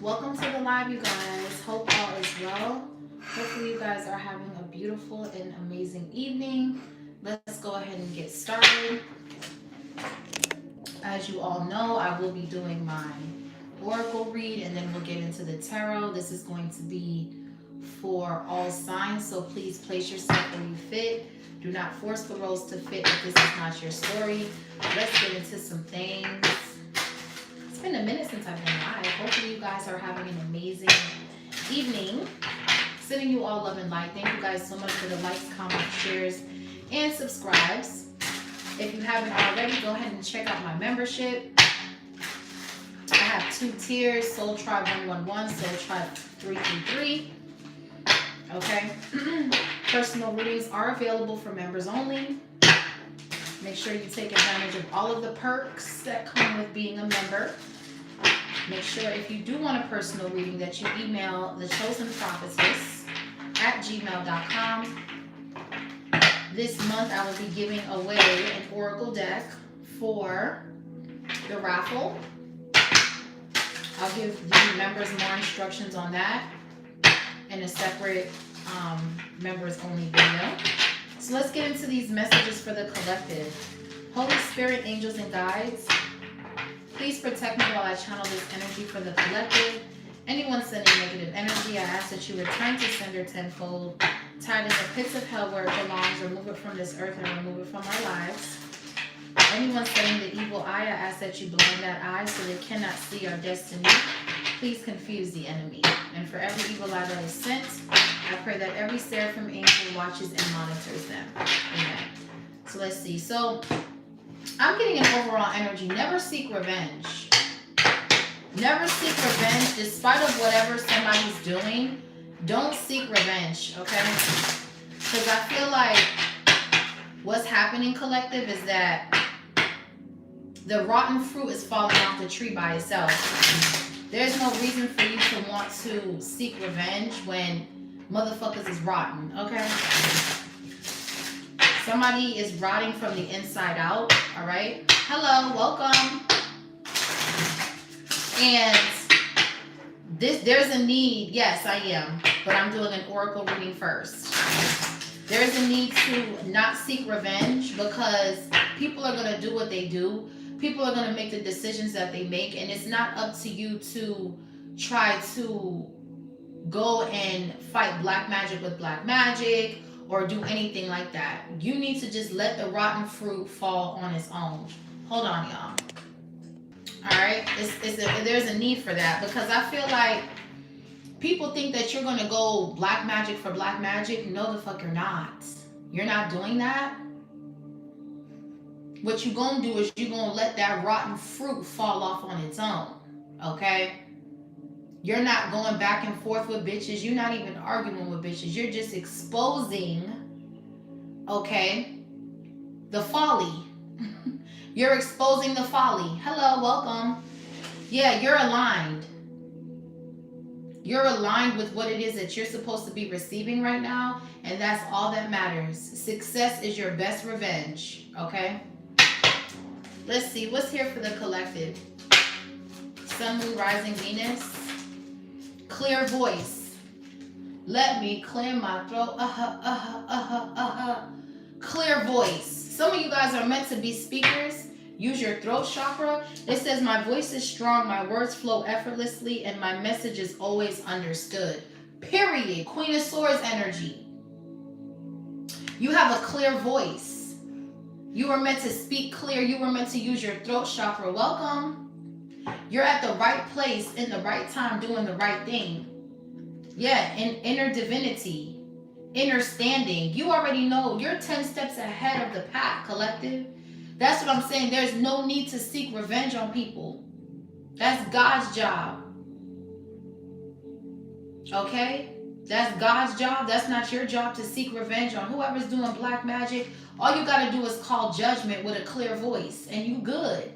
Welcome to the live, you guys. Hope all is well. Hopefully, you guys are having a beautiful and amazing evening. Let's go ahead and get started. As you all know, I will be doing my oracle read and then we'll get into the tarot. This is going to be for all signs, so please place yourself where you fit. Do not force the roles to fit if this is not your story. Let's get into some things. It's been a minute since I've been live. Hopefully you guys are having an amazing evening. Sending you all love and light. Thank you guys so much for the likes, comments, shares, and subscribes. If you haven't already, go ahead and check out my membership. I have 2 tiers, Soul Tribe 111, Soul Tribe 333. Okay. Personal readings are available for members only. Make sure you take advantage of all of the perks that come with being a member. Make sure if you do want a personal reading that you email thechosenprophetess@gmail.com. This month I will be giving away an oracle deck for the raffle. I'll give the members more instructions on that in a separate members only video. So let's get into these messages for the collective. Holy Spirit, angels, and guides, please protect me while I channel this energy for the collective. Anyone sending negative energy, I ask that you return to sender tenfold. Tie it in the pits of hell where it belongs. Remove it from this earth and remove it from our lives. Anyone sending the evil eye, I ask that you blind that eye so they cannot see our destiny. Please confuse the enemy. And for every evil eye that is sent, I pray that every seraphim angel watches and monitors them. Amen. So let's see. So I'm getting an overall energy. Never seek revenge. Never seek revenge despite of whatever somebody's doing. Don't seek revenge, okay? Because I feel like what's happening, collective, is that the rotten fruit is falling off the tree by itself. There's no reason for you to want to seek revenge when motherfuckers is rotten, okay? Somebody is rotting from the inside out, all right? Hello, welcome. And there's a need. Yes, I am, but I'm doing an oracle reading first. There's a need to not seek revenge because people are going to do what they do. People are going to make the decisions that they make, and it's not up to you to try to go and fight black magic with black magic or do anything like that. You need to just let the rotten fruit fall on its own. Hold on, y'all. All right, there's a need for that because I feel like people think that you're gonna go black magic for black magic. No, the fuck you're not. You're not doing that. What you gonna do is you're gonna let that rotten fruit fall off on its own. Okay? You're not going back and forth with bitches. You're not even arguing with bitches. You're just exposing, okay, the folly. You're exposing the folly. Hello, welcome. Yeah, you're aligned. You're aligned with what it is that you're supposed to be receiving right now, and that's all that matters. Success is your best revenge, okay? Let's see, what's here for the collective? Sun, Moon, Rising, Venus. Clear voice. Let me clear my throat. Clear voice. Some of you guys are meant to be speakers. Use your throat chakra. It says, my voice is strong, my words flow effortlessly, and my message is always understood. Period. Queen of Swords energy. You have a clear voice. You were meant to speak clear. You were meant to use your throat chakra. Welcome. You're at the right place in the right time doing the right thing. Yeah, in inner divinity, inner standing. You already know you're 10 steps ahead of the pack, collective. That's what I'm saying. There's no need to seek revenge on people. That's God's job. Okay? That's God's job. That's not your job to seek revenge on whoever's doing black magic. All you got to do is call judgment with a clear voice and you good.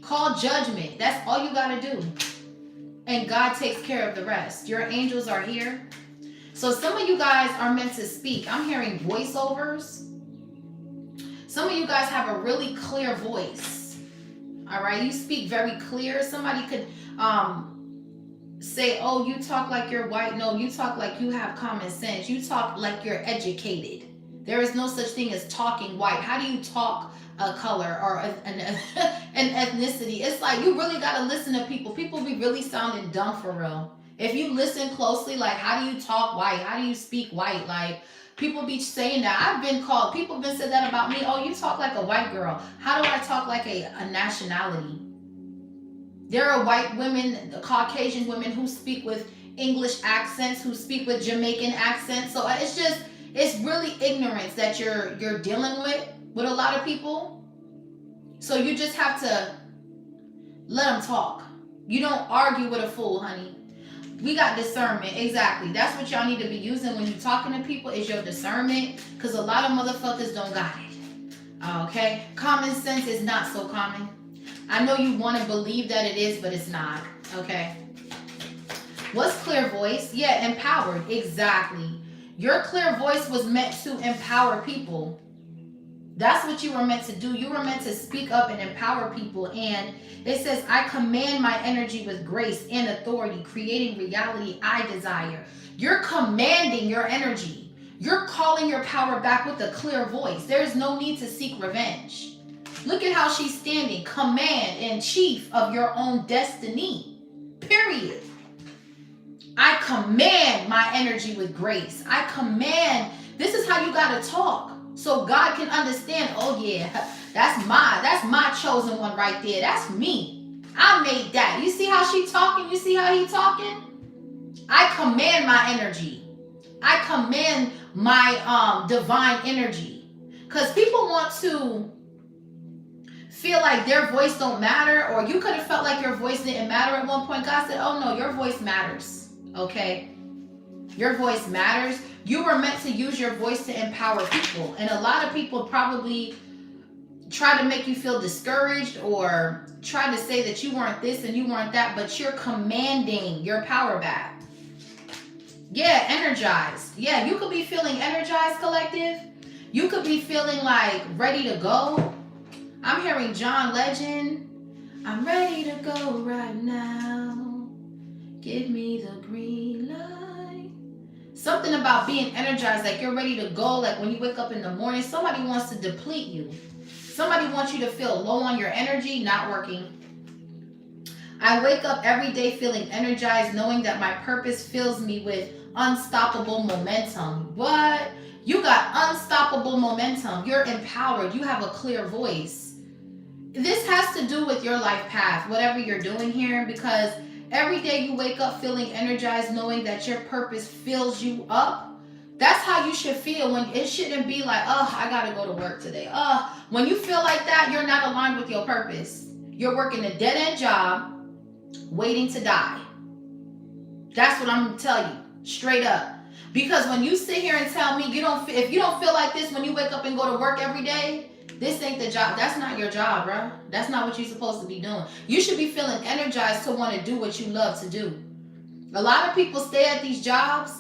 Call judgment. That's all you got to do. And God takes care of the rest. Your angels are here. So some of you guys are meant to speak. I'm hearing voiceovers. Some of you guys have a really clear voice. All right, you speak very clear. Somebody could say, oh, you talk like you're white. No, you talk like you have common sense. You talk like you're educated. There is no such thing as talking white. How do you talk a color or an ethnicity? It's like you really got to listen to people. People be really sounding dumb for real. If you listen closely, like, how do you talk white? How do you speak white? Like, people be saying that. I've been called, people have been said that about me. Oh, you talk like a white girl. How do I talk like a nationality? There are white women, Caucasian women who speak with English accents, who speak with Jamaican accents. So it's really ignorance that you're dealing with a lot of people. So you just have to let them talk. You don't argue with a fool, honey. We got discernment. Exactly. That's what y'all need to be using when you're talking to people, is your discernment. Because a lot of motherfuckers don't got it. Okay? Common sense is not so common. I know you want to believe that it is, but it's not. Okay? What's clear voice? Yeah, empowered. Exactly. Your clear voice was meant to empower people. That's what you were meant to do. You were meant to speak up and empower people. And it says, I command my energy with grace and authority, creating reality I desire. You're commanding your energy. You're calling your power back with a clear voice. There's no need to seek revenge. Look at how she's standing. Command and chief of your own destiny. Period. I command my energy with grace. I command. This is how you got to talk. So God can understand, oh yeah, that's my chosen one right there. That's me. I made that. You see how she talking? You see how he talking? I command my energy. I command my divine energy. Because people want to feel like their voice don't matter, or you could have felt like your voice didn't matter at one point. God said, oh no, your voice matters. Okay? Your voice matters. You were meant to use your voice to empower people. And a lot of people probably try to make you feel discouraged or try to say that you weren't this and you weren't that, but you're commanding your power back. Yeah, energized. Yeah, you could be feeling energized, collective. You could be feeling like ready to go. I'm hearing John Legend. I'm ready to go right now. Give me the green light. Something about being energized, like you're ready to go. Like when you wake up in the morning, somebody wants to deplete you. Somebody wants you to feel low on your energy, not working. I wake up every day feeling energized, knowing that my purpose fills me with unstoppable momentum. What? You got unstoppable momentum. You're empowered. You have a clear voice. This has to do with your life path, whatever you're doing here, because every day you wake up feeling energized, knowing that your purpose fills you up. That's how you should feel. When it shouldn't be like, oh, I gotta go to work today. When you feel like that, you're not aligned with your purpose. You're working a dead-end job, waiting to die. That's what I'm gonna tell you, straight up. Because when you sit here and tell me if you don't feel like this when you wake up and go to work every day, this ain't the job. That's not your job, bro. That's not what you're supposed to be doing. You should be feeling energized to want to do what you love to do. A lot of people stay at these jobs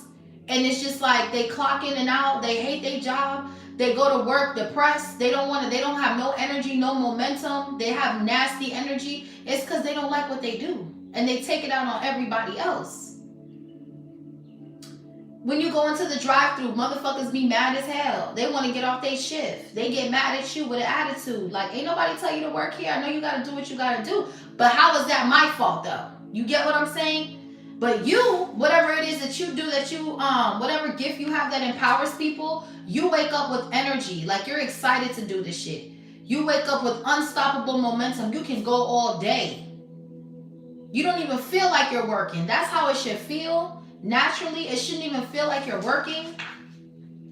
and it's just like they clock in and out. They hate their job. They go to work depressed. They don't have no energy, no momentum. They have nasty energy. It's because they don't like what they do. And they take it out on everybody else. When you go into the drive-thru, motherfuckers be mad as hell. They want to get off their shift. They get mad at you with an attitude. Like, ain't nobody tell you to work here. I know you got to do what you got to do. But how is that my fault, though? You get what I'm saying? But you, whatever it is that you do, that you, whatever gift you have that empowers people, you wake up with energy. Like, you're excited to do this shit. You wake up with unstoppable momentum. You can go all day. You don't even feel like you're working. That's how it should feel. Naturally, it shouldn't even feel like you're working.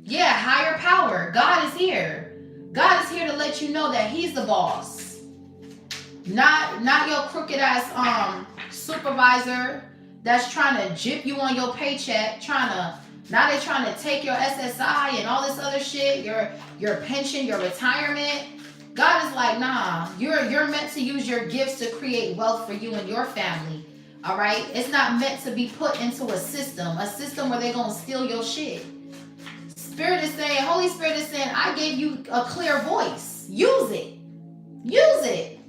Yeah, higher power. God is here. God is here to let you know that he's the boss. Not your crooked ass supervisor that's trying to jip you on your paycheck, now they're trying to take your SSI and all this other shit, your pension, your retirement. God is like, nah, you're meant to use your gifts to create wealth for you and your family. All right? It's not meant to be put into a system where they're going to steal your shit. Holy Spirit is saying, I gave you a clear voice. Use it. Use it.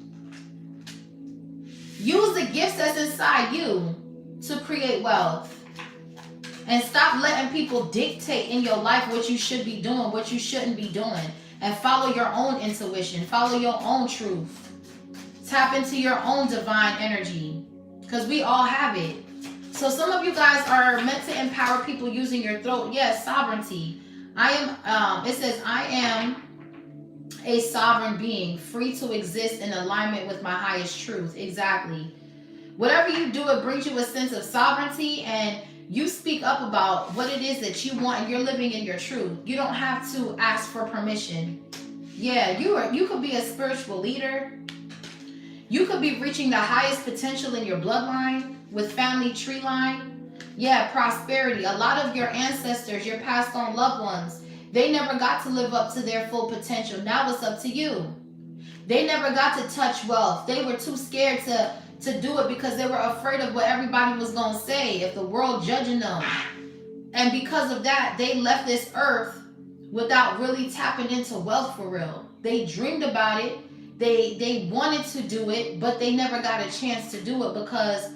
Use the gifts that's inside you to create wealth. And stop letting people dictate in your life what you should be doing, what you shouldn't be doing. And follow your own intuition. Follow your own truth. Tap into your own divine energy. Because we all have it. So some of you guys are meant to empower people using your throat. Yes, sovereignty. It says, I am a sovereign being, free to exist in alignment with my highest truth. Exactly. Whatever you do, it brings you a sense of sovereignty, and you speak up about what it is that you want, and you're living in your truth. You don't have to ask for permission. Yeah, you could be a spiritual leader. You could be reaching the highest potential in your bloodline with family tree line. Yeah, prosperity. A lot of your ancestors, your passed on loved ones, they never got to live up to their full potential. Now it's up to you. They never got to touch wealth. They were too scared to do it because they were afraid of what everybody was going to say, if the world judging them. And because of that, they left this earth without really tapping into wealth for real. They dreamed about it. They wanted to do it, but they never got a chance to do it because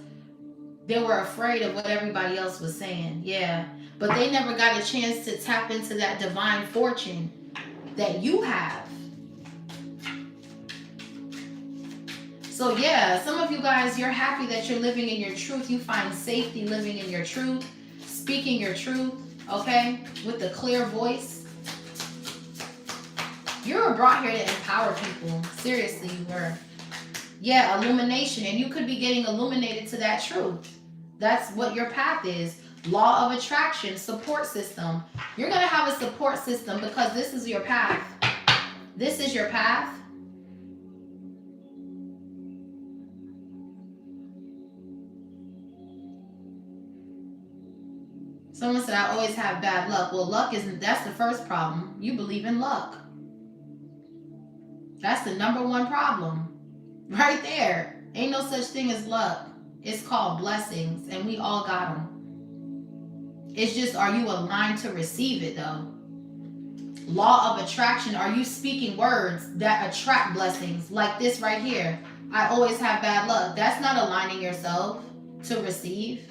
they were afraid of what everybody else was saying. Yeah. But they never got a chance to tap into that divine fortune that you have. So yeah, some of you guys, you're happy that you're living in your truth. You find safety living in your truth, speaking your truth, okay? With a clear voice. You were brought here to empower people. Seriously, you were. Yeah, illumination. And you could be getting illuminated to that truth. That's what your path is. Law of attraction, support system. You're going to have a support system because this is your path. This is your path. Someone said, I always have bad luck. Well, that's the first problem. You believe in luck. That's the number one problem. Right there. Ain't no such thing as luck. It's called blessings, and we all got them. It's just, are you aligned to receive it, though? Law of attraction. Are you speaking words that attract blessings? Like this right here. I always have bad luck. That's not aligning yourself to receive.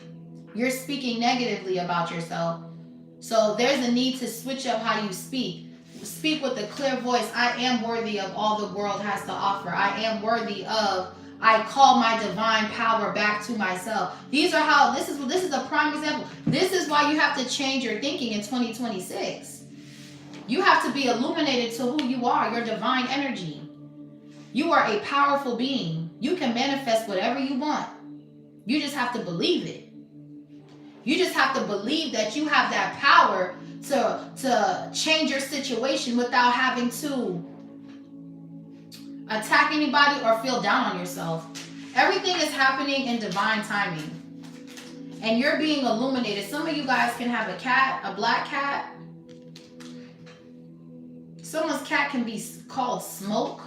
You're speaking negatively about yourself. So there's a need to switch up how you speak. Speak with a clear voice. I am worthy of all the world has to offer. I am worthy of, I call my divine power back to myself. These are how, this is a prime example. This is why you have to change your thinking in 2026. You have to be illuminated to who you are, your divine energy. You are a powerful being. You can manifest whatever you want. You just have to believe it. You just have to believe that you have that power to change your situation without having to attack anybody or feel down on yourself. Everything is happening in divine timing. And you're being illuminated. Some of you guys can have a cat, a black cat. Someone's cat can be called Smoke.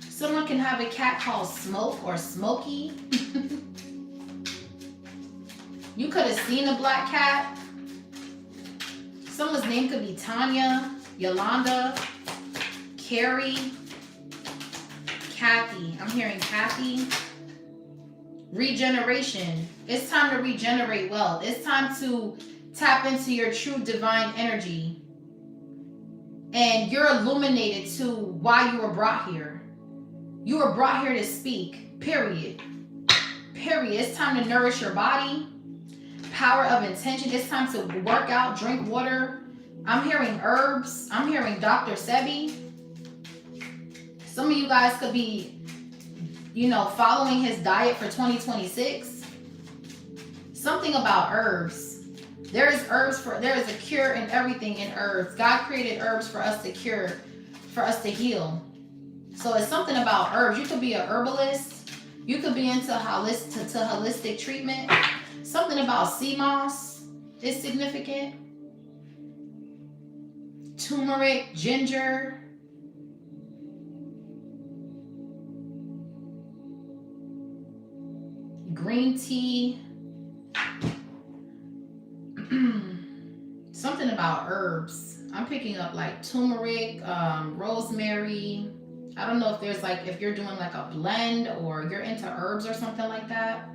Someone can have a cat called Smoke or Smokey. You could have seen a black cat. Someone's name could be Tanya, Yolanda, Carrie, Kathy. I'm hearing Kathy. Regeneration. It's time to regenerate wealth. It's time to tap into your true divine energy. And you're illuminated to why you were brought here. You were brought here to speak. Period. Period. It's time to nourish your body. Power of intention. It's time to work out, drink water. I'm hearing herbs. I'm hearing Dr. Sebi. Some of you guys could be, following his diet for 2026. Something about herbs. There is a cure in everything in herbs. God created herbs for us to cure, for us to heal. So it's something about herbs. You could be a herbalist. You could be into holistic treatment. Something about sea moss is significant. Turmeric, ginger. Green tea. Something about herbs. I'm picking up like turmeric, rosemary, I don't know if there's like, if you're doing like a blend or you're into herbs or something like that.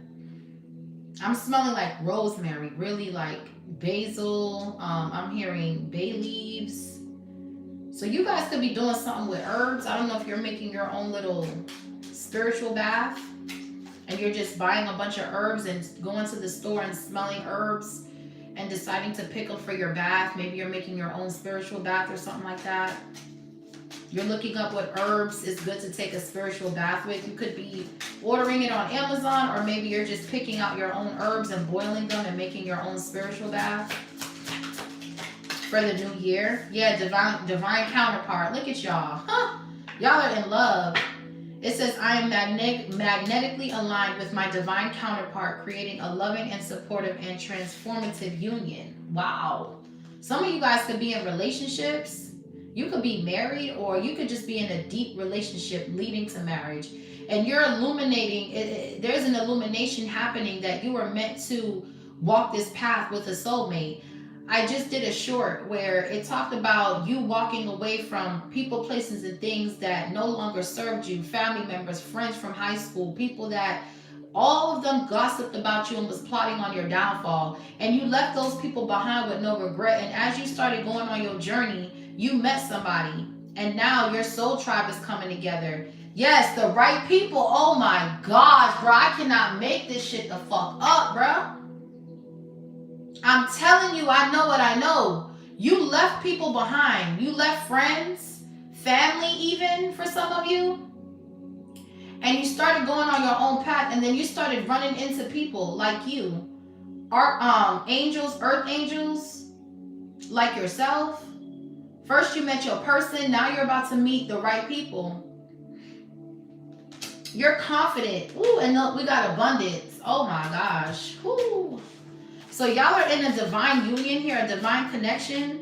I'm smelling like rosemary, really like basil. I'm hearing bay leaves. So you guys could be doing something with herbs. I don't know if you're making your own little spiritual bath and you're just buying a bunch of herbs and going to the store and smelling herbs and deciding to pick them for your bath. Maybe you're making your own spiritual bath or something like that. You're looking up what herbs is good to take a spiritual bath with. You could be ordering it on Amazon, or maybe you're just picking out your own herbs and boiling them and making your own spiritual bath for the new year. Yeah, divine counterpart. Look at y'all. Huh? Y'all are in love. It says, I am magnetically aligned with my divine counterpart, creating a loving and supportive and transformative union. Wow. Some of you guys could be in relationships. You could be married, or you could just be in a deep relationship leading to marriage. And you're illuminating, there's an illumination happening that you are meant to walk this path with a soulmate. I just did a short where it talked about you walking away from people, places, and things that no longer served you, family members, friends from high school, people that all of them gossiped about you and was plotting on your downfall. And you left those people behind with no regret. And as you started going on your journey, you met somebody. And now your soul tribe is coming together. Yes, the right people. Oh my gosh, bro. I cannot make this shit the fuck up, bro. I'm telling you, I know what I know. You left people behind. You left friends, family even for some of you. And you started going on your own path, and then you started running into people like you. Angels, earth angels, like yourself. First you met your person, now you're about to meet the right people. You're confident. Ooh, and we got abundance. Oh my gosh. Ooh. So y'all are in a divine union here, a divine connection,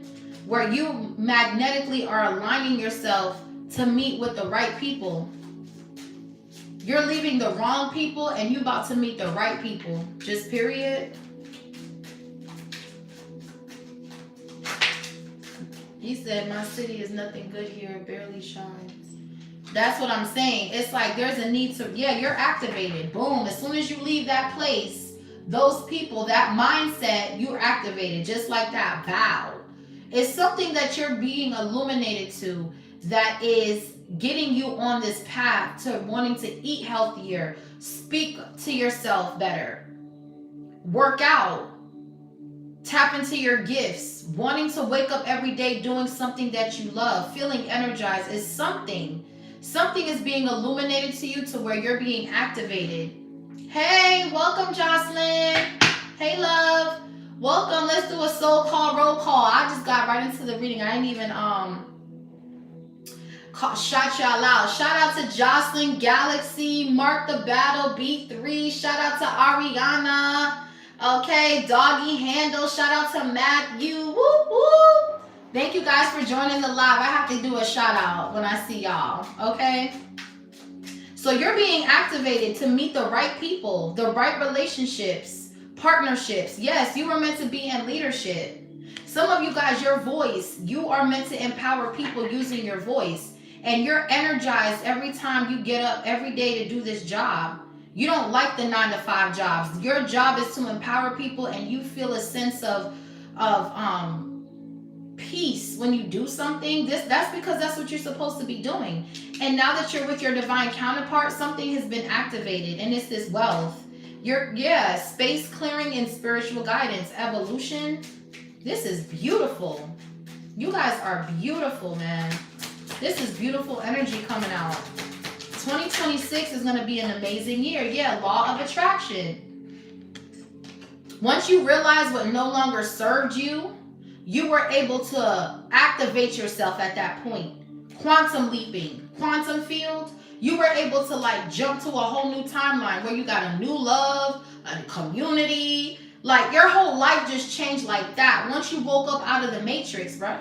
where you magnetically are aligning yourself to meet with the right people. You're leaving the wrong people and you about to meet the right people. Just period. He said, my city is nothing good here. It barely shines. That's what I'm saying. It's like there's a need to, yeah, you're activated. Boom. As soon as you leave that place, those people, that mindset, you're activated. Just like that vow. It's something that you're being illuminated to that is getting you on this path to wanting to eat healthier, speak to yourself better, work out, tap into your gifts, wanting to wake up every day doing something that you love, feeling energized is something. Something is being illuminated to you to where you're being activated. Hey, welcome, Jocelyn. Hey, love. Welcome. Let's do a soul call, roll call. I just got right into the reading. I didn't even shout y'all out. Shout out to Jocelyn, Galaxy, Mark the Battle, B3. Shout out to Ariana. Okay, Doggy Handle. Shout out to Matthew. Woo woo. Thank you guys for joining the live. I have to do a shout out when I see y'all. Okay. So you're being activated to meet the right people, the right relationships, partnerships. Yes, you were meant to be in leadership. Some of you guys, your voice, you are meant to empower people using your voice. And you're energized every time you get up every day to do this job. You don't like the 9-to-5 jobs. Your job is to empower people, and you feel a sense of peace when you do something. That's because that's what you're supposed to be doing. And now that you're with your divine counterpart, something has been activated, and it's this wealth. Space clearing and spiritual guidance, evolution. This is beautiful. You guys are beautiful, man. This is beautiful energy coming out. 2026 is going to be an amazing year. Yeah, law of attraction. Once you realize what no longer served you, you were able to activate yourself at that point. Quantum leaping, quantum field. You were able to like jump to a whole new timeline where you got a new love, a community. Like your whole life just changed like that. Once you woke up out of the matrix, bro.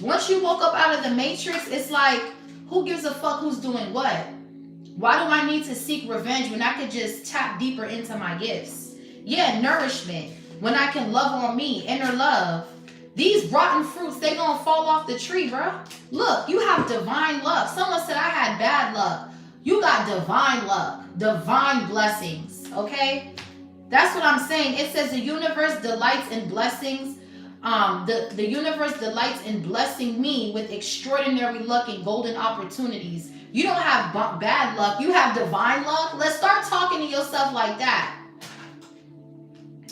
Once you woke up out of the matrix, it's like, who gives a fuck who's doing what? Why do I need to seek revenge when I could just tap deeper into my gifts? Yeah, nourishment. When I can love on me, inner love. These rotten fruits, they gonna fall off the tree, bro. Look, you have divine luck. Someone said I had bad luck. You got divine luck, divine blessings, okay? That's what I'm saying. It says the universe delights in blessings. The universe delights in blessing me with extraordinary luck and golden opportunities. You don't have bad luck. You have divine luck. Let's start talking to yourself like that.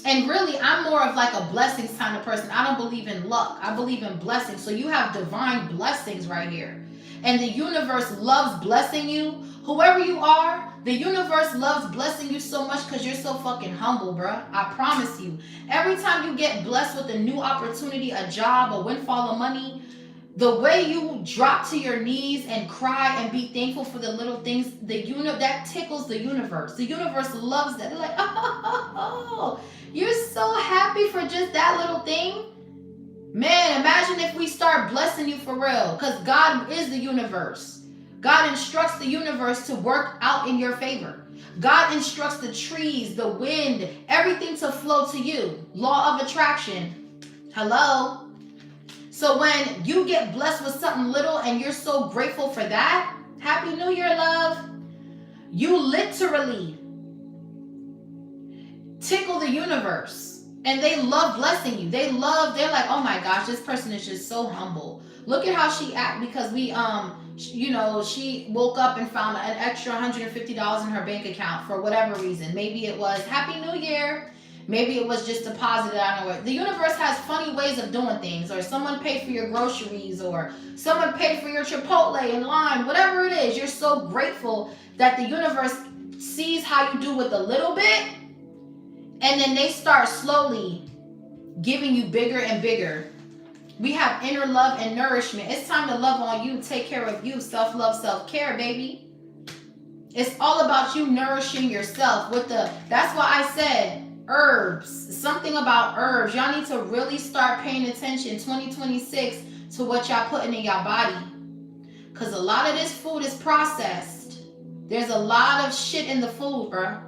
And really, I'm more of like a blessings kind of person. I don't believe in luck. I believe in blessings. So you have divine blessings right here. And the universe loves blessing you. Whoever you are, the universe loves blessing you so much because you're so fucking humble, bruh. I promise you. Every time you get blessed with a new opportunity, a job, a windfall of money, the way you drop to your knees and cry and be thankful for the little things, that tickles the universe. The universe loves that. They're like, oh, you're so happy for just that little thing? Man, imagine if we start blessing you for real, because God is the universe. God instructs the universe to work out in your favor. God instructs the trees, the wind, everything to flow to you. Law of attraction. Hello? So when you get blessed with something little and you're so grateful for that, Happy New Year, love. You literally tickle the universe. And they love blessing you. They're like, oh my gosh, this person is just so humble. Look at how she act, because she woke up and found an extra $150 in her bank account for whatever reason. Maybe it was Happy New Year. Maybe it was just deposited. I don't know. The universe has funny ways of doing things, or someone paid for your groceries, or someone paid for your Chipotle and lime, whatever it is. You're so grateful that the universe sees how you do with a little bit, and then they start slowly giving you bigger and bigger. We have inner love and nourishment. It's time to love on you, take care of you, self-love, self-care, baby. It's all about you nourishing yourself that's why I said herbs, something about herbs. Y'all need to really start paying attention 2026 to what y'all putting in y'all body. Because a lot of this food is processed. There's a lot of shit in the food, bro.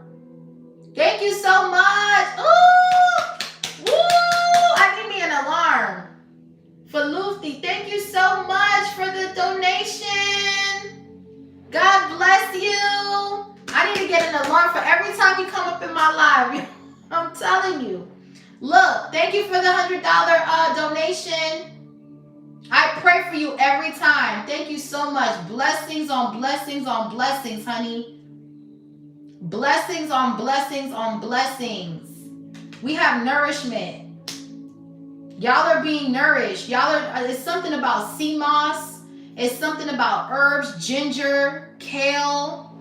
Thank you so much. Ooh! Woo! I need me an alarm. For Luffy, thank you so much for the donation. God bless you. I need to get an alarm for every time you come up in my live. I'm telling you. Look, thank you for the $100 donation. I pray for you every time. Thank you so much. Blessings on blessings on blessings, honey. Blessings on blessings on blessings. We have nourishment. Y'all are being nourished. It's something about sea moss. It's something about herbs, ginger, kale.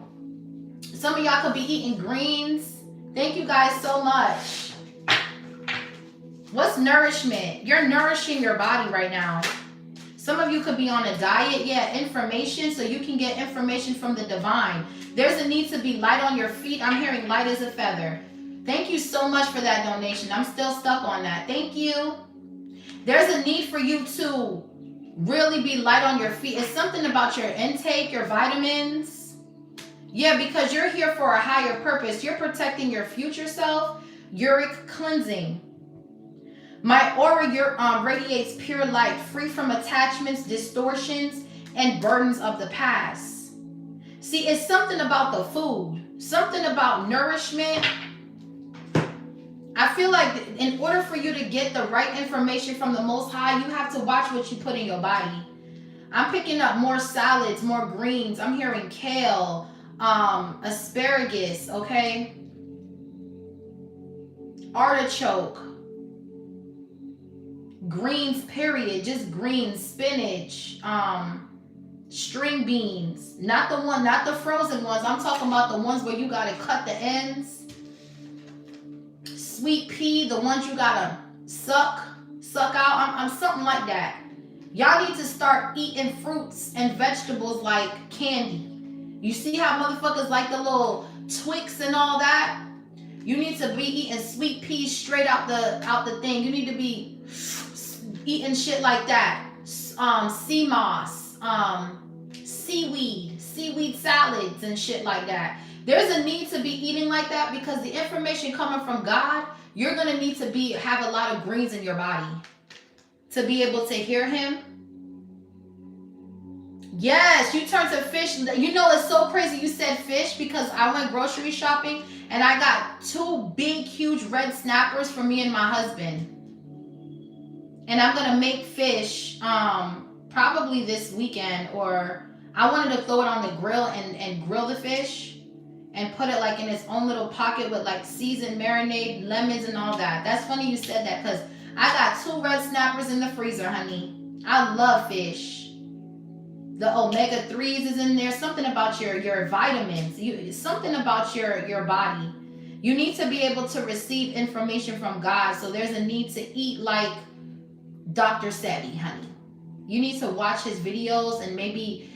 Some of y'all could be eating greens. Thank you guys so much. What's nourishment? You're nourishing your body right now. Some of you could be on a diet. Yeah, information, so you can get information from the divine. There's a need to be light on your feet. I'm hearing light as a feather. Thank you so much for that donation. I'm still stuck on that. Thank you. There's a need for you to really be light on your feet. It's something about your intake, your vitamins. Yeah, because you're here for a higher purpose. You're protecting your future self. Uric cleansing. My aura radiates pure light, free from attachments, distortions, and burdens of the past. See, it's something about the food. Something about nourishment. I feel like in order for you to get the right information from the Most High, you have to watch what you put in your body. I'm picking up more salads, more greens. I'm hearing kale, asparagus, okay? Artichoke. Greens, period. Just greens, spinach, string beans. Not the frozen ones. I'm talking about the ones where you gotta cut the ends. Sweet pea, the ones you gotta suck out. I'm something like that. Y'all need to start eating fruits and vegetables like candy. You see how motherfuckers like the little Twix and all that? You need to be eating sweet peas straight out the thing. You need to be eating shit like that. Sea moss, seaweed salads and shit like that. There's a need to be eating like that because the information coming from God, you're gonna need to have a lot of greens in your body. to be able to hear him. Yes, you turn to fish. You know, it's so crazy you said fish because I went grocery shopping and I got 2 big, huge red snappers for me and my husband. And I'm going to make fish probably this weekend, or I wanted to throw it on the grill and grill the fish and put it like in its own little pocket with like seasoned marinade, lemons and all that. That's funny you said that because I got 2 red snappers in the freezer, honey. I love fish. The omega-3s is in there. Something about your vitamins. Something about your body. You need to be able to receive information from God. So there's a need to eat like Dr. Sebi, honey. You need to watch his videos and maybe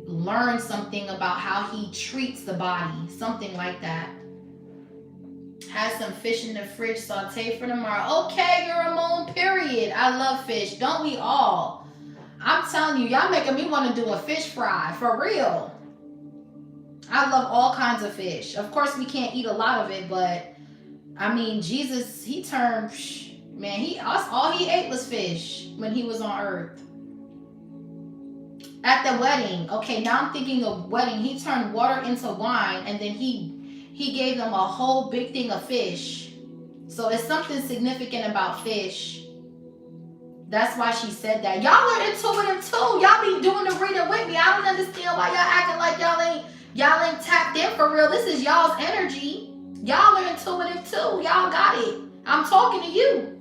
learn something about how he treats the body. Something like that. Have some fish in the fridge, saute for tomorrow. Okay, you're Ramon, period. I love fish. Don't we all? I'm telling you, y'all making me want to do a fish fry. For real. I love all kinds of fish. Of course, we can't eat a lot of it, but I mean, Jesus, he turned, man, all he ate was fish when he was on earth. At the wedding, okay, now I'm thinking of wedding. He turned water into wine, and then he gave them a whole big thing of fish. So it's something significant about fish. That's why she said that. Y'all are intuitive too. Y'all be doing the reading with me. I don't understand why y'all acting like y'all ain't tapped in for real. This is y'all's energy. Y'all are intuitive too. Y'all got it. I'm talking to you.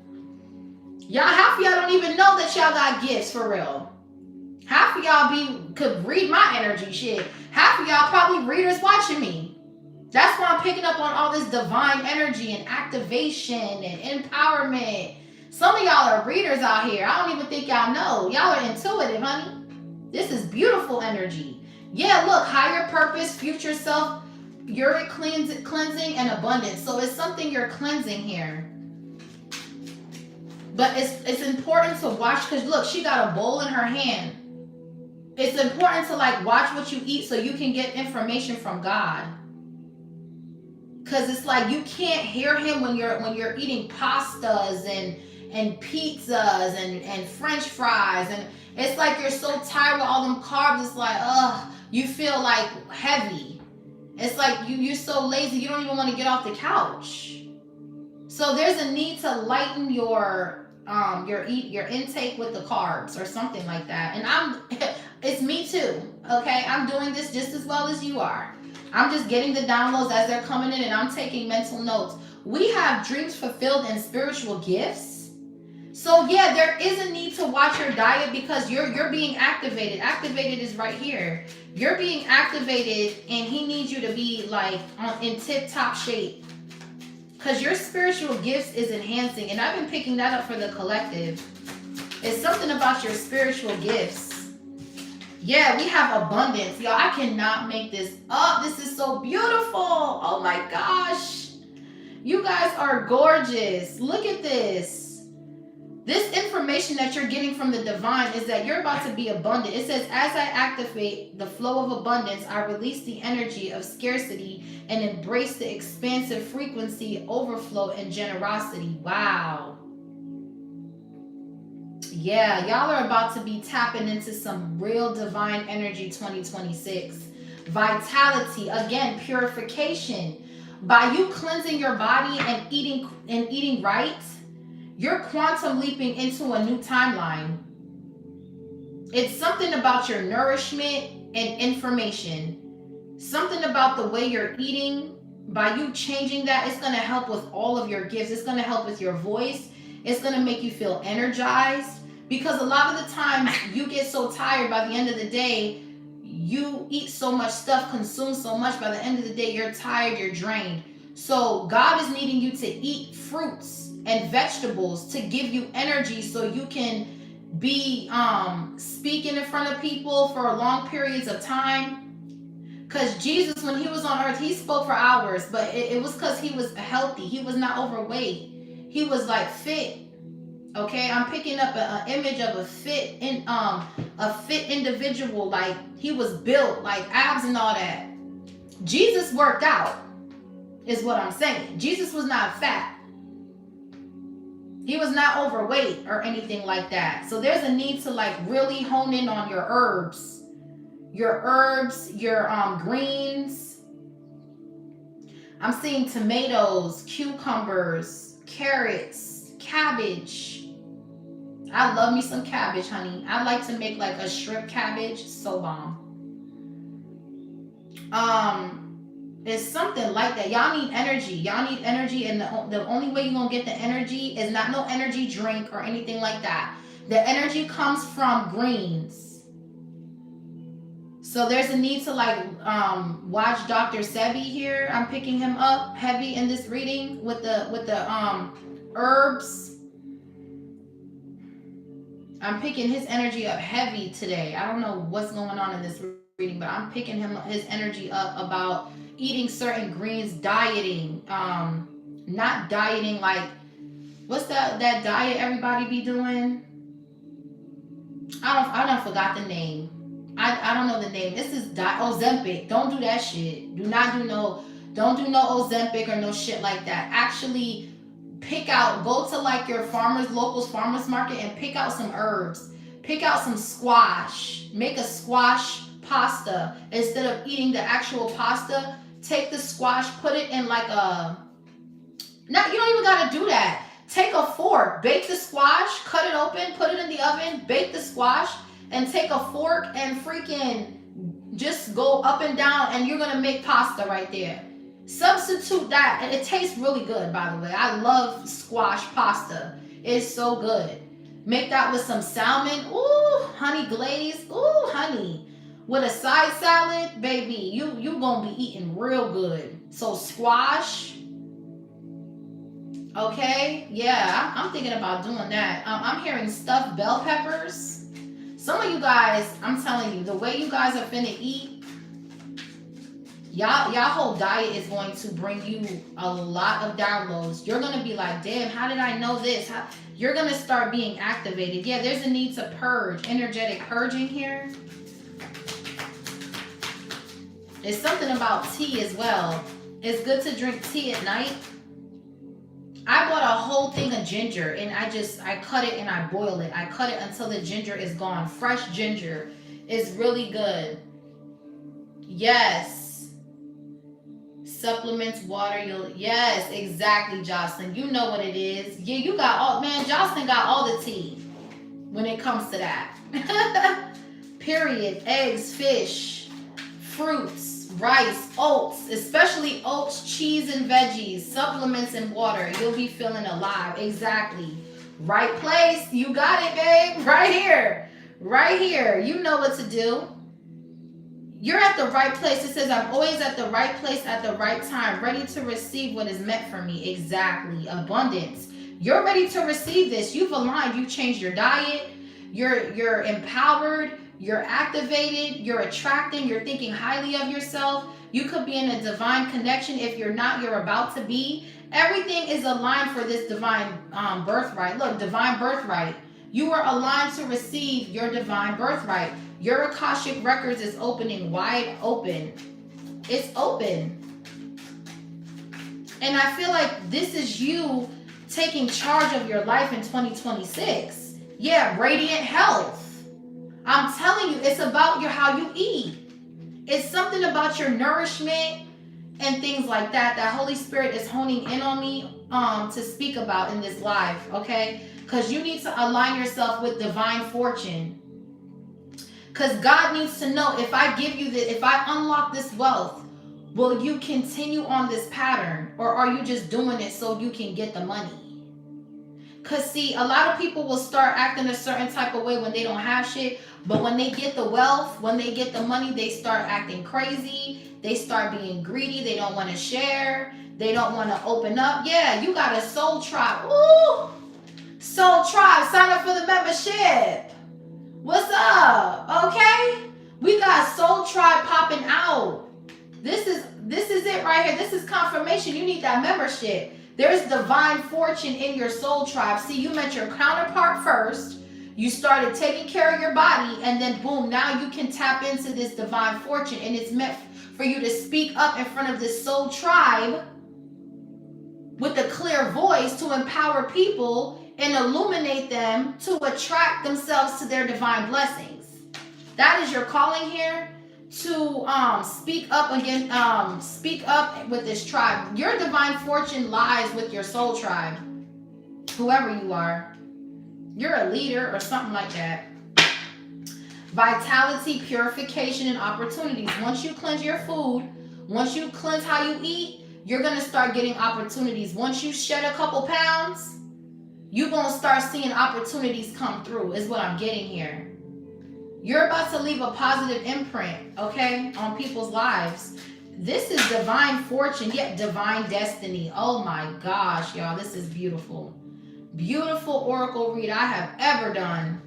Y'all, half of y'all don't even know that y'all got gifts for real. Half of y'all could read my energy shit. Half of y'all probably readers watching me. That's why I'm picking up on all this divine energy and activation and empowerment. Some of y'all are readers out here. I don't even think y'all know. Y'all are intuitive, honey. This is beautiful energy. Yeah, look, higher purpose, future self, uric cleansing, and abundance. So it's something you're cleansing here. But it's important to watch, because look, she got a bowl in her hand. It's important to like watch what you eat so you can get information from God. Because it's like you can't hear him when you're eating pastas and pizzas and French fries, and it's like you're so tired with all them carbs. It's like, you feel like heavy. It's like you're so lazy you don't even want to get off the couch. So there's a need to lighten your intake with the carbs or something like that. And it's me too. Okay, I'm doing this just as well as you are. I'm just getting the downloads as they're coming in, and I'm taking mental notes. We have dreams fulfilled and spiritual gifts. So yeah, there is a need to watch your diet because you're being activated. Activated is right here. You're being activated, and he needs you to be like in tip-top shape. Because your spiritual gifts is enhancing, and I've been picking that up for the collective. It's something about your spiritual gifts. Yeah, we have abundance. Y'all, I cannot make this up. This is so beautiful. Oh my gosh. You guys are gorgeous. Look at this. This information that you're getting from the divine is that you're about to be abundant. It says, as I activate the flow of abundance, I release the energy of scarcity and embrace the expansive frequency, overflow, and generosity. Wow. Yeah, y'all are about to be tapping into some real divine energy 2026. Vitality, again, purification. By you cleansing your body and eating right, you're quantum leaping into a new timeline. It's something about your nourishment and information. Something about the way you're eating. By you changing that, it's going to help with all of your gifts. It's going to help with your voice. It's going to make you feel energized. Because a lot of the times you get so tired by the end of the day, you eat so much stuff, consume so much, by the end of the day, you're tired, you're drained. So God is needing you to eat fruits and vegetables to give you energy so you can be speaking in front of people for long periods of time. Because Jesus, when he was on earth, he spoke for hours, but it was because he was healthy. He was not overweight. He was like fit. Okay, I'm picking up an image of a fit individual, like he was built, like abs and all that. Jesus worked out, is what I'm saying. Jesus was not fat. He was not overweight or anything like that. So there's a need to like really hone in on your herbs, your greens. I'm seeing tomatoes, cucumbers, carrots, cabbage. I love me some cabbage, honey. I like to make like a shrimp cabbage, so bomb. It's something like that. Y'all need energy. Y'all need energy, and the only way you're gonna get the energy is not no energy drink or anything like that. The energy comes from greens. So there's a need to like watch Dr. Sebi here. I'm picking him up heavy in this reading with the herbs. I'm picking his energy up heavy today. I don't know what's going on in this reading, but I'm picking his energy up about eating certain greens, dieting, not dieting like, what's that diet everybody be doing? I don't forgot the name. I don't know the name. This is Ozempic. Don't do that shit. Don't do no Ozempic or no shit like that. Actually go to like your local farmers market and pick out some herbs. Pick out some squash. Make a squash pasta instead of eating the actual pasta. Take the squash, put it in like you don't even gotta do that. Take a fork, bake the squash, cut it open, put it in the oven, bake the squash, and take a fork and freaking just go up and down, and you're gonna make pasta right there. Substitute that, and it tastes really good, by the way. I love squash pasta. It's so good. Make that with some salmon. Ooh, honey glaze. Ooh, honey. With a side salad, baby, you gonna be eating real good. So squash, okay, yeah, I'm thinking about doing that. I'm hearing stuffed bell peppers. Some of you guys, I'm telling you, the way you guys are finna eat, y'all whole diet is going to bring you a lot of downloads. You're gonna be like, damn, how did I know this? You're gonna start being activated. Yeah, there's a need to purge, energetic purging here. There's something about tea as well. It's good to drink tea at night. I bought a whole thing of ginger, and I cut it and I boil it. I cut it until the ginger is gone. Fresh ginger is really good. Yes. Supplements, water, yes, exactly, Jocelyn. You know what it is. Yeah, you got Jocelyn got all the tea when it comes to that. Period. Eggs, fish, fruits, rice, oats, especially oats, cheese and veggies, supplements and water. You'll be feeling alive. Exactly. Right place. You got it, babe. Right here. Right here. You know what to do. You're at the right place. It says, I'm always at the right place at the right time, ready to receive what is meant for me. Exactly. Abundance. You're ready to receive this. You've aligned. You've changed your diet. You're empowered. You're activated, you're attracting, you're thinking highly of yourself. You could be in a divine connection. If you're not, you're about to be. Everything is aligned for this divine birthright. Look, divine birthright. You are aligned to receive your divine birthright. Your Akashic Records is opening wide open. It's open. And I feel like this is you taking charge of your life in 2026. Yeah, radiant health. I'm telling you, it's about how you eat. It's something about your nourishment and things like that that Holy Spirit is honing in on me to speak about in this live, okay? Because you need to align yourself with divine fortune. Because God needs to know, if I give you this, if I unlock this wealth, will you continue on this pattern? Or are you just doing it so you can get the money? Because see, a lot of people will start acting a certain type of way when they don't have shit. But when they get the wealth, when they get the money, they start acting crazy. They start being greedy. They don't want to share. They don't want to open up. Yeah, you got a soul tribe. Ooh! Soul tribe, sign up for the membership. What's up? Okay? We got soul tribe popping out. This is it right here. This is confirmation. You need that membership. There's divine fortune in your soul tribe. See, you met your counterpart first. You started taking care of your body, and then boom, now you can tap into this divine fortune, and it's meant for you to speak up in front of this soul tribe with a clear voice to empower people and illuminate them to attract themselves to their divine blessings. That is your calling here, to speak up with this tribe. Your divine fortune lies with your soul tribe, whoever you are. You're a leader or something like that. Vitality, purification, and opportunities. Once you cleanse your food, once you cleanse how you eat, you're going to start getting opportunities. Once you shed a couple pounds, you're going to start seeing opportunities come through, is what I'm getting here. You're about to leave a positive imprint, okay, on people's lives. This is divine fortune, yet divine destiny. Oh my gosh, y'all, this is beautiful. Beautiful oracle read I have ever done.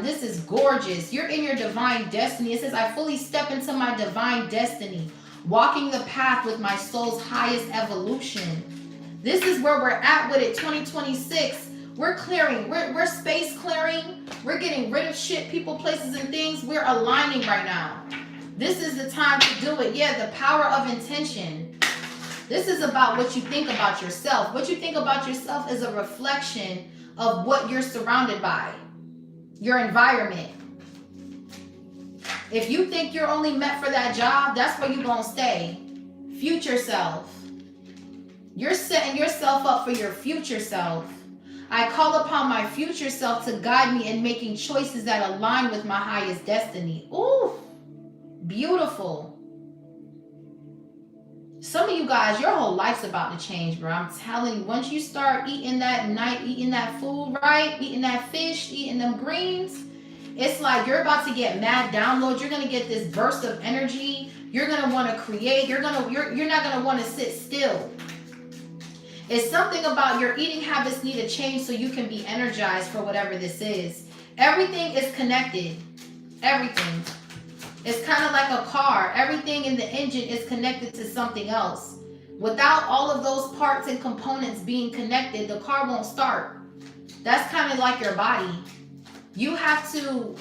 This is gorgeous. You're in your divine destiny. It says, I fully step into my divine destiny, walking the path with my soul's highest evolution. This is where we're at with it. 2026. We're clearing. We're space clearing. We're getting rid of shit, people, places, and things. We're aligning right now. This is the time to do it. Yeah, the power of intention. This is about what you think about yourself. What you think about yourself is a reflection of what you're surrounded by. Your environment. If you think you're only meant for that job, that's where you're going to stay. Future self. You're setting yourself up for your future self. I call upon my future self to guide me in making choices that align with my highest destiny. Ooh, beautiful. Some of you guys, your whole life's about to change, bro. I'm telling you, once you start eating that food right, eating that fish, eating them greens, it's like you're about to get mad downloads. You're gonna get this burst of energy. You're gonna want to create. You're not gonna want to sit still. It's something about your eating habits need to change so you can be energized for whatever this is. Everything is connected. Everything. It's kind of like a car. Everything in the engine is connected to something else. Without all of those parts and components being connected, the car won't start. That's kind of like your body. You have to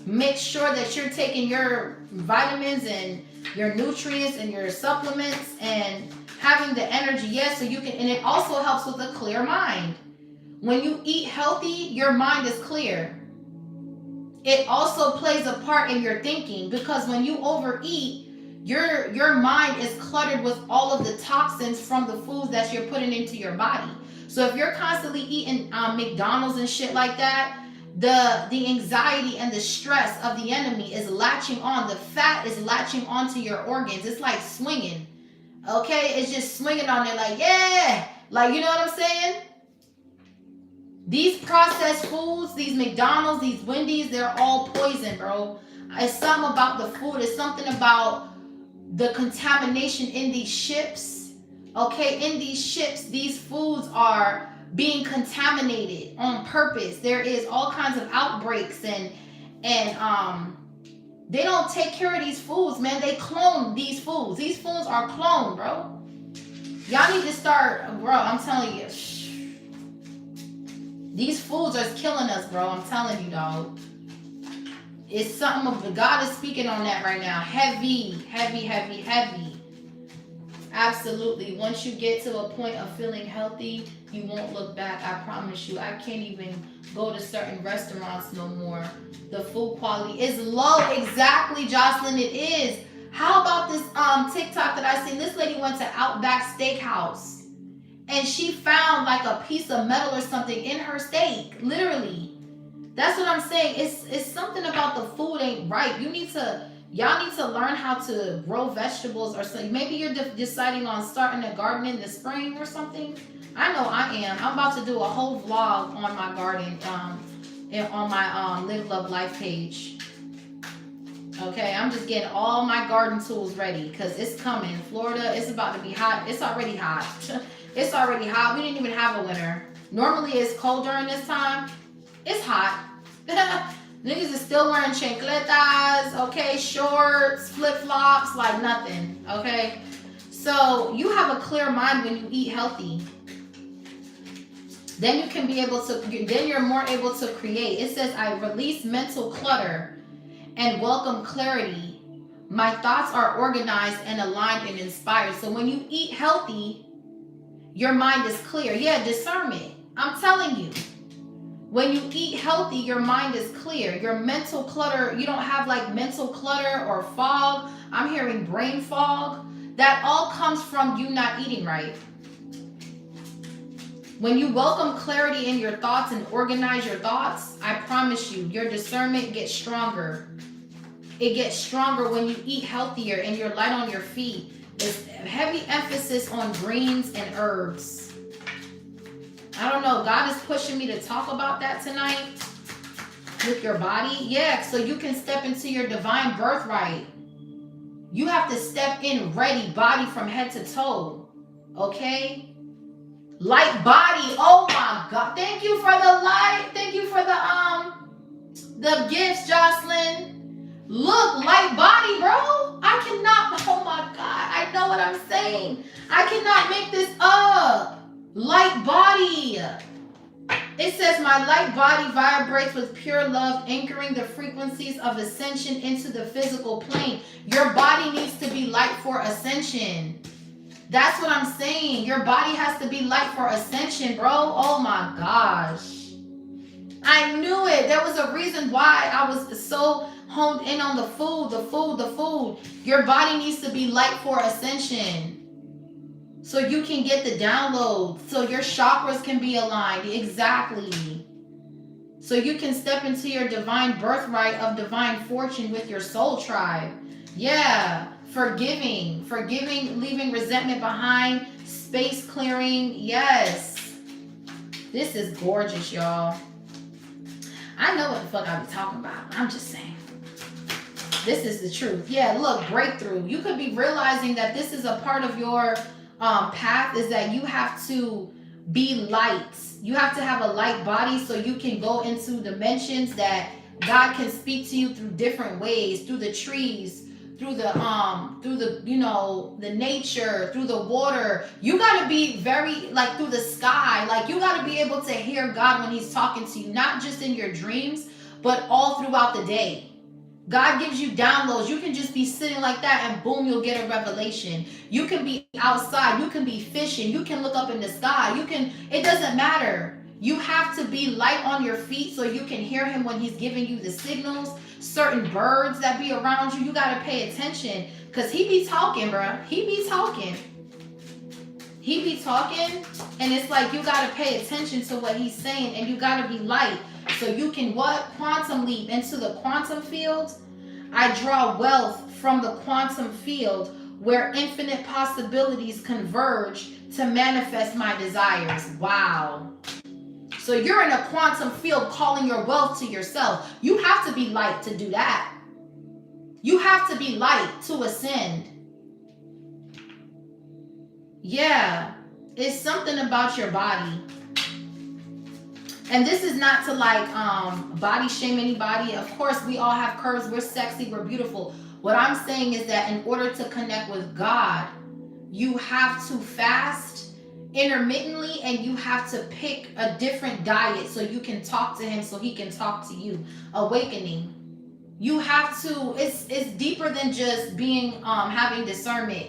make sure that you're taking your vitamins and your nutrients and your supplements and having the energy, yes, so you can, and it also helps with a clear mind. When you eat healthy, your mind is clear. It also plays a part in your thinking, because when you overeat, your mind is cluttered with all of the toxins from the foods that you're putting into your body. So if you're constantly eating McDonald's and shit like that, the anxiety and the stress of the enemy is latching on. The fat is latching onto your organs. It's like swinging. Okay, it's just swinging on there like, yeah, like, you know what I'm saying? These processed foods, these McDonald's, these Wendy's, they're all poison, bro. It's something about the food. It's something about the contamination in these ships. Okay, in these ships, these foods are being contaminated on purpose. There is all kinds of outbreaks and they don't take care of these foods, man. They clone these foods. These foods are cloned, bro. Y'all need to start, bro. I'm telling you. These foods are killing us, bro. I'm telling you, dog. It's something, God is speaking on that right now. Heavy, heavy, heavy, heavy. Absolutely. Once you get to a point of feeling healthy, you won't look back. I promise you. I can't even go to certain restaurants no more. The food quality is low. Exactly, Jocelyn, it is. How about this TikTok that I seen? This lady went to Outback Steakhouse and she found like a piece of metal or something in her steak. Literally. That's what I'm saying. It's something about the food ain't right. Y'all need to learn how to grow vegetables or something. Maybe you're deciding on starting a garden in the spring or something. I know I am. I'm about to do a whole vlog on my garden on my Live Love Life page. Okay, I'm just getting all my garden tools ready because it's coming. Florida, it's about to be hot. It's already hot. It's already hot. We didn't even have a winter. Normally it's cold during this time. It's hot. Niggas is still wearing chancletas, okay, shorts, flip-flops, like nothing, okay? So you have a clear mind when you eat healthy. Then you can be able to, then you're more able to create. It says, I release mental clutter and welcome clarity. My thoughts are organized and aligned and inspired. So when you eat healthy, Your mind is clear. Yeah, discernment. I'm telling you. When you eat healthy, your mind is clear. Your mental clutter, you don't have like mental clutter or fog. I'm hearing brain fog. That all comes from you not eating right. When you welcome clarity in your thoughts and organize your thoughts, I promise you, your discernment gets stronger. It gets stronger when you eat healthier and you're light on your feet. There's heavy emphasis on greens and herbs. I don't know. God is pushing me to talk about that tonight with your body. Yeah, so you can step into your divine birthright. You have to step in ready, body from head to toe. Okay? Light body. Oh my God. Thank you for the light. Thank you for the gifts, Jocelyn. Look, light body, bro. I cannot. Oh my God. I know what I'm saying. I cannot make this up. Light body. It says my light body vibrates with pure love, anchoring the frequencies of ascension into the physical plane. Your body needs to be light for ascension. That's what I'm saying. Your body has to be light for ascension, bro. Oh my gosh. I knew it. There was a reason why I was so honed in on the food. Your body needs to be light for ascension. So you can get the download. So your chakras can be aligned. Exactly. So you can step into your divine birthright of divine fortune with your soul tribe. Yeah. Forgiving, leaving resentment behind, space clearing. Yes. This is gorgeous, y'all. I know what the fuck I be talking about. I'm just saying. This is the truth. Yeah, look, breakthrough. You could be realizing that this is a part of your path, is that you have to be light. You have to have a light body so you can go into dimensions that God can speak to you through different ways, through the trees, through the you know, the nature, through the water. You got to be very like through the sky. Like you got to be able to hear God when he's talking to you, not just in your dreams, but all throughout the day. God gives you downloads. You can just be sitting like that and boom, you'll get a revelation. You can be outside. You can be fishing. You can look up in the sky. It doesn't matter. You have to be light on your feet so you can hear him when he's giving you the signals. Certain birds that be around you, you got to pay attention because he be talking, bruh. He be talking. And it's like you got to pay attention to what he's saying and you got to be light. So you can what? Quantum leap into the quantum field. I draw wealth from the quantum field where infinite possibilities converge to manifest my desires. Wow. So you're in a quantum field calling your wealth to yourself. You have to be light to do that. You have to be light to ascend. Yeah. It's something about your body. And this is not to like body shame anybody. Of course, we all have curves. We're sexy. We're beautiful. What I'm saying is that in order to connect with God, you have to fast intermittently and you have to pick a different diet so you can talk to him so he can talk to you. Awakening. You have to, it's deeper than just being having discernment.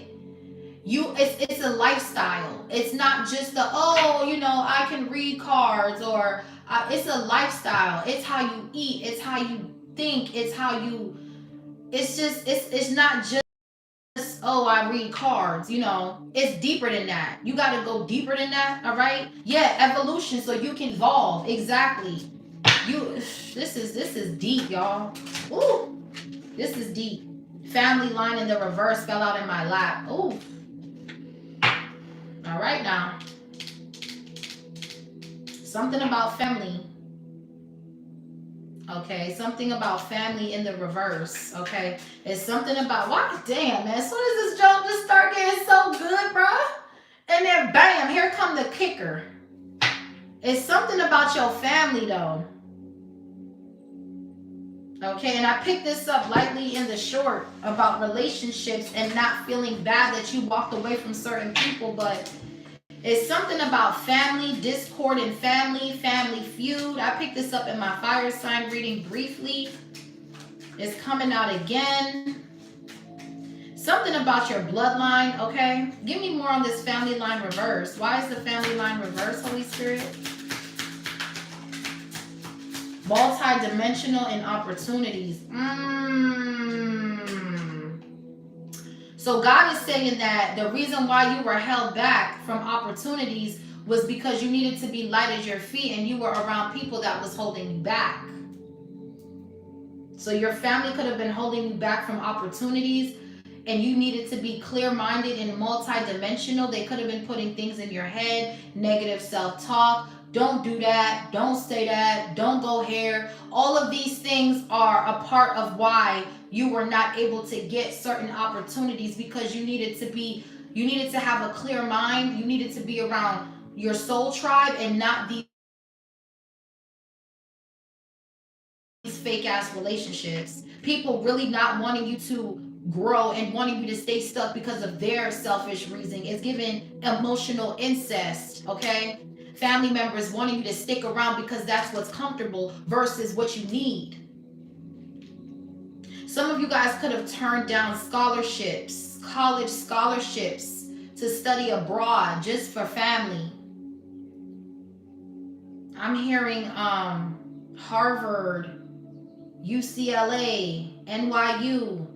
It's a lifestyle. It's not just I can read cards or it's a lifestyle. It's how you eat. It's how you think. It's not just, I read cards, it's deeper than that. You got to go deeper than that. All right. Yeah. Evolution. So you can evolve. Exactly. This is deep, y'all. Ooh, this is deep. Family line in the reverse fell out in my lap. Ooh. All right now. Something about family. Okay, something about family in the reverse. Okay, it's something about damn, man. As soon as this joke just start getting so good, bruh, and then bam, here come the kicker. It's something about your family though. Okay, and I picked this up lightly in the short about relationships and not feeling bad that you walked away from certain people, but it's something about family, discord in family feud. I picked this up in my fire sign reading briefly. It's coming out again. Something about your bloodline, okay? Give me more on this family line reverse. Why is the family line reverse, Holy Spirit? Multi-dimensional and opportunities. So God is saying that the reason why you were held back from opportunities was because you needed to be light as your feet and you were around people that was holding you back. So your family could have been holding you back from opportunities, and you needed to be clear-minded and multi-dimensional. They could have been putting things in your head, negative self-talk. Don't do that. Don't say that. Don't go here. All of these things are a part of why you were not able to get certain opportunities, because you needed to have a clear mind. You needed to be around your soul tribe and not these fake ass relationships. People really not wanting you to grow and wanting you to stay stuck because of their selfish reasoning. It's giving emotional incest, okay? Family members wanting you to stick around because that's what's comfortable versus what you need. Some of you guys could have turned down scholarships, college scholarships to study abroad just for family. I'm hearing Harvard, UCLA, NYU.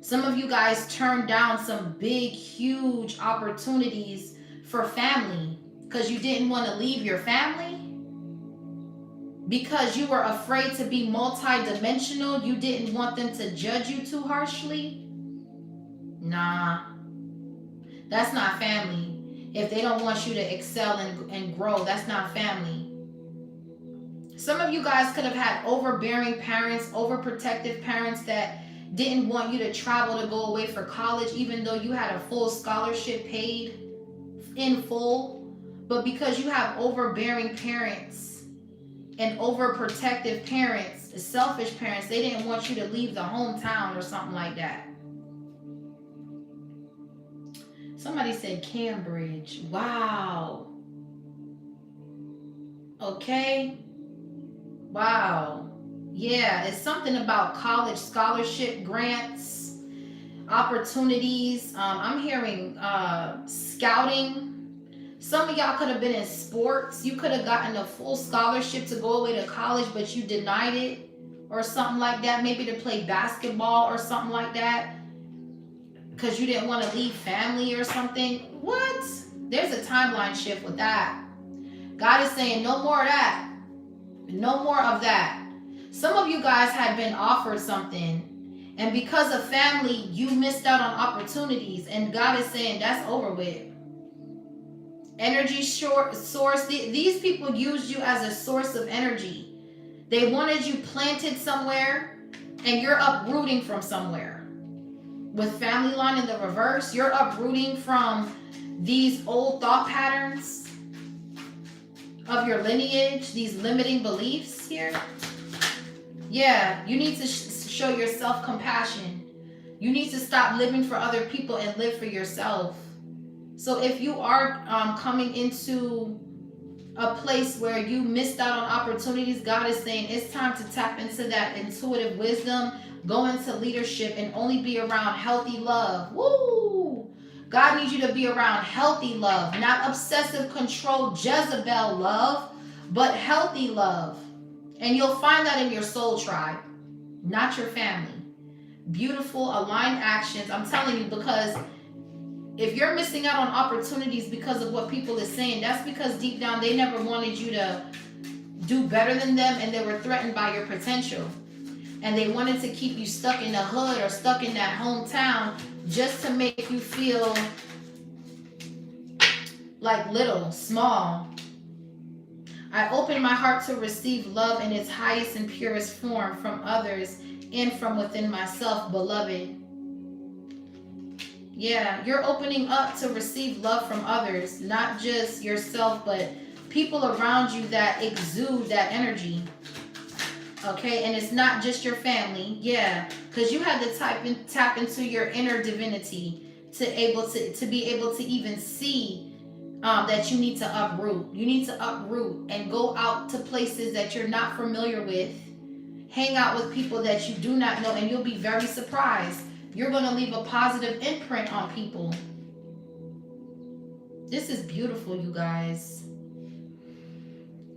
Some of you guys turned down some big, huge opportunities for family because you didn't want to leave your family. Because you were afraid to be multi-dimensional. You didn't want them to judge you too harshly. Nah, that's not family. If they don't want you to excel and grow, that's not family. Some of you guys could have had overbearing parents, overprotective parents that didn't want you to travel to go away for college, even though you had a full scholarship paid in full. But because you have overbearing parents and overprotective parents, selfish parents, they didn't want you to leave the hometown or something like that. Somebody said Cambridge. Wow. Okay. Wow. Yeah, it's something about college scholarship grants, opportunities. I'm hearing scouting. Some of y'all could have been in sports. You could have gotten a full scholarship to go away to college, but you denied it or something like that. Maybe to play basketball or something like that because you didn't want to leave family or something. What? There's a timeline shift with that. God is saying no more of that. No more of that. Some of you guys had been offered something, and because of family, you missed out on opportunities, and God is saying that's over with. Energy source. These people used you as a source of energy. They wanted you planted somewhere, and you're uprooting from somewhere. With family line in the reverse, you're uprooting from these old thought patterns of your lineage, these limiting beliefs here. Yeah, you need to show your self-compassion. You need to stop living for other people and live for yourself. So if you are coming into a place where you missed out on opportunities, God is saying it's time to tap into that intuitive wisdom, go into leadership, and only be around healthy love. Woo! God needs you to be around healthy love, not obsessive control Jezebel love, but healthy love. And you'll find that in your soul tribe, not your family. Beautiful, aligned actions. I'm telling you, because if you're missing out on opportunities because of what people are saying, that's because deep down they never wanted you to do better than them, and they were threatened by your potential. And they wanted to keep you stuck in the hood or stuck in that hometown just to make you feel like little, small. I open my heart to receive love in its highest and purest form from others and from within myself, beloved. Yeah, you're opening up to receive love from others, not just yourself, but people around you that exude that energy. Okay, and it's not just your family. Yeah, because you had to tap into your inner divinity to be able to even see that you need to uproot. You need to uproot and go out to places that you're not familiar with. Hang out with people that you do not know, and you'll be very surprised. You're going to leave a positive imprint on people. This is beautiful, you guys.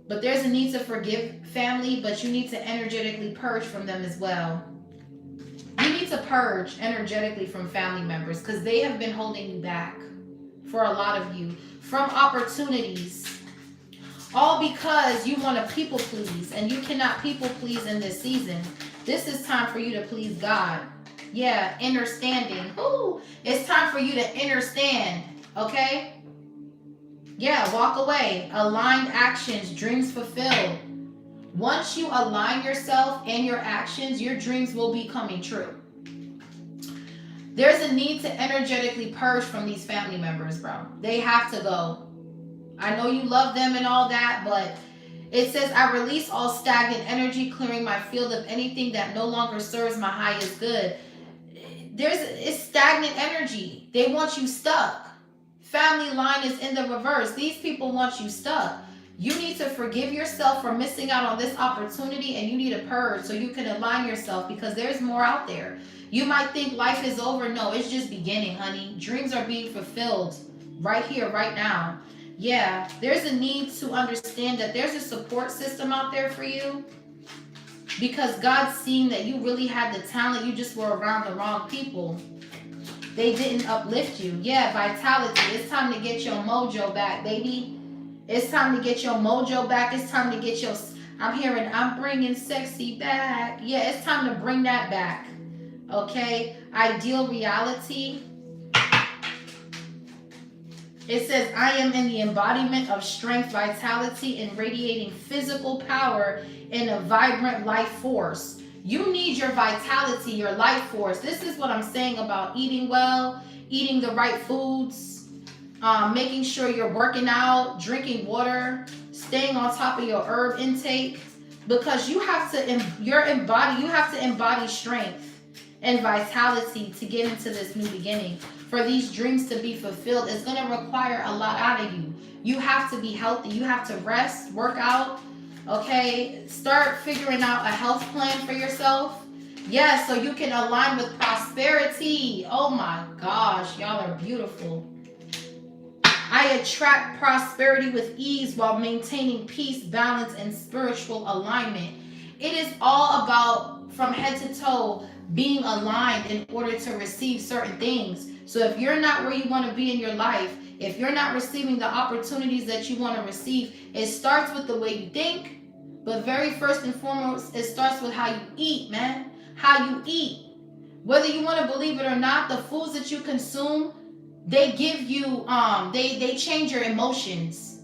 But there's a need to forgive family, but you need to energetically purge from them as well. You need to purge energetically from family members because they have been holding you back, for a lot of you, from opportunities. All because you want to people please, and you cannot people please in this season. This is time for you to please God. Yeah, understanding. Ooh, it's time for you to understand, okay? Yeah, walk away. Aligned actions, dreams fulfilled. Once you align yourself and your actions, your dreams will be coming true. There's a need to energetically purge from these family members, bro. They have to go. I know you love them and all that, but it says, I release all stagnant energy, clearing my field of anything that no longer serves my highest good. It's stagnant energy. They want you stuck. Family line is in the reverse. These people want you stuck. You need to forgive yourself for missing out on this opportunity, and you need to purge so you can align yourself because there's more out there. You might think life is over. No, it's just beginning, honey. Dreams are being fulfilled right here, right now. Yeah, there's a need to understand that there's a support system out there for you because God's seeing that you really had the talent. You just were around the wrong people. They didn't uplift you. Yeah, vitality. It's time to get your mojo back, baby. It's time to get your mojo back. It's time to get your, I'm bringing sexy back. Yeah, it's time to bring that back. Okay, ideal reality. It says, I am in the embodiment of strength, vitality, and radiating physical power in a vibrant life force. You need your vitality, your life force. This is what I'm saying about eating well, eating the right foods, making sure you're working out, drinking water, staying on top of your herb intake, because you have to embody strength and vitality to get into this new beginning. For these dreams to be fulfilled, it's going to require a lot out of you. You have to be healthy. You have to rest, work out, okay? Start figuring out a health plan for yourself. Yeah, so you can align with prosperity. Oh my gosh, y'all are beautiful. I attract prosperity with ease while maintaining peace, balance, and spiritual alignment. It is all about, from head to toe, being aligned in order to receive certain things. So if you're not where you want to be in your life, if you're not receiving the opportunities that you want to receive, it starts with the way you think. But very first and foremost, it starts with how you eat, man. How you eat. Whether you want to believe it or not, the foods that you consume, they give you, they change your emotions.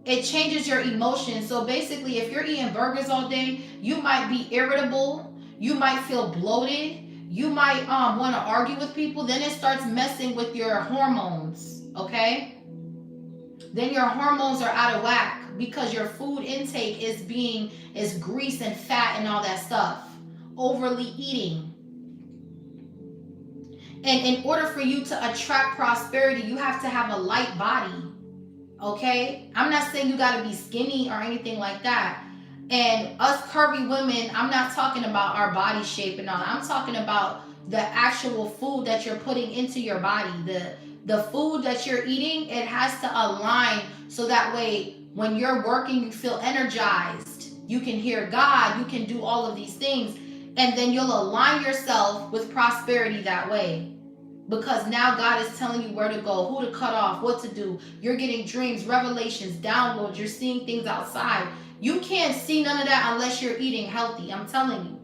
It changes your emotions. So basically, if you're eating burgers all day, you might be irritable. You might feel bloated. You might want to argue with people. Then it starts messing with your hormones, okay? Then your hormones are out of whack because your food intake is grease and fat and all that stuff. Overly eating. And in order for you to attract prosperity, you have to have a light body, okay? I'm not saying you got to be skinny or anything like that. And us curvy women, I'm not talking about our body shape and all. I'm talking about the actual food that you're putting into your body. The food that you're eating, it has to align so that way when you're working, you feel energized. You can hear God. You can do all of these things. And then you'll align yourself with prosperity that way. Because now God is telling you where to go, who to cut off, what to do. You're getting dreams, revelations, downloads. You're seeing things outside. You can't see none of that unless you're eating healthy. I'm telling you.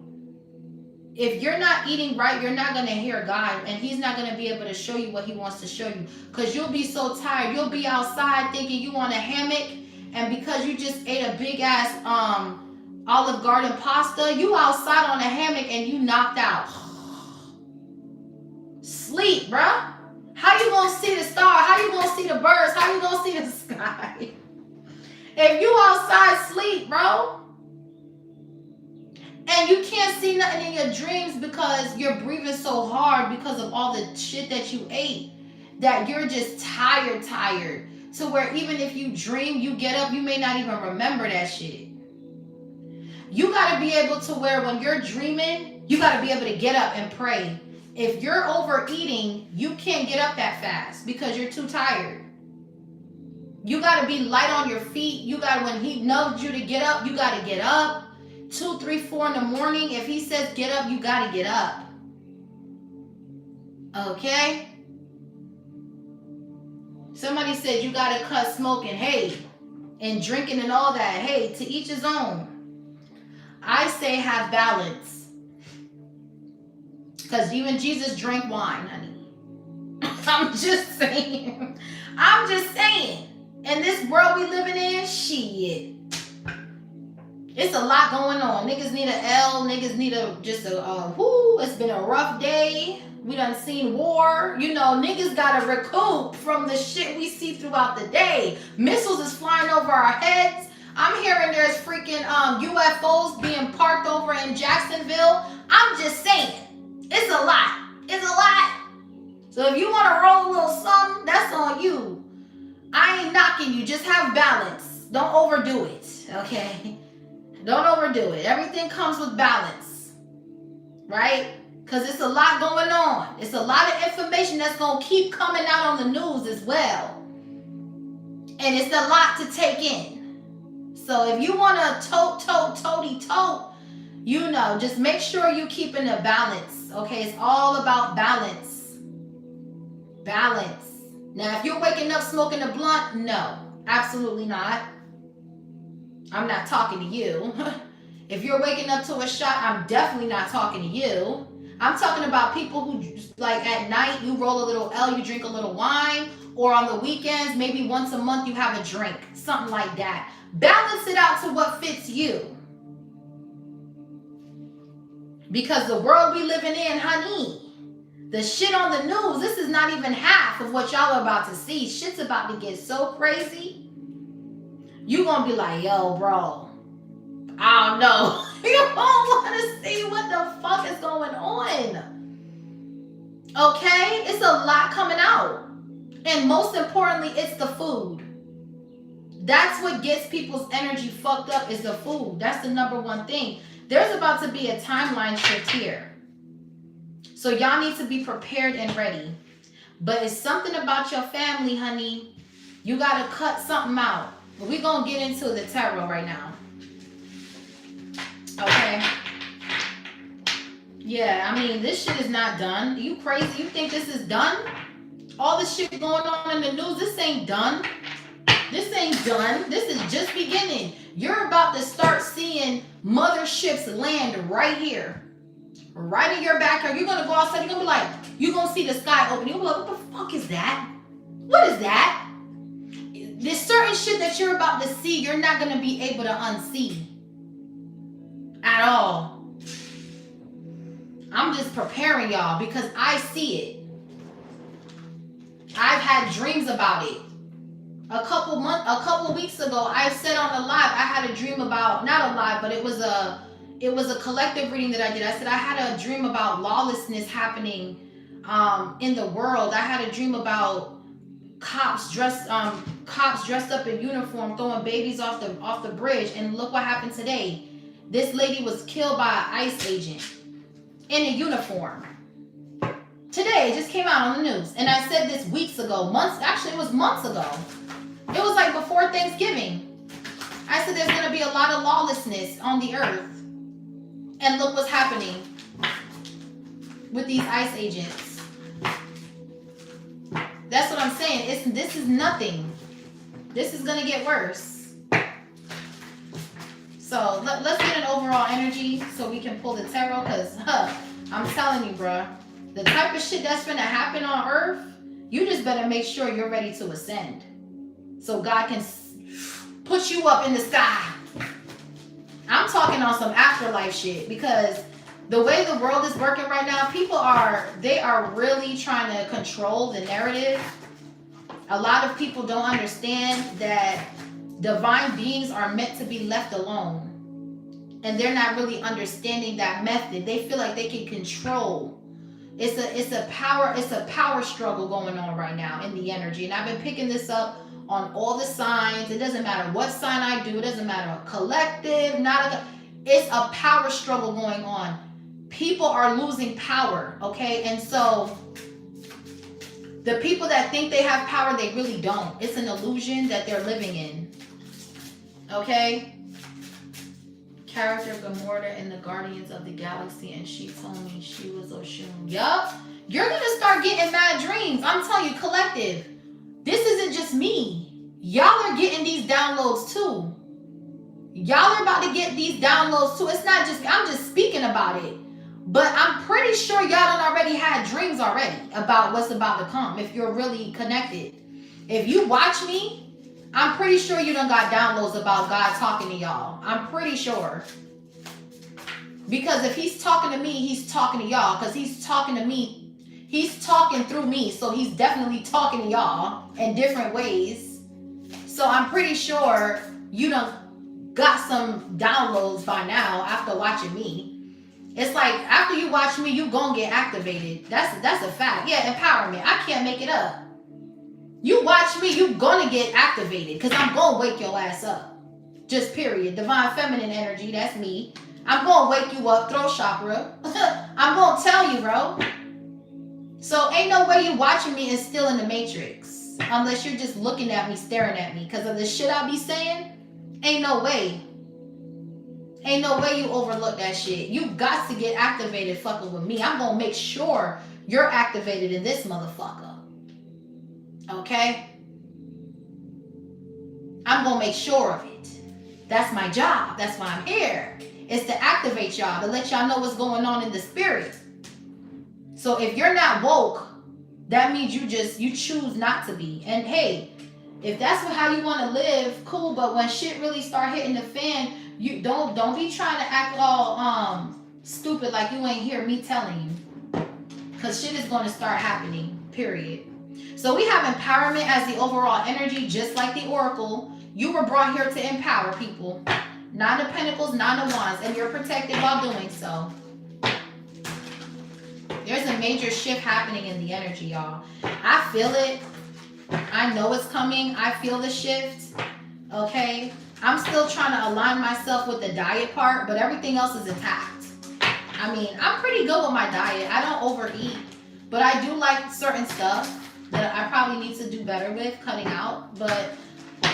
If you're not eating right, you're not going to hear God. And he's not going to be able to show you what he wants to show you. Because you'll be so tired. You'll be outside thinking you want a hammock. And because you just ate a big ass Olive Garden pasta, you outside on a hammock and you knocked out. Sleep, bruh. How you going to see the star? How you going to see the birds? How you going to see the sky? If you outside sleep, bro, and you can't see nothing in your dreams because you're breathing so hard because of all the shit that you ate, that you're just tired, to where even if you dream, you get up, you may not even remember that shit. You got to be able to where when you're dreaming, you got to be able to get up and pray. If you're overeating, you can't get up that fast because you're too tired. You got to be light on your feet. You got to, when he knows you to get up, you got to get up. 2, 3, 4 in the morning. If he says get up, you got to get up. Okay? Somebody said you got to cut smoking. Hey, and drinking and all that. Hey, to each his own. I say have balance. Because even Jesus drank wine, honey. I'm just saying. I'm just saying. In this world we living in, shit. It's a lot going on. Niggas need a L. Niggas need it's been a rough day. We done seen war. You know, niggas gotta recoup from the shit we see throughout the day. Missiles is flying over our heads. I'm hearing there's freaking UFOs being parked over in Jacksonville. I'm just saying. It's a lot. It's a lot. So if you want to roll a little something, that's on you. I ain't knocking you. Just have balance. Don't overdo it. Okay? Don't overdo it. Everything comes with balance. Right? Because it's a lot going on. It's a lot of information that's going to keep coming out on the news as well. And it's a lot to take in. So if you want to tote, you know, just make sure you keeping a balance. Okay? It's all about balance. Balance. Now, if you're waking up smoking a blunt, no. Absolutely not. I'm not talking to you. If you're waking up to a shot, I'm definitely not talking to you. I'm talking about people who, like, at night, you roll a little L, you drink a little wine, or on the weekends, maybe once a month, you have a drink. Something like that. Balance it out to what fits you. Because the world we living in, honey, the shit on the news, this is not even half of what y'all are about to see. Shit's about to get so crazy. You gonna be like, yo, bro, I don't know. You don't want to see what the fuck is going on. Okay? It's a lot coming out. And most importantly, it's the food. That's what gets people's energy fucked up, is the food. That's the number one thing. There's about to be a timeline shift here. So y'all need to be prepared and ready. But it's something about your family, honey. You got to cut something out. But we're going to get into the tarot right now. Okay? Yeah, I mean, this shit is not done. You crazy? You think this is done? All this shit going on in the news, this ain't done. This ain't done. This is just beginning. You're about to start seeing motherships land right here. Right in your backyard. You're going to go outside. You're going to be like, you're going to see the sky open. You're going to be like, what the fuck is that? What is that? There's certain shit that you're about to see, you're not going to be able to unsee. At all. I'm just preparing y'all because I see it. I've had dreams about it. A couple weeks ago, I said on a live, I had a dream about, not a live, but it was a collective reading that I did. I said I had a dream about lawlessness happening in the world. I had a dream about cops dressed up in uniform throwing babies off the bridge, and look what happened today. This lady was killed by an ICE agent in a uniform. Today, it just came out on the news. And I said this weeks ago, it was months ago. It was like before Thanksgiving. I said there's going to be a lot of lawlessness on the earth. And look what's happening with these ICE agents. That's what I'm saying. This is nothing. This is going to get worse. So let's get an overall energy so we can pull the tarot, because I'm telling you, bruh, the type of shit that's going to happen on earth, you just better make sure you're ready to ascend so God can put you up in the sky. I'm talking on some afterlife shit, because the way the world is working right now, they are really trying to control the narrative. A lot of people don't understand that divine beings are meant to be left alone. And they're not really understanding that method. They feel like they can control. It's a power struggle going on right now in the energy. And I've been picking this up on all the signs. It doesn't matter what sign I do. It doesn't matter collective, it's a power struggle going on. people are losing power, okay? And so the people that think they have power, they really don't. It's an illusion that they're living in, okay? Character of Gamorra in the Guardians of the Galaxy, and she told me she was Oshun. Yup. You're going to start getting mad dreams. I'm telling you, collective. This isn't just me. Y'all are getting these downloads too. Y'all are about to get these downloads too. It's not just me. I'm just speaking about it. But I'm pretty sure y'all done already had dreams already about what's about to come if you're really connected. If you watch me, I'm pretty sure you done got downloads about God talking to y'all. I'm pretty sure. Because if he's talking to me, he's talking to y'all. Because he's talking to me. He's talking through me. So he's definitely talking to y'all in different ways. So I'm pretty sure you done got some downloads by now after watching me. It's like after you watch me, you gonna get activated. That's a fact. Yeah, empowerment. I can't make it up. You watch me, you gonna get activated because I'm gonna wake your ass up. Just period. Divine feminine energy, that's me. I'm gonna wake you up, throat chakra. I'm gonna tell you, bro. So ain't no way you watching me and still in the matrix. Unless you're just looking at me, staring at me. Because of the shit I be saying, ain't no way. Ain't no way you overlook that shit. You got to get activated fucking with me. I'm gonna make sure you're activated in this motherfucker. Okay? I'm gonna make sure of it. That's my job. That's why I'm here. It's to activate y'all, to let y'all know what's going on in the spirit. So if you're not woke, that means you choose not to be. And hey, if that's how you want to live, cool. But when shit really start hitting the fan, you don't be trying to act all stupid like you ain't hear me telling you. Because shit is going to start happening, period. So we have empowerment as the overall energy, just like the Oracle. You were brought here to empower people. Nine of Pentacles, Nine of Wands, and you're protected while doing so. There's a major shift happening in the energy, y'all. I feel it. I know it's coming. I feel the shift. Okay? I'm still trying to align myself with the diet part, but everything else is intact. I mean, I'm pretty good with my diet. I don't overeat, but I do like certain stuff that I probably need to do better with cutting out. But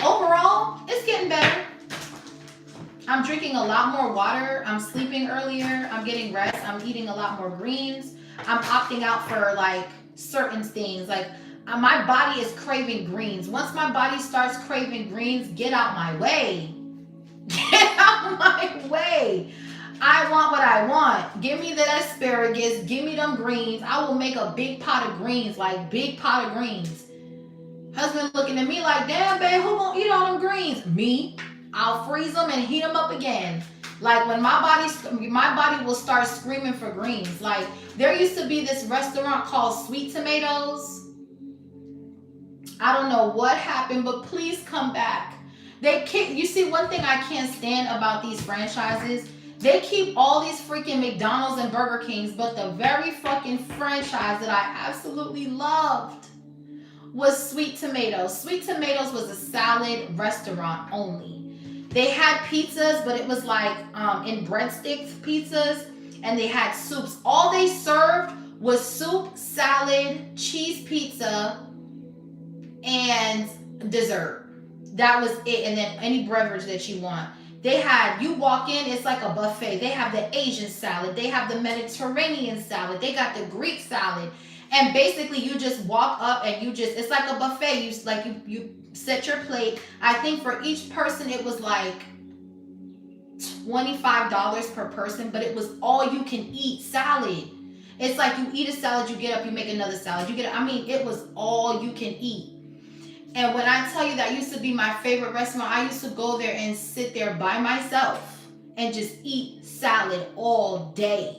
overall, it's getting better. I'm drinking a lot more water. I'm sleeping earlier. I'm getting rest. I'm eating a lot more greens. I'm opting out for like certain things. Like my body is craving greens. Once my body starts craving greens, get out my way. Get out my way. I want what I want. Give me the asparagus. Give me them greens. I will make a big pot of greens, like big pot of greens. Husband looking at me like, damn, babe, who gonna eat all them greens? Me. I'll freeze them and heat them up again. Like when my body will start screaming for greens. Like there used to be this restaurant called Sweet Tomatoes. I don't know what happened, but please come back. You see, one thing I can't stand about these franchises, they keep all these freaking McDonald's and Burger Kings, but the very fucking franchise that I absolutely loved was Sweet Tomatoes. Sweet Tomatoes was a salad restaurant only. They had pizzas, but it was like in breadsticks pizzas, and they had soups. All they served was soup, salad, cheese pizza, and dessert. That was it. And then any beverage that you want. They had, you walk in, it's like a buffet. They have the Asian salad. They have the Mediterranean salad. They got the Greek salad. And basically you just walk up and it's like a buffet. You set your plate. I think for each person it was like $25 per person, but it was all you can eat salad. It's like you eat a salad, you get up, you make another salad. It was all you can eat. And when I tell you that used to be my favorite restaurant, I used to go there and sit there by myself and just eat salad all day.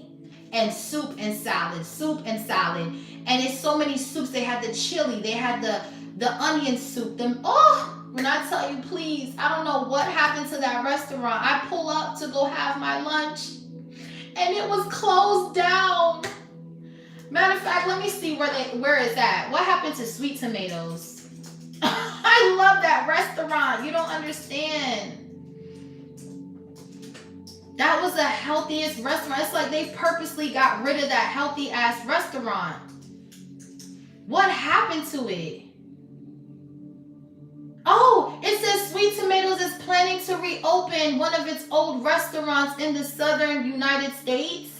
And soup and salad, soup and salad. And it's so many soups. They had the chili, they had the onion soup. When I tell you, please, I don't know what happened to that restaurant. I pull up to go have my lunch and it was closed down. Matter of fact, let me see where it's at. What happened to Sweet Tomatoes? I love that restaurant. You don't understand. That was the healthiest restaurant. It's like they purposely got rid of that healthy ass restaurant. What happened to it? Oh, it says Sweet Tomatoes is planning to reopen one of its old restaurants in the southern United States.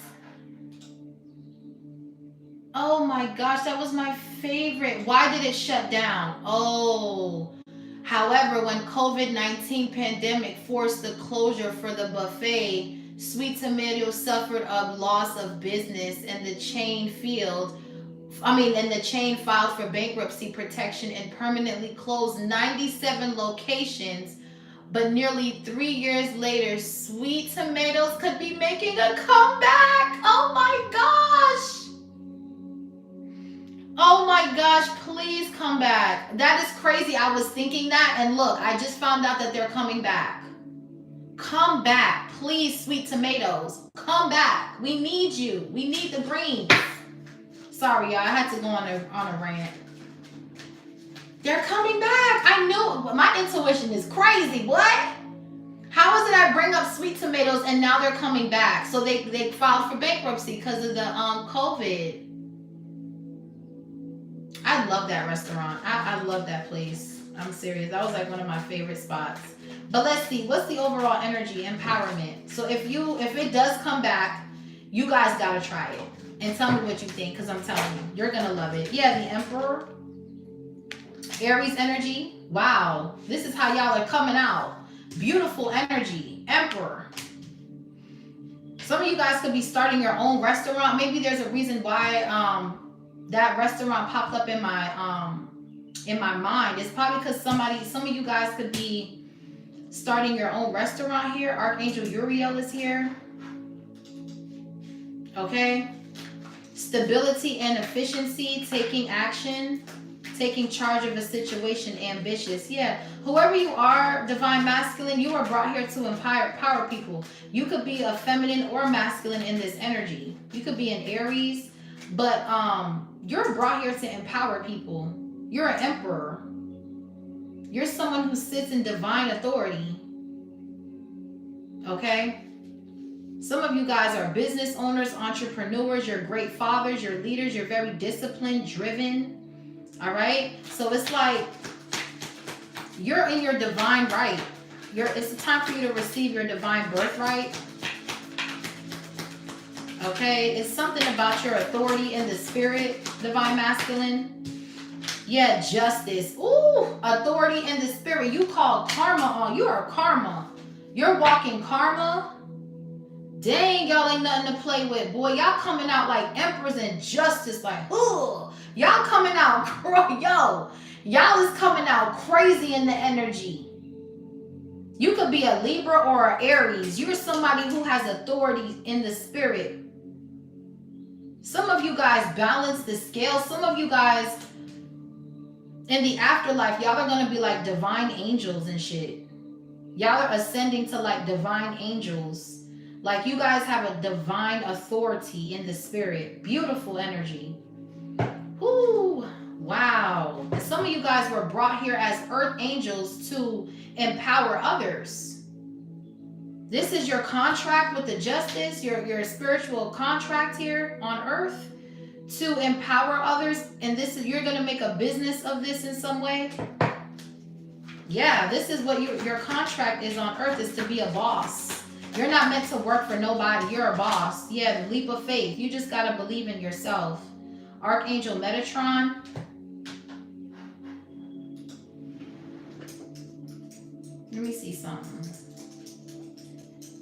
Oh my gosh, that was my favorite. Why did it shut down? Oh, however, when COVID-19 pandemic forced the closure for the buffet, Sweet Tomatoes suffered a loss of business, and the chain filed for bankruptcy protection and permanently closed 97 locations. But nearly 3 years later, Sweet Tomatoes could be making a comeback. Oh my gosh. Oh my gosh, please come back. That is crazy. I was thinking that, and look, I just found out that they're coming back. Come back, please, Sweet Tomatoes. Come back. We need you. We need the greens. Sorry, y'all. I had to go on a rant. They're coming back. I knew. My intuition is crazy. What? How is it I bring up Sweet Tomatoes and now they're coming back? So they filed for bankruptcy because of the COVID. I love that restaurant. I love that place. I'm serious. That was like one of my favorite spots. But let's see. What's the overall energy? Empowerment. So if it does come back, you guys gotta try it. And tell me what you think, because I'm telling you, you're gonna love it. Yeah, the Emperor. Aries energy. Wow. This is how y'all are coming out. Beautiful energy. Emperor. Some of you guys could be starting your own restaurant. Maybe there's a reason why that restaurant popped up in my mind. It's probably because some of you guys could be starting your own restaurant here. Archangel Uriel is here. Okay. Stability and efficiency, taking action, taking charge of a situation, ambitious. Yeah, whoever you are, divine masculine, you are brought here to empower people. You could be a feminine or masculine in this energy. You could be an Aries, but you're brought here to empower people. You're an emperor. You're someone who sits in divine authority. Okay? Some of you guys are business owners, entrepreneurs, you're great fathers, you're leaders, you're very disciplined, driven. All right? So it's like you're in your divine right. It's time for you to receive your divine birthright. Okay? It's something about your authority in the spirit, divine masculine. Yeah, justice. Ooh, authority in the spirit. You call karma on. You are karma. You're walking karma. Dang, y'all ain't nothing to play with. Boy, y'all coming out like emperors and justice. Like, ooh. Y'all coming out, yo. Y'all is coming out crazy in the energy. You could be a Libra or an Aries. You're somebody who has authority in the spirit. Some of you guys balance the scale. Some of you guys in the afterlife, y'all are going to be like divine angels and shit. Y'all are ascending to like divine angels. Like you guys have a divine authority in the spirit. Beautiful energy. Whoo. Wow. And some of you guys were brought here as earth angels to empower others. This is your contract with the justice, your spiritual contract here on earth to empower others. And this is, you're going to make a business of this in some way. Yeah, this is what your contract is on earth, is to be a boss. You're not meant to work for nobody. You're a boss. Yeah, the leap of faith. You just got to believe in yourself. Archangel Metatron. Let me see something.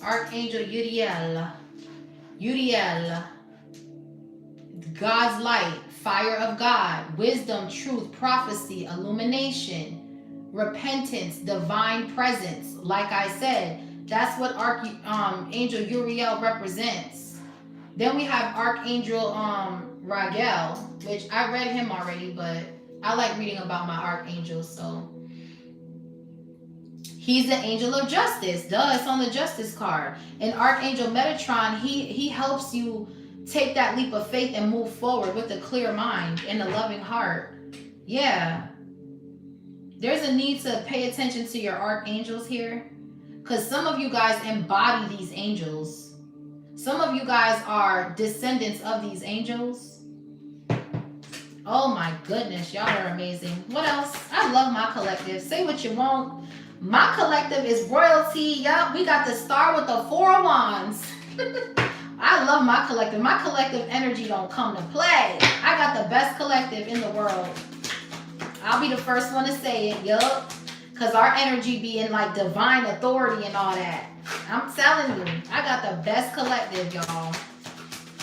Archangel Uriel. Uriel. God's light. Fire of God. Wisdom, truth, prophecy, illumination, repentance, divine presence. Like I said, that's what Archangel Uriel represents. Then we have Archangel Raguel, which I read him already, but I like reading about my archangels, so he's the angel of justice. Duh, it's on the justice card. And Archangel Metatron, he helps you take that leap of faith and move forward with a clear mind and a loving heart. Yeah. There's a need to pay attention to your archangels here. Because some of you guys embody these angels. Some of you guys are descendants of these angels. Oh my goodness, y'all are amazing. What else? I love my collective. Say what you want. My collective is royalty. Yup, we got the star with the 4 of wands. I love my collective. My collective energy don't come to play. I got the best collective in the world. I'll be the first one to say it. Yup. Because our energy be in like divine authority and all that. I'm telling you, I got the best collective, y'all.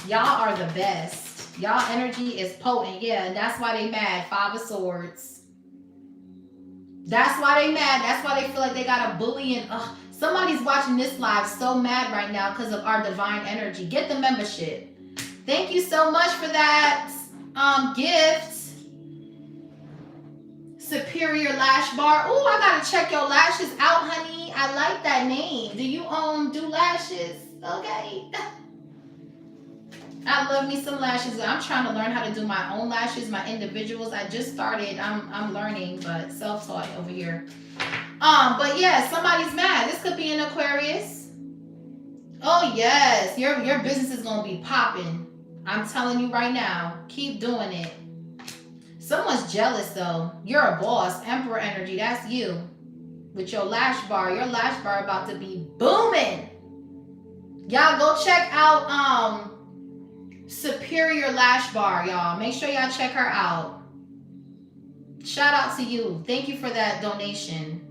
Y'all are the best. Y'all energy is potent. Yeah, and that's why they mad. 5 of Swords. That's why they mad. That's why they feel like they got a bully and somebody's watching this live so mad right now because of our divine energy. Get the membership. Thank you so much for that gift. Superior Lash Bar. Oh, I gotta check your lashes out, honey. I like that name. Do you do lashes? Okay. I love me some lashes. I'm trying to learn how to do my own lashes, my individuals. I just started. I'm learning, but self-taught over here. But yeah, somebody's mad. This could be an Aquarius. Oh yes, your business is gonna be popping. I'm telling you right now. Keep doing it. Someone's jealous though. You're a boss. Emperor energy. That's you. With your lash bar. Your lash bar about to be booming. Y'all go check out Superior Lash Bar, y'all. Make sure y'all check her out. Shout out to you. Thank you for that donation.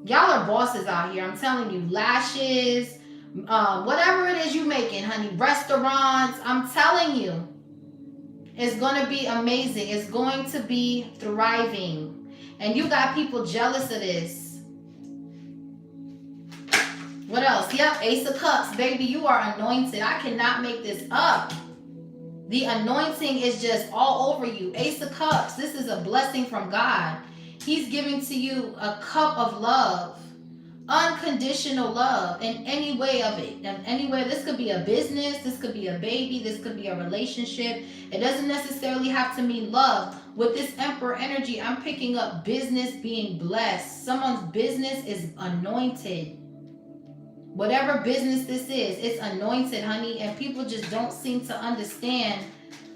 Y'all are bosses out here. I'm telling you. Lashes. Whatever it is you making, honey. Restaurants. I'm telling you. It's going to be amazing. It's going to be thriving. And you got people jealous of this. What else? Yep, Ace of Cups. Baby, you are anointed. I cannot make this up. The anointing is just all over you. Ace of Cups. This is a blessing from God. He's giving to you a cup of love. Unconditional love in any way of it. And anyway, this could be a business, this could be a baby, this could be a relationship. It doesn't necessarily have to mean love. With this Emperor energy, I'm picking up business being blessed. Someone's business is anointed. Whatever business this is, it's anointed, honey. And people just don't seem to understand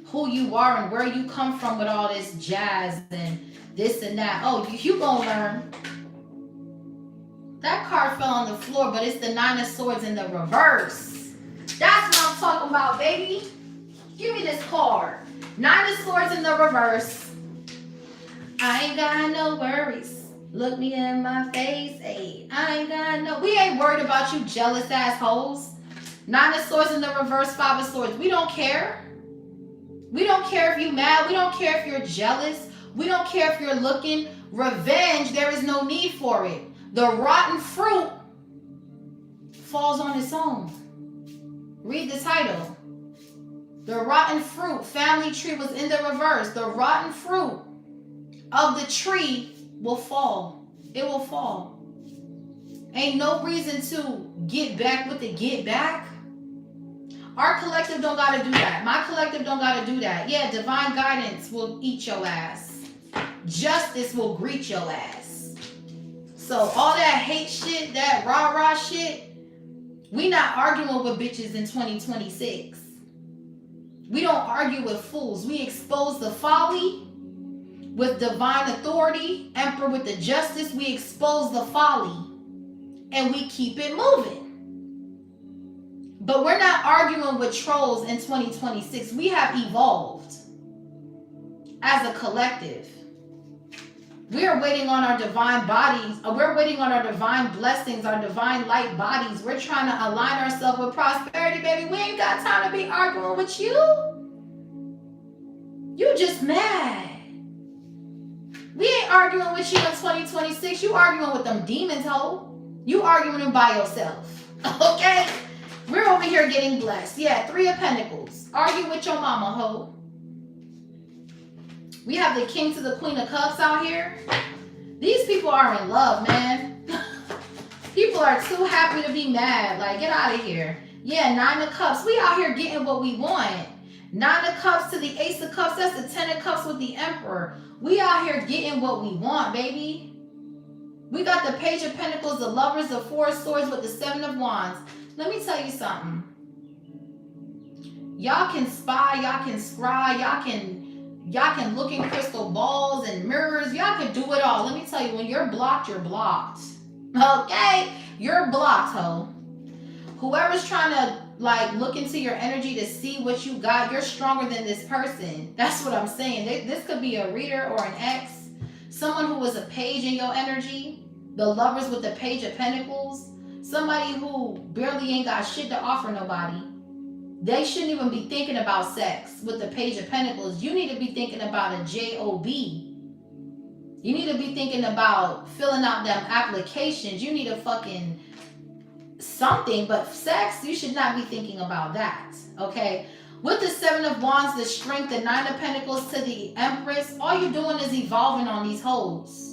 who you are and where you come from with all this jazz and this and that. Oh, you gonna learn. That card fell on the floor, but it's the 9 of Swords in the reverse. That's what I'm talking about, baby. Give me this card. 9 of Swords in the reverse. I ain't got no worries. Look me in my face. Hey, I ain't got no... We ain't worried about you jealous assholes. 9 of Swords in the reverse, 5 of Swords. We don't care. We don't care if you're mad. We don't care if you're jealous. We don't care if you're looking. Revenge, there is no need for it. The rotten fruit falls on its own. Read the title. The rotten fruit, family tree was in the reverse. The rotten fruit of the tree will fall. It will fall. Ain't no reason to get back with the get back. Our collective don't gotta do that. My collective don't gotta do that. Yeah, divine guidance will eat your ass. Justice will greet your ass. So all that hate shit, that rah-rah shit, we not arguing with bitches in 2026. We don't argue with fools. We expose the folly with divine authority. Emperor with the justice, we expose the folly. And we keep it moving. But we're not arguing with trolls in 2026. We have evolved as a collective. We are waiting on our divine bodies. We're waiting on our divine blessings, our divine light bodies. We're trying to align ourselves with prosperity, baby. We ain't got time to be arguing with you. You just mad. We ain't arguing with you in 2026. You arguing with them demons, ho. You arguing them by yourself. Okay? We're over here getting blessed. Yeah, 3 of Pentacles. Argue with your mama, ho. We have the King to the Queen of Cups out here. These people are in love, man. People are too happy to be mad. Like, get out of here. Yeah, 9 of Cups. We out here getting what we want. 9 of Cups to the Ace of Cups. That's the 10 of Cups with the Emperor. We out here getting what we want, baby. We got the Page of Pentacles, the Lovers, the Four of Swords with the Seven of Wands. Let me tell you something. Y'all can spy, y'all can scry, y'all can look in crystal balls and mirrors. Y'all can do it all. Let me tell you, when you're blocked, you're blocked. Okay? You're blocked, ho. Whoever's trying to like look into your energy to see what you got, you're stronger than this person. That's what I'm saying. This could be a reader or an ex, someone who was a page in your energy, the Lovers with the Page of Pentacles, somebody who barely ain't got shit to offer nobody. They shouldn't even be thinking about sex with the Page of Pentacles. You need to be thinking about a job. You need to be thinking about filling out them applications. You need a fucking something, but sex, you should not be thinking about that. Okay? With the Seven of Wands, the Strength, the Nine of Pentacles to the Empress, all you're doing is evolving on these hoes.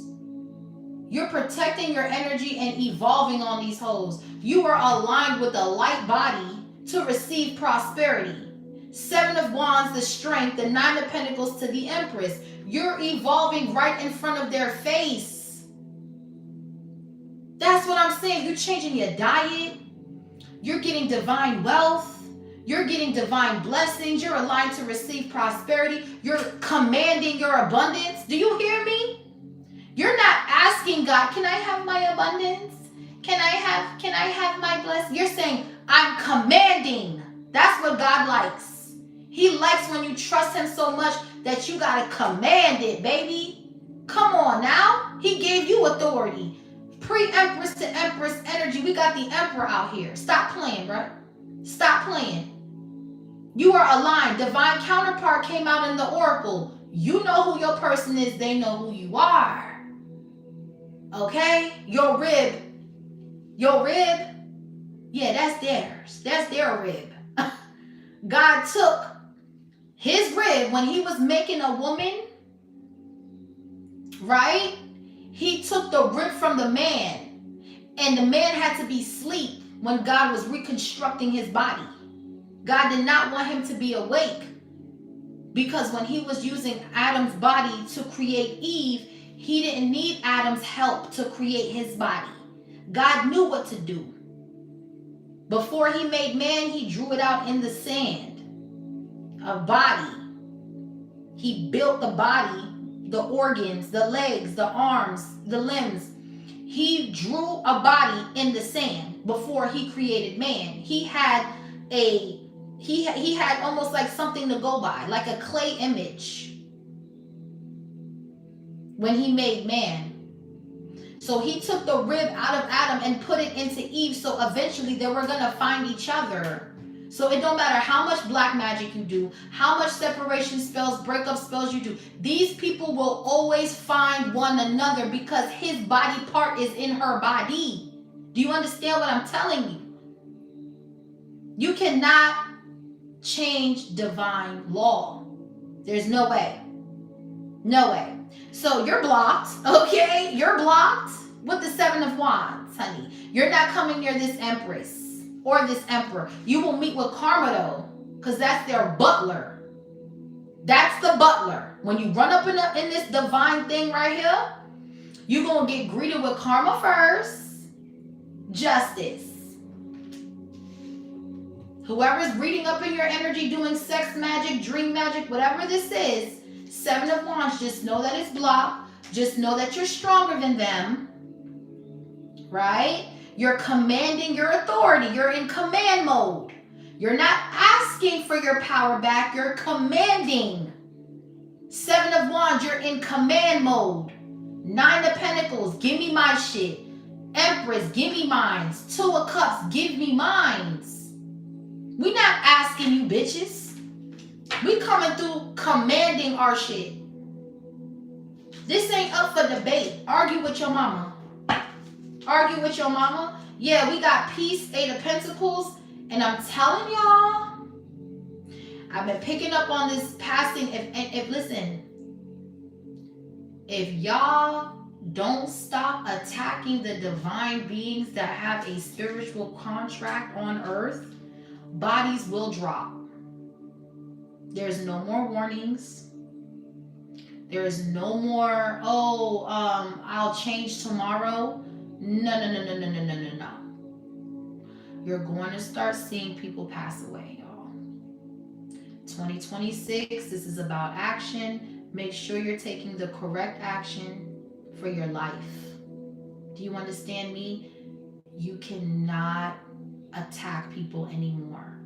You're protecting your energy and evolving on these hoes. You are aligned with a light body to receive prosperity. Seven of Wands, the Strength, the Nine of Pentacles to the Empress. You're evolving right in front of their face. That's what I'm saying. You're changing your diet. You're getting divine wealth. You're getting divine blessings. You're aligned to receive prosperity. You're commanding your abundance. Do you hear me? You're not asking God, can I have my abundance? Can I have my blessing? You're saying, I'm commanding. That's what God likes. He likes when you trust him so much that you gotta command it, baby. Come on now. He gave you authority. Pre-Empress to Empress energy. We got the Emperor out here. Stop playing, bro. Stop playing. You are aligned. Divine counterpart came out in the oracle. You know who your person is. They know who you are. Okay? Your rib. Yeah, that's theirs. That's their rib. God took his rib when he was making a woman, right? He took the rib from the man, and the man had to be asleep when God was reconstructing his body. God did not want him to be awake, because when he was using Adam's body to create Eve, he didn't need Adam's help to create his body. God knew what to do. Before he made man, he drew it out in the sand. A body. He built the body, the organs, the legs, the arms, the limbs. He drew a body in the sand before he created man. He had almost like something to go by, like a clay image when he made man. So he took the rib out of Adam and put it into Eve, so eventually they were going to find each other. So it don't matter how much black magic you do, how much separation spells, breakup spells you do. These people will always find one another because his body part is in her body. Do you understand what I'm telling you? You cannot change divine law. There's no way. No way. So you're blocked, okay? You're blocked with the Seven of Wands, honey. You're not coming near this Empress or this Emperor. You will meet with karma, though, because that's their butler. That's the butler. When you run up in this divine thing right here, you're going to get greeted with karma first. Justice. Whoever's reading up in your energy, doing sex magic, dream magic, whatever this is, Seven of Wands, just know that it's blocked. Just know that you're stronger than them. Right? You're commanding your authority. You're in command mode. You're not asking for your power back. You're commanding. Seven of Wands, you're in command mode. Nine of Pentacles, give me my shit. Empress, give me mines. Two of Cups, give me mines. We not asking you bitches. We coming through commanding our shit. This ain't up for debate. Argue with your mama. Argue with your mama. Yeah, we got peace, Eight of Pentacles. And I'm telling y'all, I've been picking up on this passing. Listen, if y'all don't stop attacking the divine beings that have a spiritual contract on earth, bodies will drop. There's no more warnings. There is no more, oh, I'll change tomorrow. No, no, no, no, no, no, no, no, no. You're going to start seeing people pass away, y'all. 2026, this is about action. Make sure you're taking the correct action for your life. Do you understand me? You cannot attack people anymore.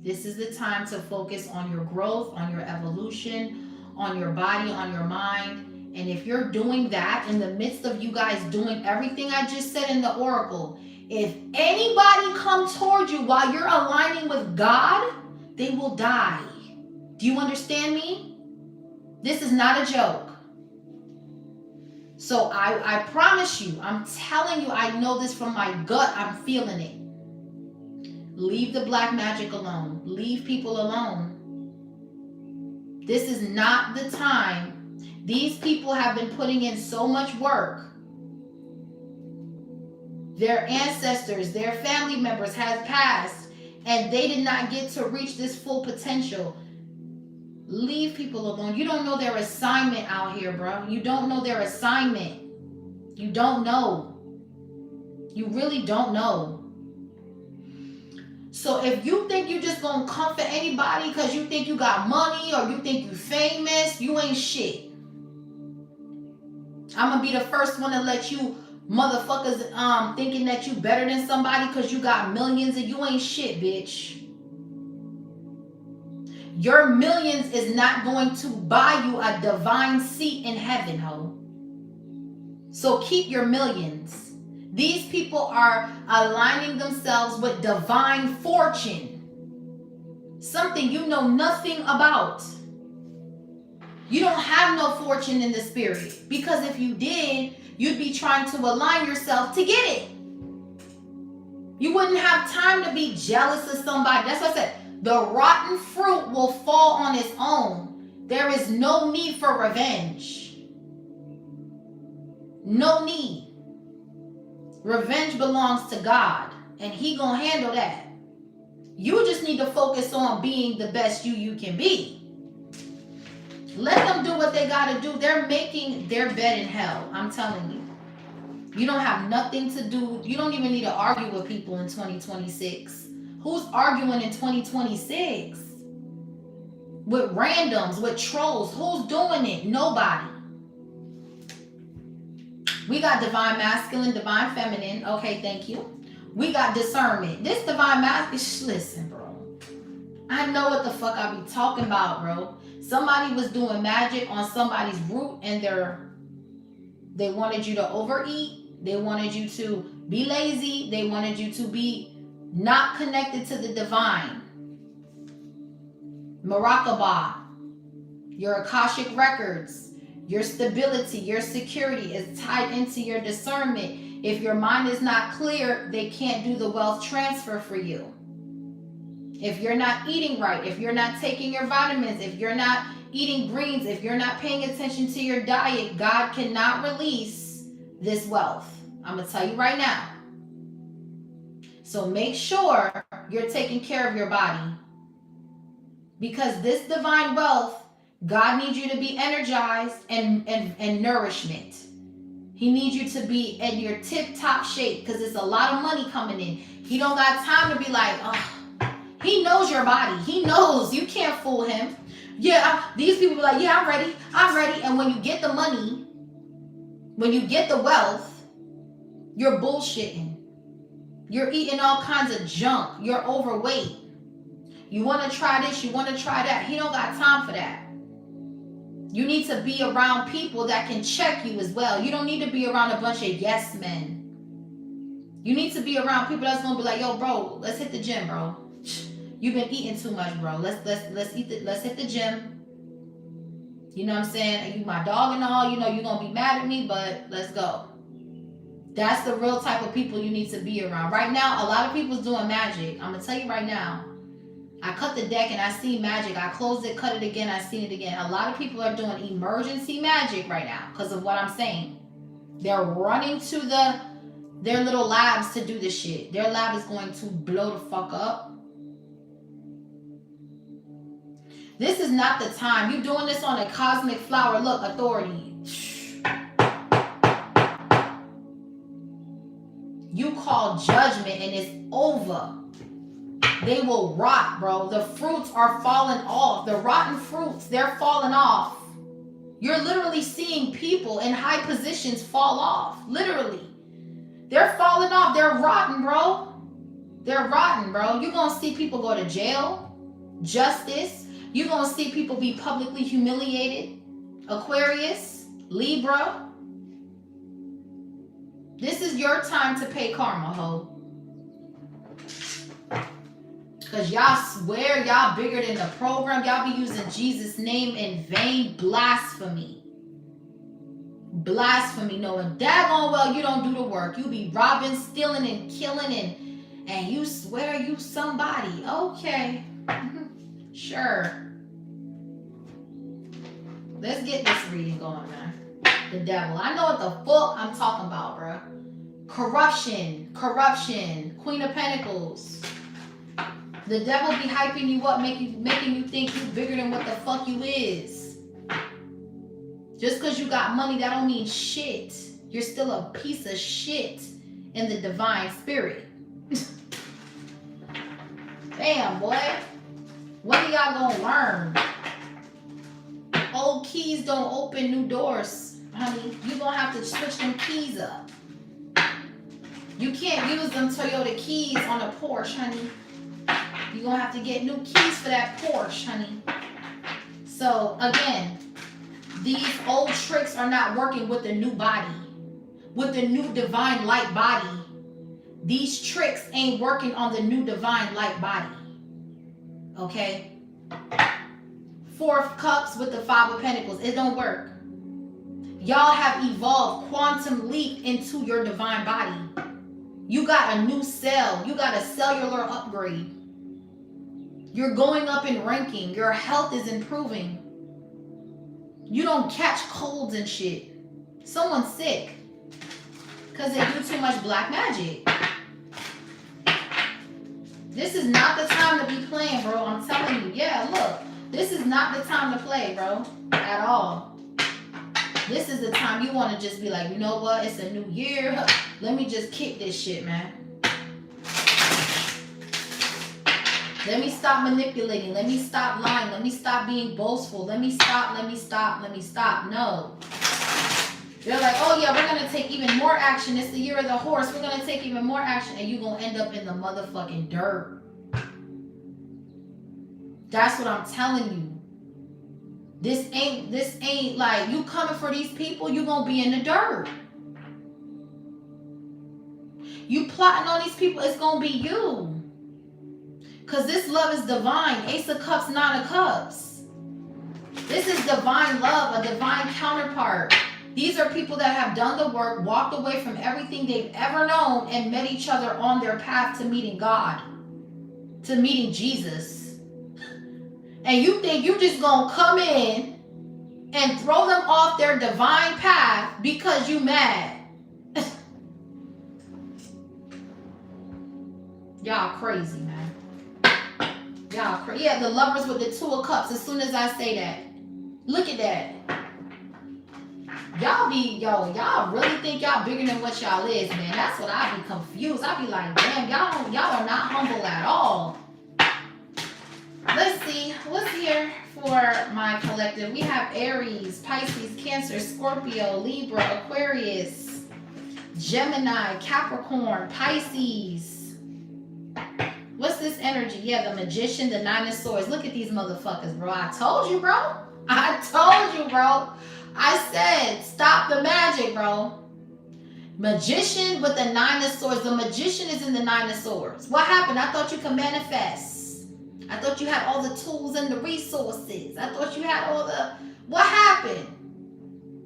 This is the time to focus on your growth, on your evolution, on your body, on your mind. And if you're doing that in the midst of you guys doing everything I just said in the oracle, if anybody comes toward you while you're aligning with God, they will die. Do you understand me? This is not a joke. So I promise you, I'm telling you, I know this from my gut. I'm feeling it. Leave the black magic alone. Leave people alone. This is not the time. These people have been putting in so much work. Their ancestors, their family members have passed, and they did not get to reach this full potential. Leave people alone. You don't know their assignment out here, bro. You don't know their assignment. You don't know. You really don't know. So if you think you just gonna comfort anybody because you think you got money or you think you famous, you ain't shit. I'm gonna be the first one to let you motherfuckers thinking that you better than somebody because you got millions and you ain't shit, bitch. Your millions is not going to buy you a divine seat in heaven, ho. So keep your millions. These people are aligning themselves with divine fortune. Something you know nothing about. You don't have no fortune in the spirit. Because if you did, you'd be trying to align yourself to get it. You wouldn't have time to be jealous of somebody. That's what I said. The rotten fruit will fall on its own. There is no need for revenge. No need. Revenge belongs to God, and He gonna handle that. You just need to focus on being the best you can be. Let them do what they gotta do. They're making their bed in hell. I'm telling you. You don't have nothing to do. You don't even need to argue with people in 2026. Who's arguing in 2026? With randoms, with trolls. Who's doing it? Nobody. We got divine masculine, divine feminine. Okay, thank you. We got discernment. This divine masculine, listen, bro. I know what the fuck I be talking about, bro. Somebody was doing magic on somebody's root and they wanted you to overeat. They wanted you to be lazy. They wanted you to be not connected to the divine. Murakaba, your Akashic records. Your stability, your security is tied into your discernment. If your mind is not clear, they can't do the wealth transfer for you. If you're not eating right, if you're not taking your vitamins, if you're not eating greens, if you're not paying attention to your diet, God cannot release this wealth. I'm going to tell you right now. So make sure you're taking care of your body. Because this divine wealth, God needs you to be energized and nourishment. He needs you to be in your tip-top shape because it's a lot of money coming in. He don't got time to be like, oh. He knows your body. He knows. You can't fool him. Yeah, these people be like, yeah, I'm ready. I'm ready. And when you get the money, when you get the wealth, you're bullshitting. You're eating all kinds of junk. You're overweight. You want to try this. You want to try that. He don't got time for that. You need to be around people that can check you as well. You don't need to be around a bunch of yes men. You need to be around people that's gonna be like, yo, bro, let's hit the gym, bro. You've been eating too much, bro. Let's hit the gym. You know what I'm saying? You my dog and all. You know you're gonna be mad at me, but let's go. That's the real type of people you need to be around. Right now, a lot of people's doing magic. I'm gonna tell you right now. I cut the deck and I see magic. I closed it, cut it again, I seen it again. A lot of people are doing emergency magic right now because of what I'm saying. They're running to their little labs to do this shit. Their lab is going to blow the fuck up. This is not the time. You doing this on a cosmic flower. Look, authority. You call judgment and it's over. They will rot, bro. The fruits are falling off. The rotten fruits, they're falling off. You're literally seeing people in high positions fall off. Literally. They're falling off. They're rotten, bro. They're rotten, bro. You're going to see people go to jail. Justice. You're going to see people be publicly humiliated. Aquarius. Libra. This is your time to pay karma, ho. Because y'all swear y'all bigger than the program. Y'all be using Jesus' name in vain. Blasphemy. Blasphemy. Knowing daggone well you don't do the work. You be robbing, stealing, and killing, and you swear you somebody. Okay. Sure. Let's get this reading going, man. The devil. I know what the fuck I'm talking about, bro. Corruption. Corruption. Queen of Pentacles. The devil be hyping you up, making you think you bigger than what the fuck you is. Just because you got money, that don't mean shit. You're still a piece of shit in the divine spirit. Damn, boy. When are y'all gonna learn? Old keys don't open new doors, honey. You gonna have to switch them keys up. You can't use them Toyota keys on a Porsche, honey. You're going to have to get new keys for that Porsche, honey. So, again, these old tricks are not working with the new body. With the new divine light body. These tricks ain't working on the new divine light body. Okay? 4 of Cups with the 5 of Pentacles. It don't work. Y'all have evolved quantum leap into your divine body. You got a new cell. You got a cellular upgrade. You're going up in ranking. Your health is improving. You don't catch colds and shit. Someone's sick because they do too much black magic. This is not the time to be playing, bro. I'm telling you. Yeah, look. This is not the time to play, bro. At all. This is the time you want to just be like, you know what? It's a new year. Let me just kick this shit, man. Let me stop manipulating. Let me stop lying. Let me stop being boastful. Let me stop. No. They're like, oh yeah, we're going to take even more action. It's the year of the horse. We're going to take even more action. And you're going to end up in the motherfucking dirt. That's what I'm telling you. This ain't like you coming for these people, you going to be in the dirt. You plotting on these people, it's going to be you. Because this love is divine. Ace of Cups, 9 of Cups. This is divine love, a divine counterpart. These are people that have done the work, walked away from everything they've ever known, and met each other on their path to meeting God, to meeting Jesus. And you think you just going to come in and throw them off their divine path because you mad. Y'all crazy, man. Y'all crazy. Yeah, the lovers with the 2 of Cups. As soon as I say that. Look at that. Y'all really think y'all bigger than what y'all is, man. That's what I be confused. I be like, damn, y'all are not humble at all. Let's see. What's here for my collective? We have Aries, Pisces, Cancer, Scorpio, Libra, Aquarius, Gemini, Capricorn, Pisces. What's this energy? Yeah, the Magician, the 9 of Swords. Look at these motherfuckers, bro. I told you, bro. I told you, bro. I said, stop the magic, bro. Magician with the 9 of Swords. The Magician is in the 9 of Swords. What happened? I thought you could manifest. I thought you had all the tools and the resources. I thought you had all the... What happened?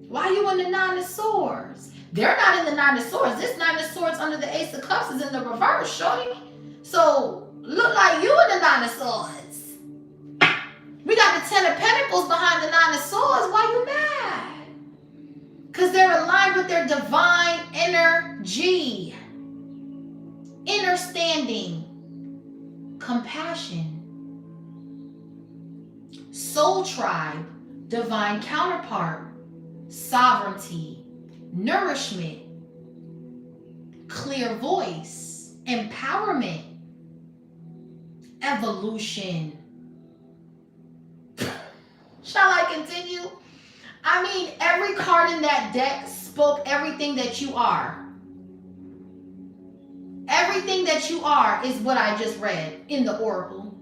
Why are you in the 9 of Swords? They're not in the 9 of Swords. This 9 of Swords under the Ace of Cups is in the reverse, shorty. So, look like you in the 9 of Swords. We got the 10 of Pentacles behind the 9 of Swords. Why you mad? Because they're aligned with their divine energy. Understanding. Compassion. soul tribe, divine counterpart, sovereignty, nourishment, clear voice, empowerment, evolution. Shall I continue? I mean, every card in that deck spoke everything that you are. Everything that you are is what I just read in the oracle.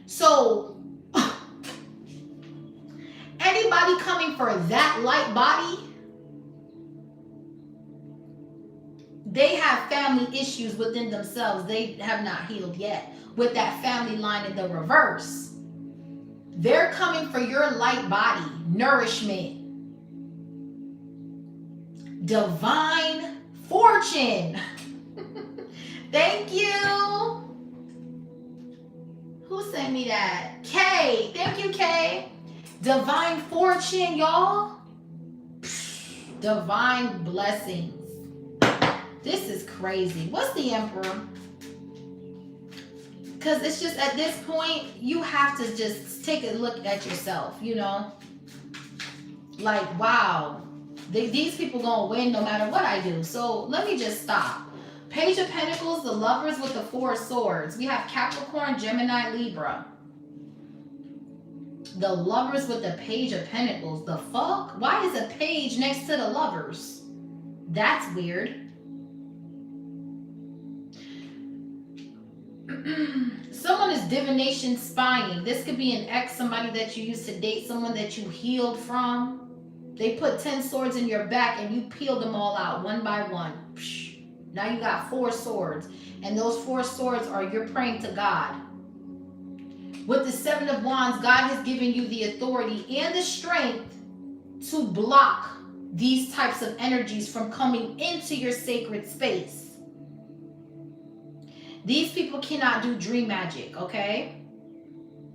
So, anybody coming for that light body, they have family issues within themselves. They have not healed yet with that family line in the reverse. They're coming for your light body, nourishment, divine fortune. Thank you. Who sent me that? Kay. Thank you, Kay. Divine fortune, y'all. Divine blessings. This is crazy. What's the Emperor? Because it's just at this point, you have to just take a look at yourself, you know? Like, wow. These people gonna win no matter what I do. So let me just stop. Page of Pentacles, the Lovers with the Four of Swords. We have Capricorn, Gemini, Libra. The Lovers with the Page of Pentacles. The fuck? Why is a page next to the Lovers? That's weird. Someone is divination spying. This could be an ex, somebody that you used to date, someone that you healed from. They put 10 swords in your back and you peeled them all out one by one. Now you got 4 swords. And those 4 swords are you're praying to God. With the 7 of Wands, God has given you the authority and the strength to block these types of energies from coming into your sacred space. These people cannot do dream magic, okay?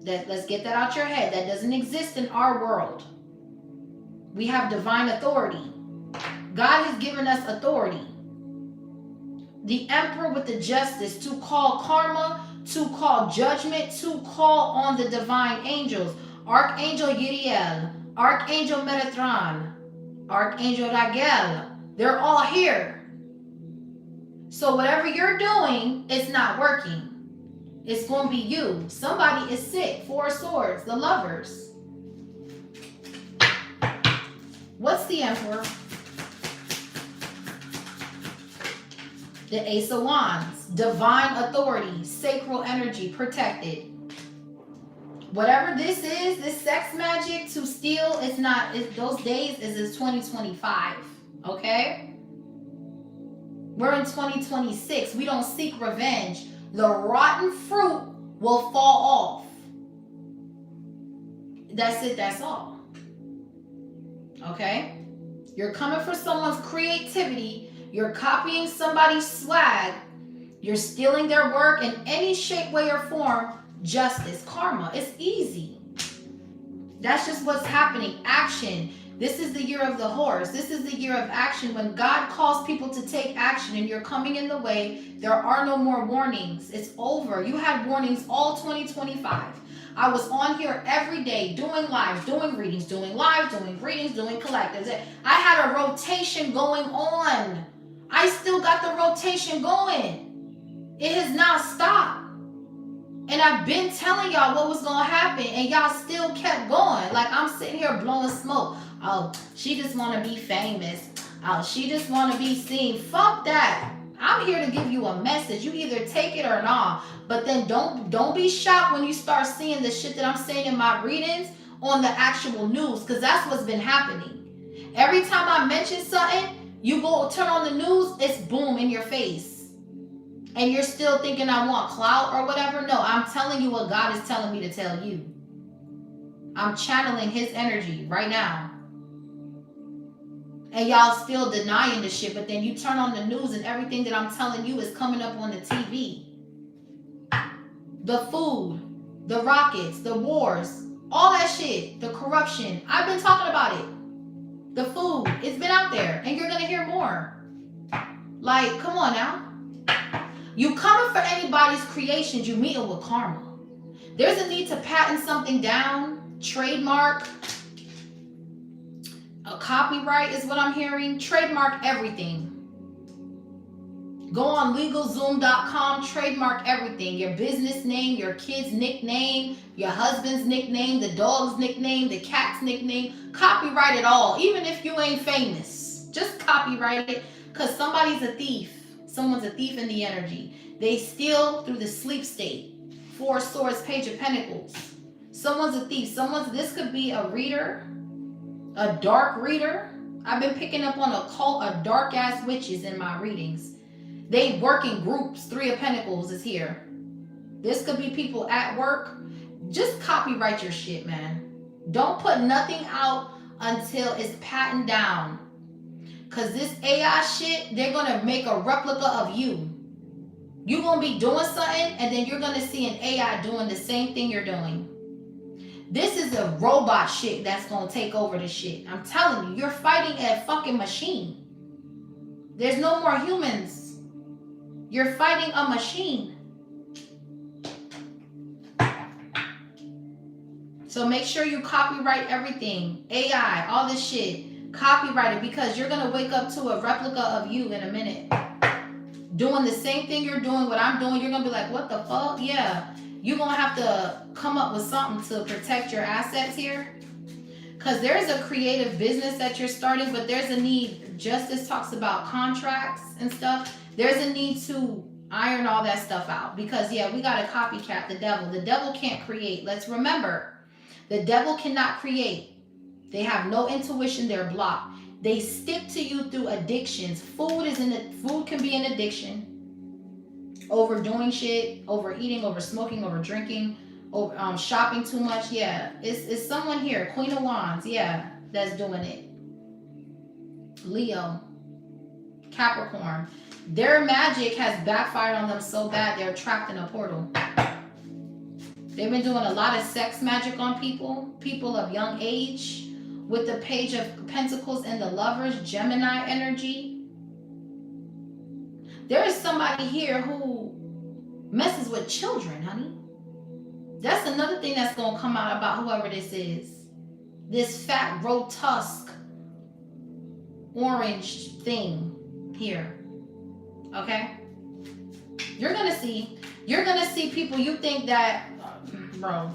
Let's get that out your head. That doesn't exist in our world. We have divine authority. God has given us authority. The Emperor with the Justice, to call karma, to call judgment, to call on the divine angels. Archangel Uriel, Archangel Metatron, Archangel Raguel. They're all here. So whatever you're doing, it's not working. It's going to be you. Somebody is sick. 4 swords, the Lovers. What's the Emperor? The Ace of Wands. Divine authority, sacral energy, protected. Whatever this is, this sex magic to steal, it's not, those days is 2025. Okay? We're in 2026. We don't seek revenge. The rotten fruit will fall off. That's it. That's all. Okay? You're coming for someone's creativity. You're copying somebody's swag. You're stealing their work in any shape, way, or form. Justice, karma. It's easy. That's just what's happening. Action. This is the year of the horse. This is the year of action. When God calls people to take action and you're coming in the way, there are no more warnings. It's over. You had warnings all 2025. I was on here every day doing lives, doing readings, doing live, doing readings, doing collectives. I had a rotation going on. I still got the rotation going. It has not stopped. And I've been telling y'all what was going to happen, and y'all still kept going. Like, I'm sitting here blowing smoke. Oh, she just want to be famous. Oh, she just want to be seen. Fuck that. I'm here to give you a message. You either take it or not. But then don't be shocked when you start seeing the shit that I'm saying in my readings on the actual news, because that's what's been happening. Every time I mention something, you go turn on the news, it's boom in your face. And you're still thinking I want clout or whatever. No, I'm telling you what God is telling me to tell you. I'm channeling his energy right now. And y'all still denying the shit, but then you turn on the news and everything that I'm telling you is coming up on the TV. The food, the rockets, the wars, all that shit, the corruption. I've been talking about it. The food, it's been out there, and you're gonna hear more. Like, come on now. You coming for anybody's creations, you meeting with karma. There's a need to patent something down, trademark, a copyright is what I'm hearing. Trademark everything. Go on LegalZoom.com, trademark everything. Your business name, your kid's nickname, your husband's nickname, the dog's nickname, the cat's nickname. Copyright it all, even if you ain't famous. Just copyright it, because somebody's a thief. Someone's a thief in the energy. They steal through the sleep state. 4 of Swords, Page of Pentacles. Someone's a thief. This could be a reader, a dark reader. I've been picking up on a dark ass witches in my readings. They work in groups. 3 of Pentacles is here. This could be people at work. Just copyright your shit, man. Don't put nothing out until it's patented down. Because this AI shit, they're going to make a replica of you. You're going to be doing something, and then you're going to see an AI doing the same thing you're doing. This is a robot shit that's going to take over the shit. I'm telling you, you're fighting a fucking machine. There's no more humans. You're fighting a machine. So make sure you copyright everything. AI, all this shit. Copyright it, because you're going to wake up to a replica of you in a minute. Doing the same thing you're doing, what I'm doing. You're going to be like, what the fuck? Yeah. You're going to have to come up with something to protect your assets here. Because there's a creative business that you're starting, but there's a need. Justice talks about contracts and stuff. There's a need to iron all that stuff out. Because, yeah, we got to copycat the devil. The devil can't create. Let's remember, the devil cannot create. They have no intuition. They're blocked. They stick to you through addictions. Food can be an addiction. Overdoing shit, overeating, over smoking, over drinking, over shopping too much. Yeah, it's someone here, Queen of Wands. Yeah, that's doing it. Leo, Capricorn. Their magic has backfired on them so bad they're trapped in a portal. They've been doing a lot of sex magic on people of young age. With the Page of Pentacles and the Lovers, Gemini energy. There is somebody here who messes with children, honey. That's another thing that's going to come out about whoever this is. This fat, grotesque, orange thing here. Okay? You're going to see people you think that, bro,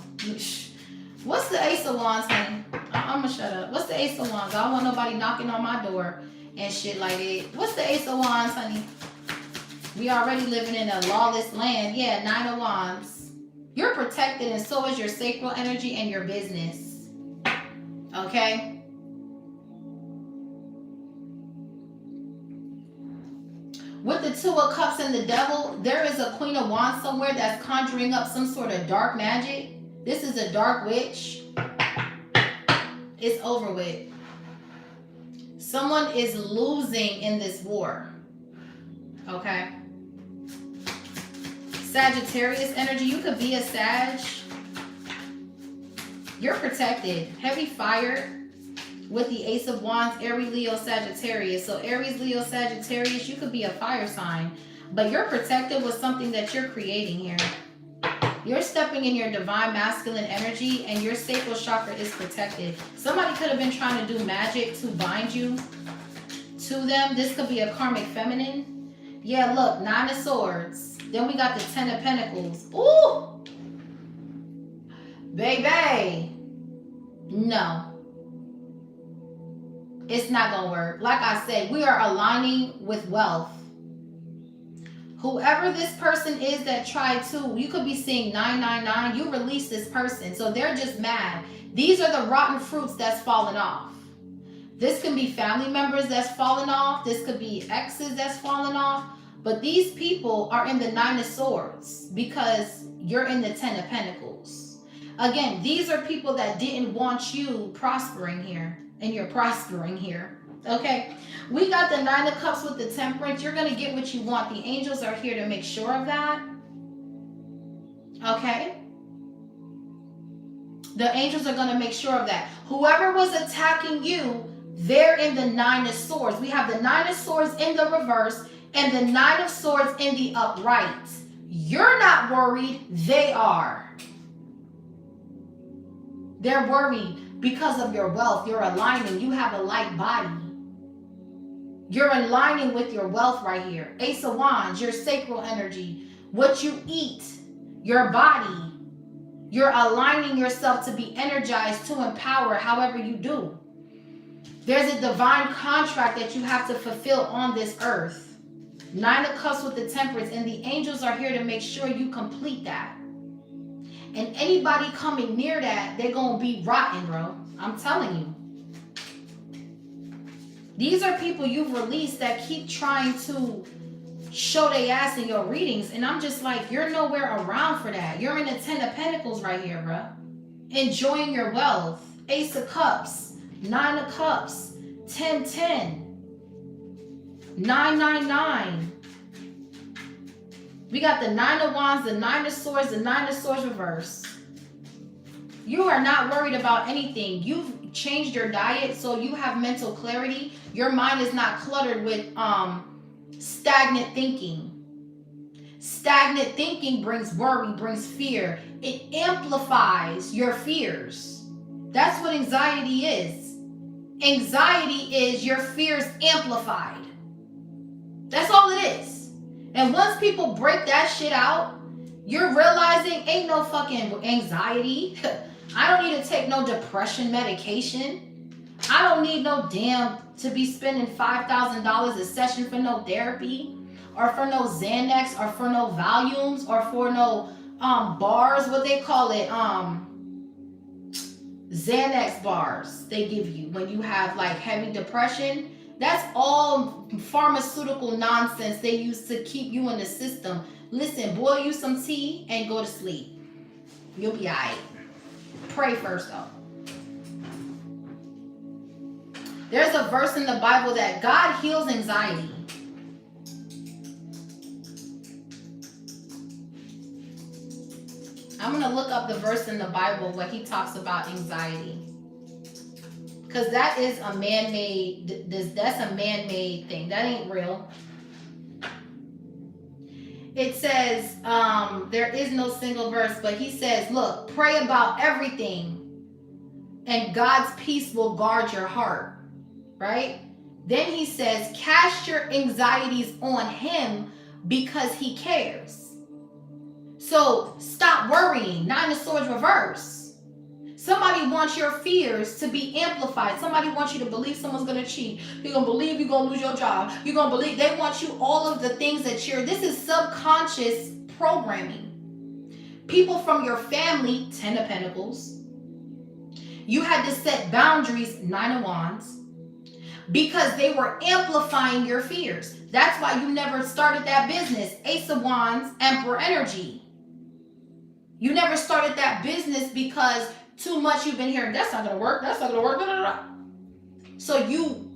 what's the Ace of Wands thing? I'm gonna shut up. What's the Ace of Wands? I don't want nobody knocking on my door and shit like that. What's the Ace of Wands, honey? We already living in a lawless land. Yeah, 9 of Wands. You're protected, and so is your sacral energy and your business. Okay? With the 2 of Cups and the Devil, there is a Queen of Wands somewhere that's conjuring up some sort of dark magic. This is a dark witch. It's over with. Someone is losing in this war. Okay? Sagittarius energy. You could be a Sag. You're protected. Heavy fire with the Ace of Wands, Aries, Leo, Sagittarius. So Aries, Leo, Sagittarius, you could be a fire sign. But you're protected with something that you're creating here. You're stepping in your divine masculine energy, and your sacral chakra is protected. Somebody could have been trying to do magic to bind you to them. This could be a karmic feminine. Yeah, look, 9 of Swords. Then we got the 10 of Pentacles. Ooh! Baby! No. It's not going to work. Like I said, we are aligning with wealth. Whoever this person is that tried to, you could be seeing 999, you release this person. So they're just mad. These are the rotten fruits that's fallen off. This can be family members that's fallen off. This could be exes that's fallen off. But these people are in the 9 of Swords because you're in the 10 of Pentacles. Again, these are people that didn't want you prospering here, and you're prospering here. Okay, we got the 9 of Cups with the Temperance. You're going to get what you want. The angels are here to make sure of that. Okay. The angels are going to make sure of that. Whoever was attacking you, they're in the 9 of Swords. We have the 9 of Swords in the reverse and the 9 of Swords in the upright. You're not worried. They are. They're worried because of your wealth. You're aligning. You have a light body. You're aligning with your wealth right here. Ace of Wands, your sacral energy, what you eat, your body. You're aligning yourself to be energized, to empower however you do. There's a divine contract that you have to fulfill on this earth. 9 of Cups with the Temperance, and the angels are here to make sure you complete that. And anybody coming near that, they're going to be rotten, bro. I'm telling you. These are people you've released that keep trying to show their ass in your readings. And I'm just like, you're nowhere around for that. You're in the 10 of Pentacles right here, bro. Enjoying your wealth. Ace of Cups. 9 of Cups. 10-10. 9-9-9. We got the 9 of Wands, the 9 of Swords, the 9 of Swords reverse. You are not worried about anything. You've changed your diet, so you have mental clarity. Your mind is not cluttered with stagnant thinking. Stagnant thinking brings worry, brings fear. It amplifies your fears. That's what anxiety is. Anxiety is your fears amplified. That's all it is. And once people break that shit out, you're realizing ain't no fucking anxiety. I don't need to take no depression medication. I don't need no damn to be spending $5,000 a session for no therapy, or for no Xanax, or for no Valiums, or for no bars, what they call it, Xanax bars they give you when you have like heavy depression. That's all pharmaceutical nonsense they use to keep you in the system. Listen, boil you some tea and go to sleep. You'll be all right. Pray first though. There's a verse in the Bible that God heals anxiety. I'm going to look up the verse in the Bible where he talks about anxiety. Because that is a man-made, that's a man-made thing. That ain't real. It says, there is no single verse, but he says, look, pray about everything and God's peace will guard your heart, right? Then he says, cast your anxieties on him because he cares. So stop worrying. 9 of Swords reverse. Somebody wants your fears to be amplified. Somebody wants you to believe someone's going to cheat. You're going to believe you're going to lose your job. You're going to believe they want you all of the things that this is subconscious programming. People from your family, 10 of Pentacles. You had to set boundaries, 9 of Wands, because they were amplifying your fears. That's why you never started that business. Ace of Wands, Emperor energy. You never started that business because too much you've been hearing, that's not going to work, that's not going to work, blah, blah, blah. So you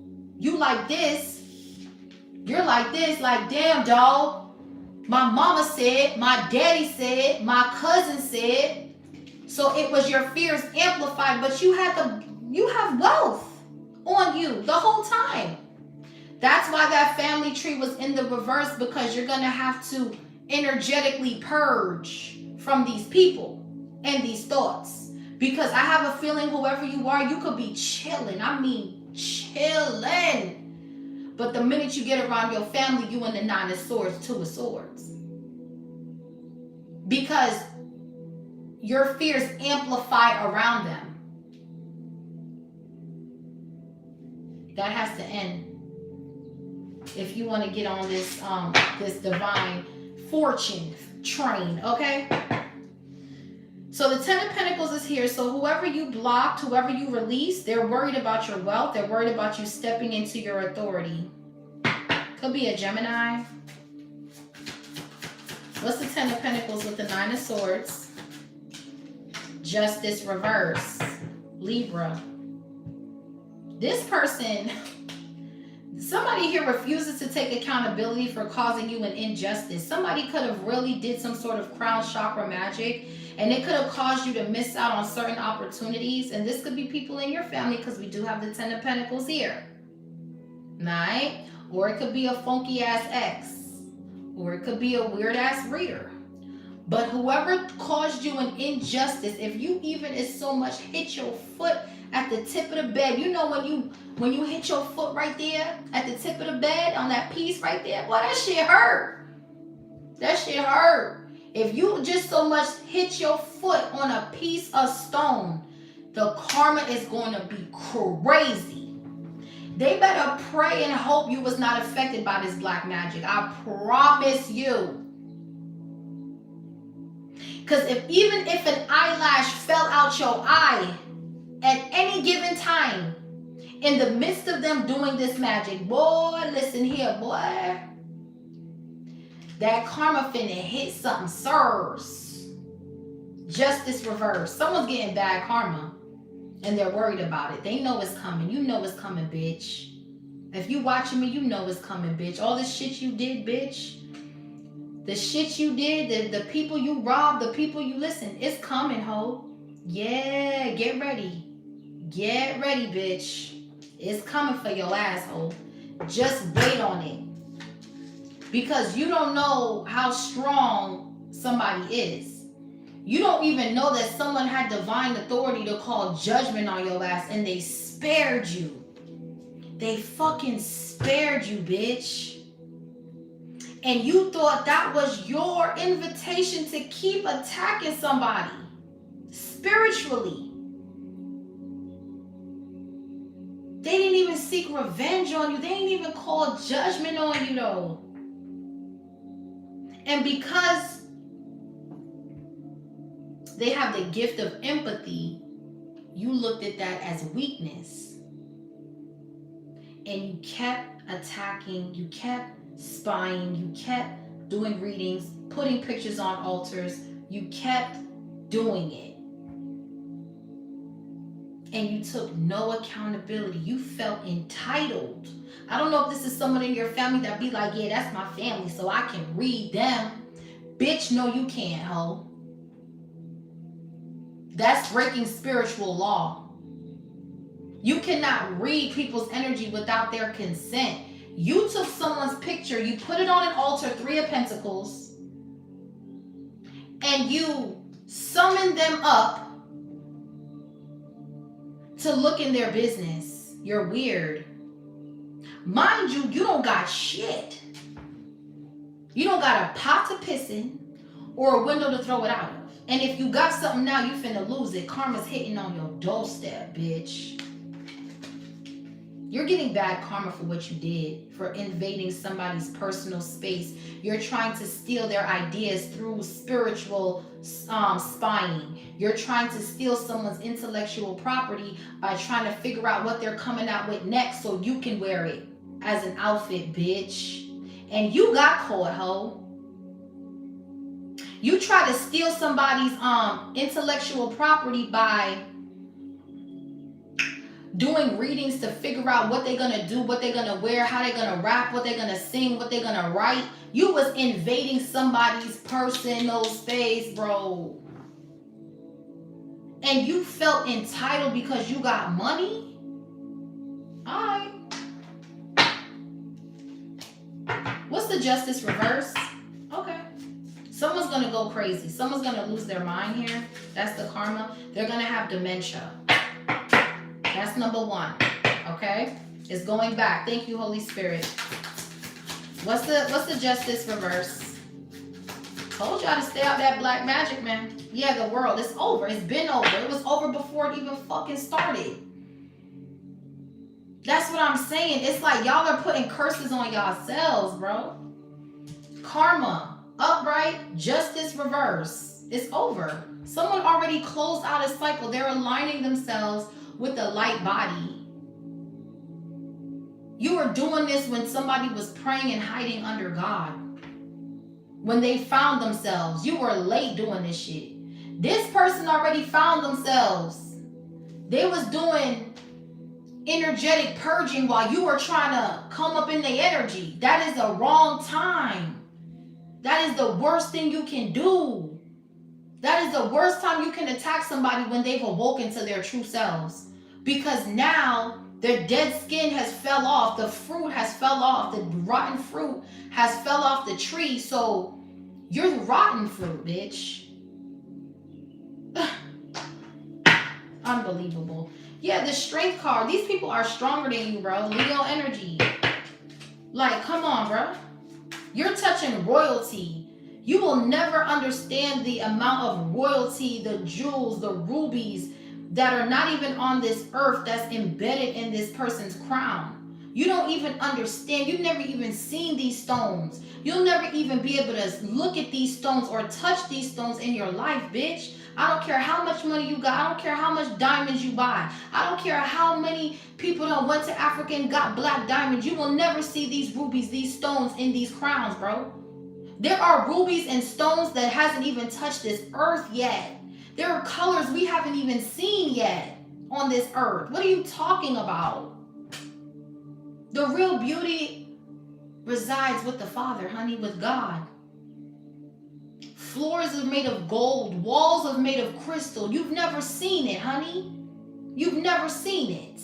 like this, you're like this, like, damn, dog, my mama said, my daddy said, my cousin said. So it was your fears amplified, but you have wealth on you the whole time. That's why that family tree was in the reverse, because you're going to have to energetically purge from these people and these thoughts. Because I have a feeling whoever you are, you could be chilling. I mean, chilling. But the minute you get around your family, you in the 9 of Swords, 2 of Swords. Because your fears amplify around them. That has to end. If you want to get on this this divine fortune train, okay? So the 10 of Pentacles is here. So whoever you blocked, whoever you released, they're worried about your wealth. They're worried about you stepping into your authority. Could be a Gemini. What's the 10 of Pentacles with the 9 of Swords? Justice reverse. Libra. This person, somebody here refuses to take accountability for causing you an injustice. Somebody could have really did some sort of crown chakra magic, and it could have caused you to miss out on certain opportunities. And this could be people in your family, because we do have the 10 of Pentacles here. Right? Or it could be a funky ass ex. Or it could be a weird ass reader. But whoever caused you an injustice, if you even as so much hit your foot at the tip of the bed, you know when you hit your foot right there at the tip of the bed on that piece right there, boy, that shit hurt. That shit hurt. If you just so much hit your foot on a piece of stone, the karma is going to be crazy. They better pray and hope you was not affected by this black magic. I promise you. Because even if an eyelash fell out your eye at any given time, in the midst of them doing this magic, boy, listen here, boy. That karma finna hit something, sirs. Justice reversed. Someone's getting bad karma, and they're worried about it. They know it's coming. You know it's coming, bitch. If you watching me, you know it's coming, bitch. All this shit you did, bitch. The shit you did, the people you robbed, the people you listen, it's coming, ho. Yeah, get ready. Get ready, bitch. It's coming for your asshole. Just wait on it. Because you don't know how strong somebody is. You don't even know that someone had divine authority to call judgment on your ass, and they spared you. They fucking spared you, bitch. And you thought that was your invitation to keep attacking somebody spiritually. They didn't even seek revenge on you. They didn't even call judgment on you, though. And because they have the gift of empathy, you looked at that as weakness. And you kept attacking, you kept spying, you kept doing readings, putting pictures on altars, you kept doing it. And you took no accountability. You felt entitled. I don't know if this is someone in your family that be like, yeah, that's my family, so I can read them. Bitch, no, you can't, ho. That's breaking spiritual law. You cannot read people's energy without their consent. You took someone's picture, you put it on an altar, 3 of Pentacles, and you summoned them up to look in their business. You're weird. Mind you, you don't got shit. You don't got a pot to piss in or a window to throw it out of. And if you got something now, you finna lose it. Karma's hitting on your doorstep, bitch. You're getting bad karma for what you did, for invading somebody's personal space. You're trying to steal their ideas through spiritual spying. You're trying to steal someone's intellectual property by trying to figure out what they're coming out with next so you can wear it as an outfit, bitch. And you got caught, ho. You try to steal somebody's intellectual property by doing readings to figure out what they're gonna do, what they're gonna wear, how they're gonna rap, what they're gonna sing, what they're gonna write. You was invading somebody's personal space, bro. And you felt entitled because you got money? Alright. What's the justice reverse? Okay. Someone's gonna go crazy. Someone's gonna lose their mind here. That's the karma. They're gonna have dementia. That's number 1. Okay? It's going back. Thank you, Holy Spirit. What's the justice reverse? Told y'all to stay out that black magic, man. Yeah, the world. It's over. It's been over. It was over before it even fucking started. That's what I'm saying. It's like y'all are putting curses on yourselves, bro. Karma, upright, justice reverse. It's over. Someone already closed out a cycle. They're aligning themselves with the light body. You were doing this when somebody was praying and hiding under God. When they found themselves, you were late doing this shit. This person already found themselves. They was doing energetic purging while you were trying to come up in the energy. That is the wrong time. That is the worst thing you can do. That is the worst time you can attack somebody when they've awoken to their true selves. Because now their dead skin has fell off. The fruit has fell off. The rotten fruit has fell off the tree. So You're rotten fruit, bitch. Unbelievable. Yeah, the strength card. These people are stronger than you, bro. Leo energy. Like, come on, bro. You're touching royalty. You will never understand the amount of royalty, the jewels, the rubies that are not even on this earth that's embedded in this person's crown. You don't even understand. You've never even seen these stones. You'll never even be able to look at these stones or touch these stones in your life, bitch. I don't care how much money you got. I don't care how much diamonds you buy. I don't care how many people that went to Africa and got black diamonds. You will never see these rubies, these stones in these crowns, bro. There are rubies and stones that hasn't even touched this earth yet. There are colors we haven't even seen yet on this earth. What are you talking about? The real beauty resides with the Father, honey, with God. Floors are made of gold. Walls are made of crystal. You've never seen it, honey. You've never seen it.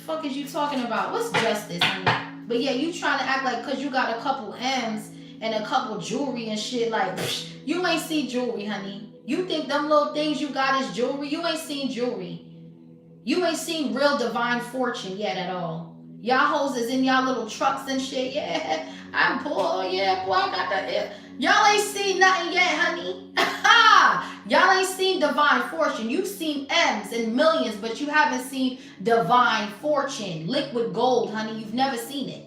Fuck is you talking about? What's justice, honey? But yeah, you trying to act like because you got a couple M's and a couple jewelry and shit, like, psh, you ain't see jewelry, honey. You think them little things you got is jewelry? You ain't seen jewelry. You ain't seen real divine fortune yet at all. Y'all hoes is in y'all little trucks and shit. Yeah, I'm poor. Yeah, boy, I got that. Yeah. Y'all ain't seen nothing yet, honey. Y'all ain't seen divine fortune. You've seen M's and millions, but you haven't seen divine fortune. Liquid gold, honey. You've never seen it.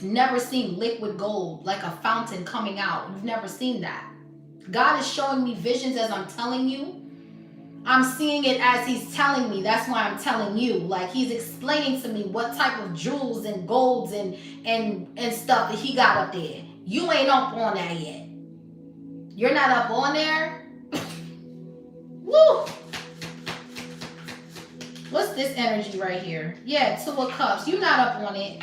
Never seen liquid gold, like a fountain coming out. You've never seen that. God is showing me visions as I'm telling you. I'm seeing it as he's telling me. That's why I'm telling you. Like, he's explaining to me what type of jewels and golds and stuff that he got up there. You ain't up on that yet. You're not up on there? Woo! What's this energy right here? Yeah, Two of Cups. You're not up on it.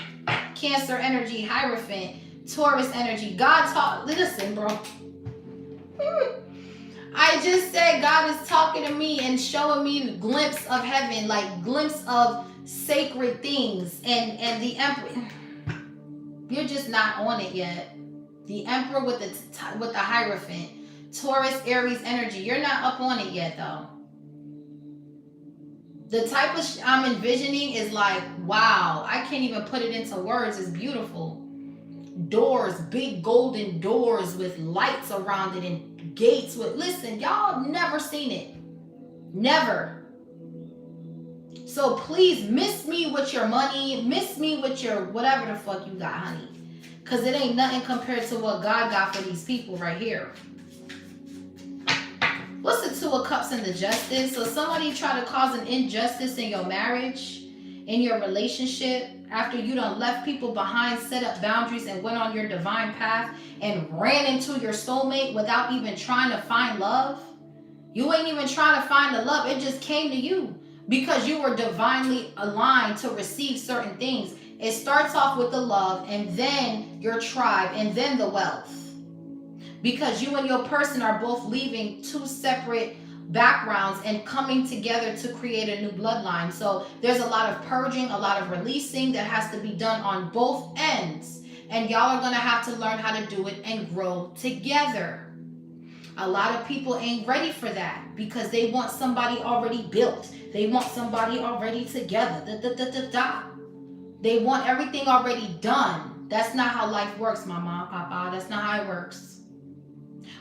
Cancer energy, Hierophant, Taurus energy. God talk. Listen, bro. I just said God is talking to me and showing me a glimpse of heaven, like glimpse of sacred things. And the Emperor, you're just not on it yet. The Emperor with the Hierophant, Taurus, Aries energy. You're not up on it yet, though. The type of I'm envisioning is like, wow, I can't even put it into words. It's beautiful. Doors, big golden doors with lights around it and gates with, listen, y'all never seen it. Never. So please miss me with your money, miss me with your whatever the fuck you got, honey. Because it ain't nothing compared to what God got for these people right here. What's the Two of Cups and the Justice? So somebody try to cause an injustice in your marriage, in your relationship, after you done left people behind, set up boundaries, and went on your divine path and ran into your soulmate without even trying to find love. You ain't even trying to find the love. It just came to you because you were divinely aligned to receive certain things. It starts off with the love, and then your tribe, and then the wealth. Because you and your person are both leaving two separate backgrounds and coming together to create a new bloodline. So there's a lot of purging, a lot of releasing that has to be done on both ends. And y'all are going to have to learn how to do it and grow together. A lot of people ain't ready for that because they want somebody already built. They want somebody already together. They want everything already done. That's not how life works, mama, papa. That's not how it works.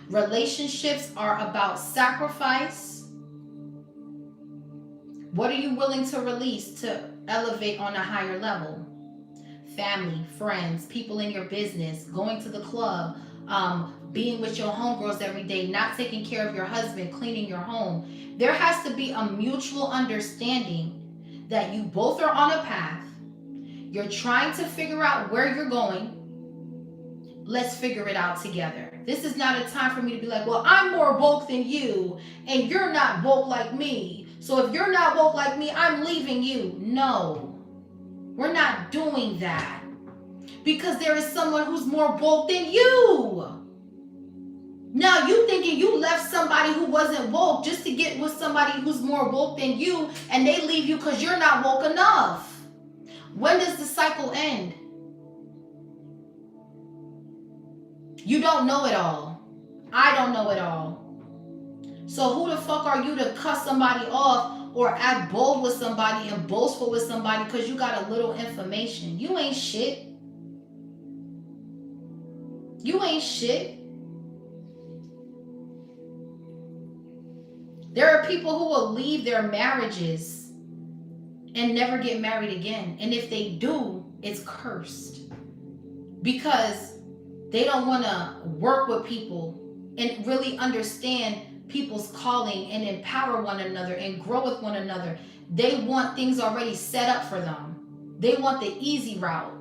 Relationships are about sacrifice. What are you willing to release to elevate on a higher level? Family, friends, people in your business, going to the club, being with your homegirls every day, not taking care of your husband, cleaning your home. There has to be a mutual understanding that you both are on a path. You're trying to figure out where you're going. Let's figure it out together. This is not a time for me to be like, well, I'm more woke than you, and you're not woke like me. So if you're not woke like me, I'm leaving you. No, we're not doing that. Because there is someone who's more woke than you. Now you thinking you left somebody who wasn't woke just to get with somebody who's more woke than you, and they leave you because you're not woke enough. When does the cycle end? You don't know it all. I don't know it all. So who the fuck are you to cuss somebody off or act bold with somebody and boastful with somebody because you got a little information? You ain't shit. You ain't shit. There are people who will leave their marriages and never get married again. And if they do, it's cursed. Because they don't want to work with people and really understand people's calling and empower one another and grow with one another. They want things already set up for them. They want the easy route.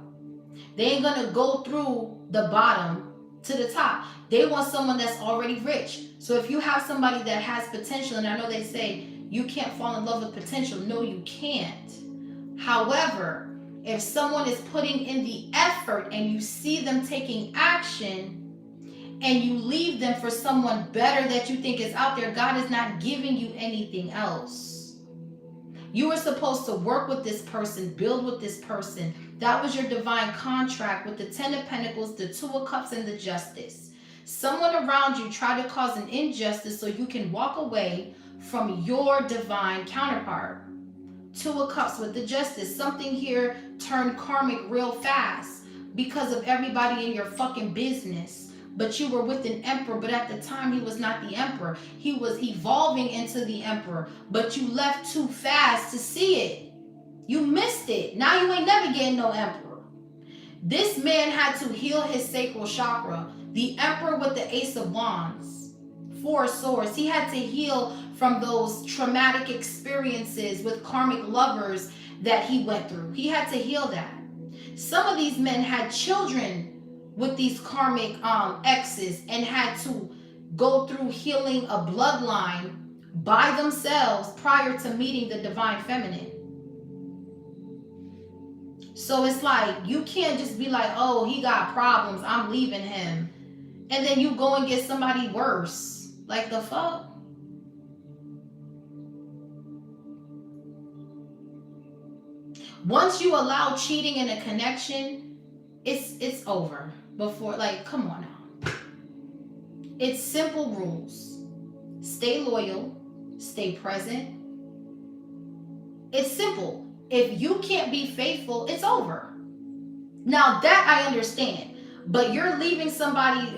They ain't going to go through the bottom to the top. They want someone that's already rich. So if you have somebody that has potential, and I know they say you can't fall in love with potential. No, you can't. However, if someone is putting in the effort and you see them taking action and you leave them for someone better that you think is out there, God is not giving you anything else. You were supposed to work with this person, build with this person. That was your divine contract with the 10 of Pentacles, the 2 of Cups, and the Justice. Someone around you tried to cause an injustice so you can walk away from your divine counterpart. 2 of Cups with the Justice. Something here turned karmic real fast because of everybody in your fucking business. But you were with an emperor, but at the time he was not the emperor. He was evolving into the emperor, but you left too fast to see it. You missed it. Now you ain't never getting no emperor. This man had to heal his sacral chakra. The emperor with the Ace of Wands, 4 of Swords. He had to heal from those traumatic experiences with karmic lovers that he went through. He had to heal that. Some of these men had children with these karmic exes and had to go through healing a bloodline by themselves prior to meeting the divine feminine. So it's like, you can't just be like, oh, he got problems, I'm leaving him. And then you go and get somebody worse. Like, the fuck? Once you allow cheating in a connection, it's over. Before, like, come on now. It's simple rules. Stay loyal. Stay present. It's simple. If you can't be faithful, it's over. Now that I understand. But you're leaving somebody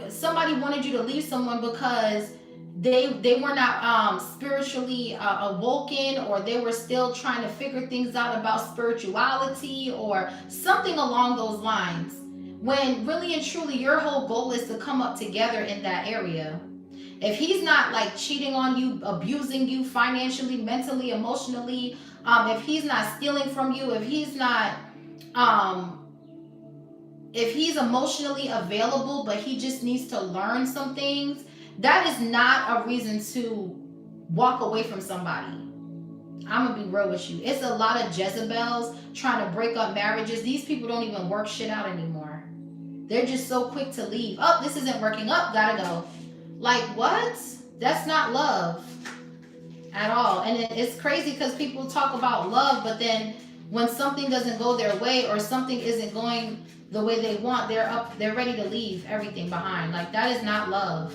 wanted you to leave someone because they were not spiritually awoken, or they were still trying to figure things out about spirituality or something along those lines. When really and truly your whole goal is to come up together in that area. If he's not like cheating on you, abusing you financially, mentally, emotionally, if he's not stealing from you, if he's not, if he's emotionally available, but he just needs to learn some things, that is not a reason to walk away from somebody. I'm gonna be real with you. It's a lot of Jezebels trying to break up marriages. These people don't even work shit out anymore. They're just so quick to leave. Oh, this isn't working. Up, gotta go. Like, what? That's not love at all. And it's crazy because people talk about love, but then when something doesn't go their way or something isn't going the way they want, they're ready to leave everything behind. Like, that is not love.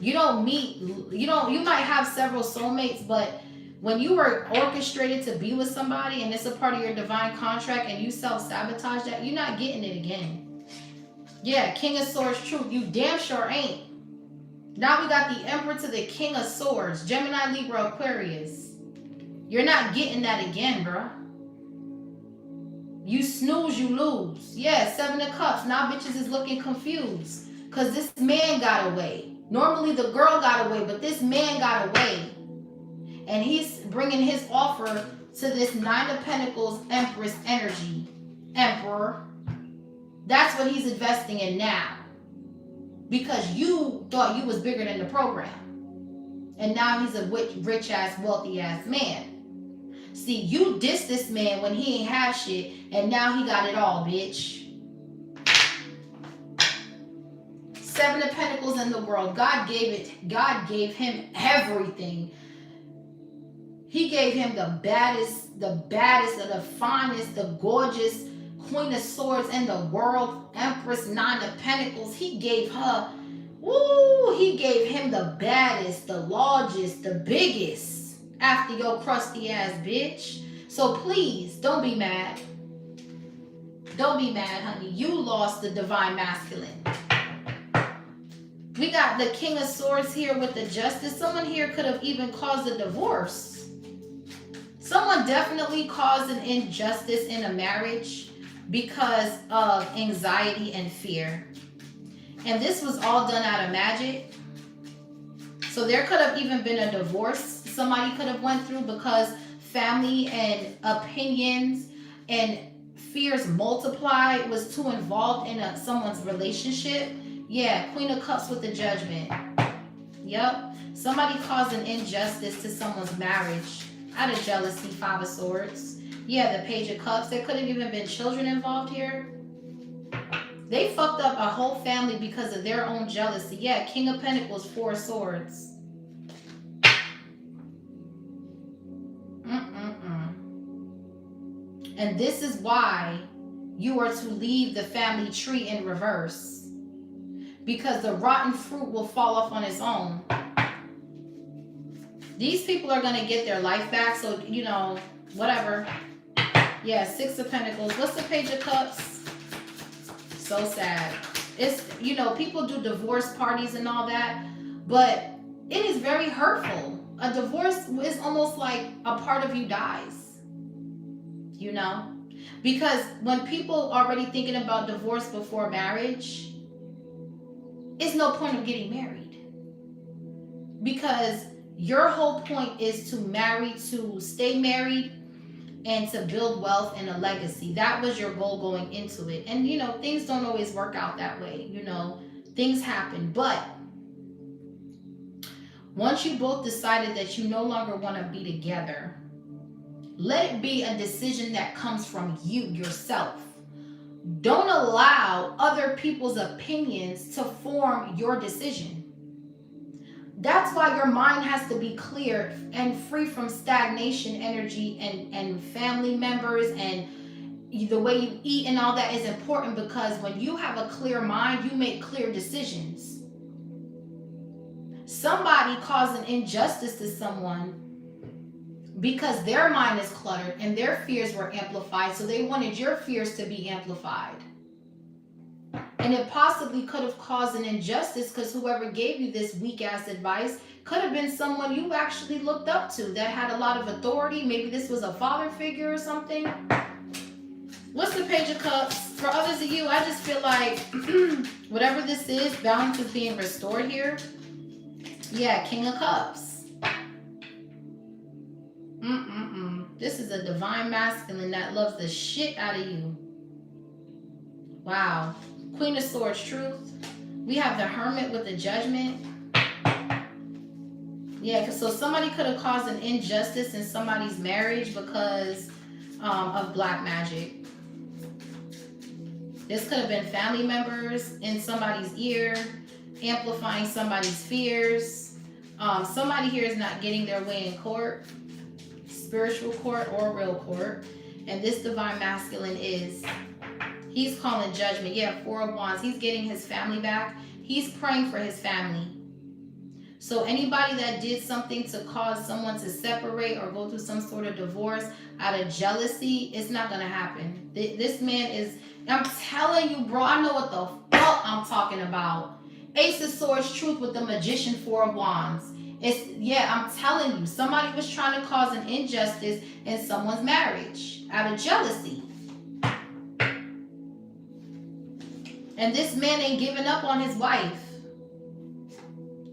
You don't meet, you might have several soulmates, but when you were orchestrated to be with somebody and it's a part of your divine contract and you self-sabotage that, you're not getting it again. Yeah, King of Swords truth. You damn sure ain't. Now we got the Emperor to the King of Swords. Gemini, Libra, Aquarius. You're not getting that again, bruh. You snooze, you lose. Yeah, 7 of Cups. Now bitches is looking confused because this man got away. Normally the girl got away, but this man got away. And he's bringing his offer to this 9 of Pentacles Empress energy. Emperor. That's what he's investing in now. Because you thought you was bigger than the program. And now he's a rich ass, wealthy ass man. See, you dissed this man when he ain't have shit. And now he got it all, bitch. 7 of Pentacles in the world. God gave him everything. He gave him the baddest, the finest, the gorgeous Queen of Swords in the world, Empress, Nine of Pentacles. He gave her, woo, he gave him the baddest, the largest, the biggest after your crusty ass bitch. So please, don't be mad. Don't be mad, honey. You lost the divine masculine. We got the King of Swords here with the Justice. Someone here could have even caused a divorce. Someone definitely caused an injustice in a marriage because of anxiety and fear. And this was all done out of magic. So there could have even been a divorce somebody could have went through because family and opinions and fears multiplied, was too involved in someone's relationship. Yeah, Queen of Cups with the Judgment. Yep. Somebody caused an injustice to someone's marriage out of jealousy. Five of Swords. Yeah, the Page of Cups. There could have even been children involved here. They fucked up a whole family because of their own jealousy. Yeah, King of Pentacles, Four of Swords. And this is why you are to leave the family tree in reverse. Because the rotten fruit will fall off on its own. These people are going to get their life back. So, you know, whatever. Yeah, Six of Pentacles. What's the Page of Cups? So sad. It's, you know, people do divorce parties and all that. But it is very hurtful. A divorce is almost like a part of you dies. You know? Because when people are already thinking about divorce before marriage, it's no point of getting married. Because your whole point is to marry, to stay married, and to build wealth and a legacy. That was your goal going into it. And, you know, things don't always work out that way. You know, things happen. But once you both decided that you no longer want to be together, let it be a decision that comes from you, yourself. Don't allow other people's opinions to form your decision. That's why your mind has to be clear and free from stagnation energy and family members, and the way you eat and all that is important, because when you have a clear mind, you make clear decisions. Somebody caused an injustice to someone because their mind is cluttered and their fears were amplified, so they wanted your fears to be amplified. And it possibly could have caused an injustice because whoever gave you this weak-ass advice could have been someone you actually looked up to that had a lot of authority. Maybe this was a father figure or something. What's the Page of Cups? For others of you, I just feel like whatever this is, balance is being restored here. Yeah, King of Cups. This is a divine masculine that loves the shit out of you. Wow. Queen of Swords, Truth. We have the Hermit with the Judgment. Yeah, so somebody could have caused an injustice in somebody's marriage because of black magic. This could have been family members in somebody's ear, amplifying somebody's fears. Somebody here is not getting their way in court, spiritual court or real court. And this divine masculine is, he's calling judgment. Yeah, Four of Wands. He's getting his family back. He's praying for his family. So anybody that did something to cause someone to separate or go through some sort of divorce out of jealousy, it's not going to happen. This man is, I'm telling you, bro, I know what the fuck I'm talking about. Ace of Swords, Truth with the Magician, Four of Wands. It's, yeah, I'm telling you, somebody was trying to cause an injustice in someone's marriage out of jealousy. And this man ain't giving up on his wife.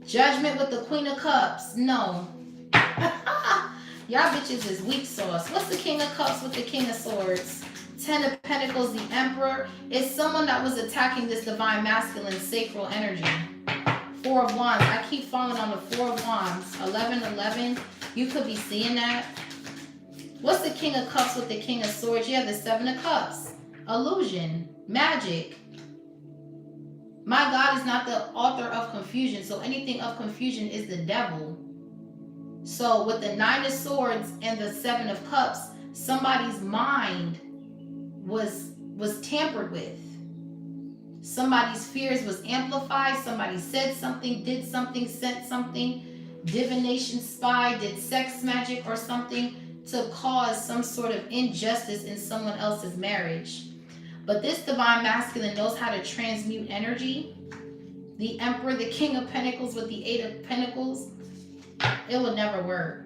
Judgment with the Queen of Cups. No. Y'all bitches is weak sauce. What's the King of Cups with the King of Swords? Ten of Pentacles, the Emperor. It's someone that was attacking this divine masculine sacral energy. Four of Wands. I keep falling on the Four of Wands. 11-11. You could be seeing that. What's the King of Cups with the King of Swords? Yeah, the Seven of Cups. Illusion. Magic. My God is not the author of confusion. So anything of confusion is the devil. So with the Nine of Swords and the Seven of Cups, somebody's mind was was tampered with. Somebody's fears was amplified. Somebody said something, did something, sent something, divination, spy, did sex magic or something to cause some sort of injustice in someone else's marriage. But this divine masculine knows how to transmute energy. The Emperor, the King of Pentacles with the Eight of Pentacles, it will never work.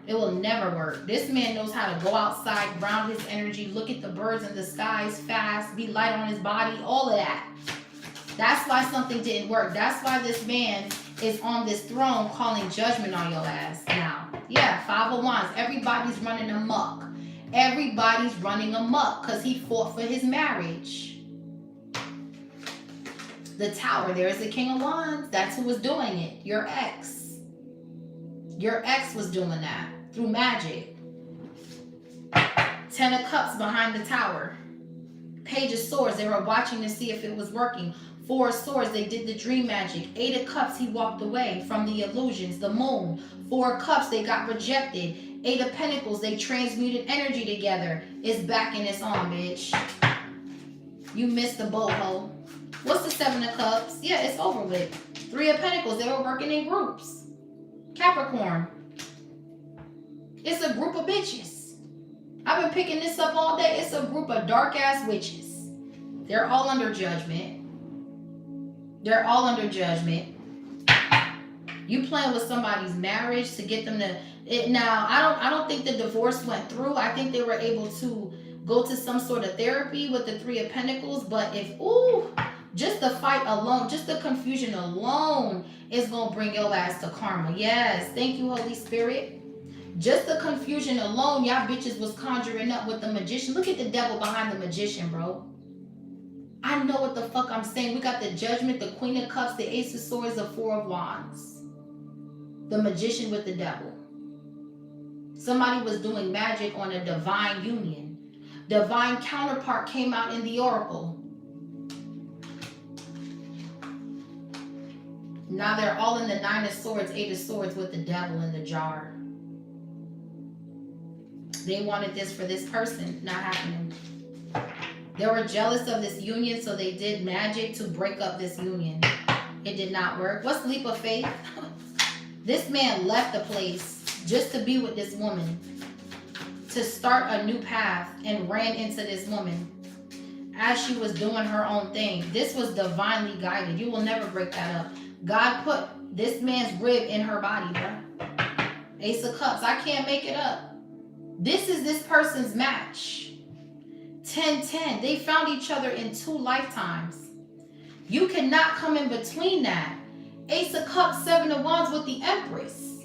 It will never work. This man knows how to go outside, ground his energy, look at the birds in the skies fast, be light on his body, all of that. That's why something didn't work. That's why this man is on this throne calling judgment on your ass now. Yeah, Five of Wands. Everybody's running amok. Everybody's running amok because he fought for his marriage. The Tower, there is the King of Wands. That's who was doing it. Your ex. Your ex was doing that through magic. 10 of Cups behind the Tower. Page of Swords, they were watching to see if it was working. 4 of Swords, they did the dream magic. 8 of Cups, he walked away from the illusions, the Moon. 4 of Cups, they got rejected. 8 of Pentacles, they transmuted energy together. It's back and it's on, bitch. You missed the boat, ho. What's the 7 of Cups? Yeah, it's over with. 3 of Pentacles, they were working in groups. Capricorn. It's a group of bitches. I've been picking this up all day. It's a group of dark-ass witches. They're all under judgment. They're all under judgment. You playing with somebody's marriage to get them to... Now, I don't think the divorce went through. I think they were able to go to some sort of therapy with the 3 of Pentacles. But if... Ooh... Just the fight alone, just the confusion alone is going to bring your ass to karma. Yes. Thank you, Holy Spirit. Just the confusion alone, y'all bitches was conjuring up with the Magician. Look at the devil behind the Magician, bro. I know what the fuck I'm saying. We got the Judgment, the Queen of Cups, the Ace of Swords, the 4 of Wands. The Magician with the devil. Somebody was doing magic on a divine union. Divine counterpart came out in the Oracle. Now they're all in the 9 of Swords, 8 of Swords with the devil in the jar. They wanted this for this person, not happening. They were jealous of this union, so they did magic to break up this union. It did not work. What's leap of faith? This man left the place just to be with this woman, to start a new path, and ran into this woman as she was doing her own thing. This was divinely guided. You will never break that up. God put this man's rib in her body, bro. Ace of Cups. I can't make it up. This is this person's match. 10-10. They found each other in 2 lifetimes. You cannot come in between that. Ace of Cups, 7 of Wands with the Empress.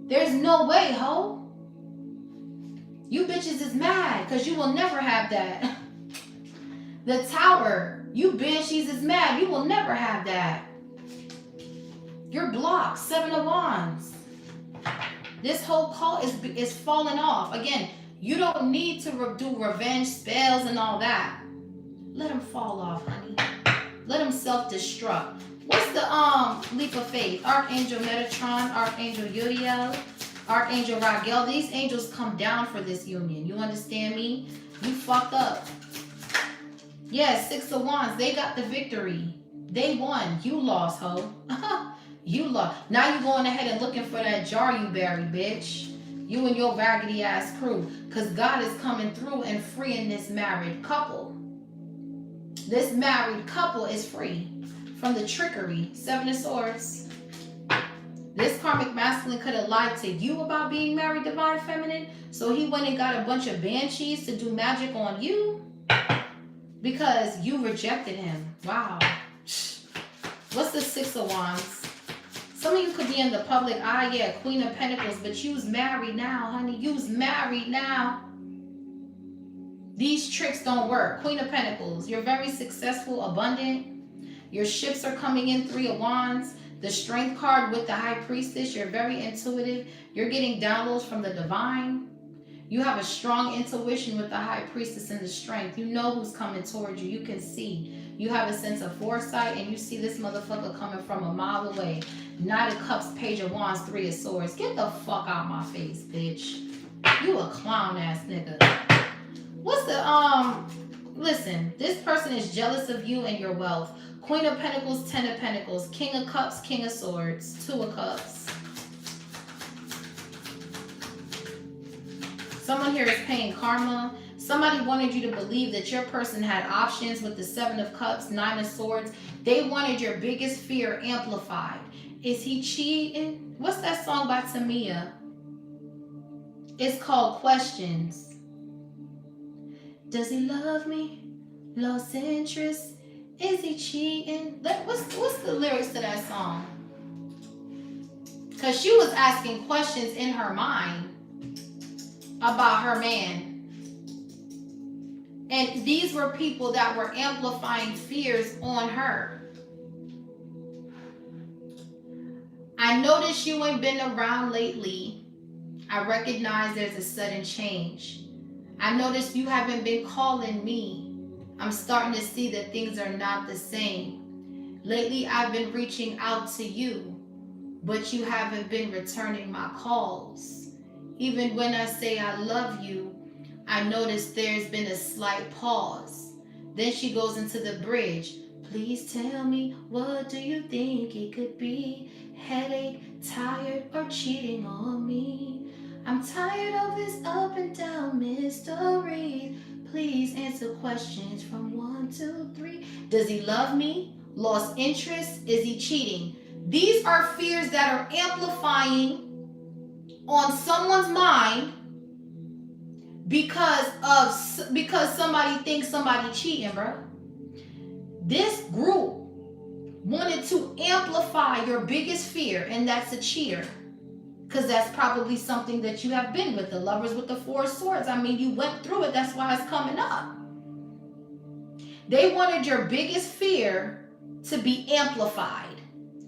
There's no way, ho. You bitches is mad because you will never have that. The Tower. You banshees is mad. You will never have that. You're blocked. 7 of Wands. This whole cult is falling off. Again, you don't need to do revenge spells and all that. Let them fall off, honey. Let them self-destruct. What's the leap of faith? Archangel Metatron, Archangel Uriel, Archangel Raguel. These angels come down for this union. You understand me? You fucked up. Yes, 6 of Wands. They got the victory. They won. You lost, ho. You lost. Now you're going ahead and looking for that jar you buried, bitch. You and your raggedy ass crew. Because God is coming through and freeing this married couple. This married couple is free from the trickery. 7 of Swords. This karmic masculine could have lied to you about being married, divine feminine. So he went and got a bunch of banshees to do magic on you. Because you rejected him. Wow. What's the 6 of Wands? Some of you could be in the public eye. Yeah, Queen of Pentacles. But you's married now, honey. You's married now. These tricks don't work. Queen of Pentacles. You're very successful, abundant. Your ships are coming in. 3 of Wands. The Strength card with the High Priestess. You're very intuitive. You're getting downloads from the divine. You have a strong intuition with the High Priestess and the Strength. You know who's coming towards you. You can see. You have a sense of foresight, and you see this motherfucker coming from a mile away. 9 of Cups, Page of Wands, 3 of Swords. Get the fuck out my face, bitch. You a clown ass nigga. What's the listen, this person is jealous of you and your wealth. Queen of Pentacles, Ten of Pentacles, King of Cups, King of Swords, Two of Cups. Someone here is paying karma. Somebody wanted you to believe that your person had options with the Seven of Cups, Nine of Swords. They wanted your biggest fear amplified. Is he cheating? What's that song by Tamia? It's called Questions. Does he love me? Lost interest? Is he cheating? What's the lyrics to that song? Because she was asking questions in her mind about her man. And these were people that were amplifying fears on her. I noticed you ain't been around lately. I recognize there's a sudden change. I noticed you haven't been calling me. I'm starting to see that things are not the same. Lately, I've been reaching out to you, but you haven't been returning my calls. Even when I say I love you, I notice there's been a slight pause. Then she goes into the bridge. Please tell me, what do you think it could be? Headache, tired, or cheating on me? I'm tired of this up and down mystery. Please answer questions from 1 to 3. Does he love me? Lost interest? Is he cheating? These are fears that are amplifying on someone's mind because somebody thinks somebody cheating, bro. This group wanted to amplify your biggest fear, and that's a cheater. Because that's probably something that you have been with. The Lovers with the Four Swords. I mean, you went through it. That's why it's coming up. They wanted your biggest fear to be amplified.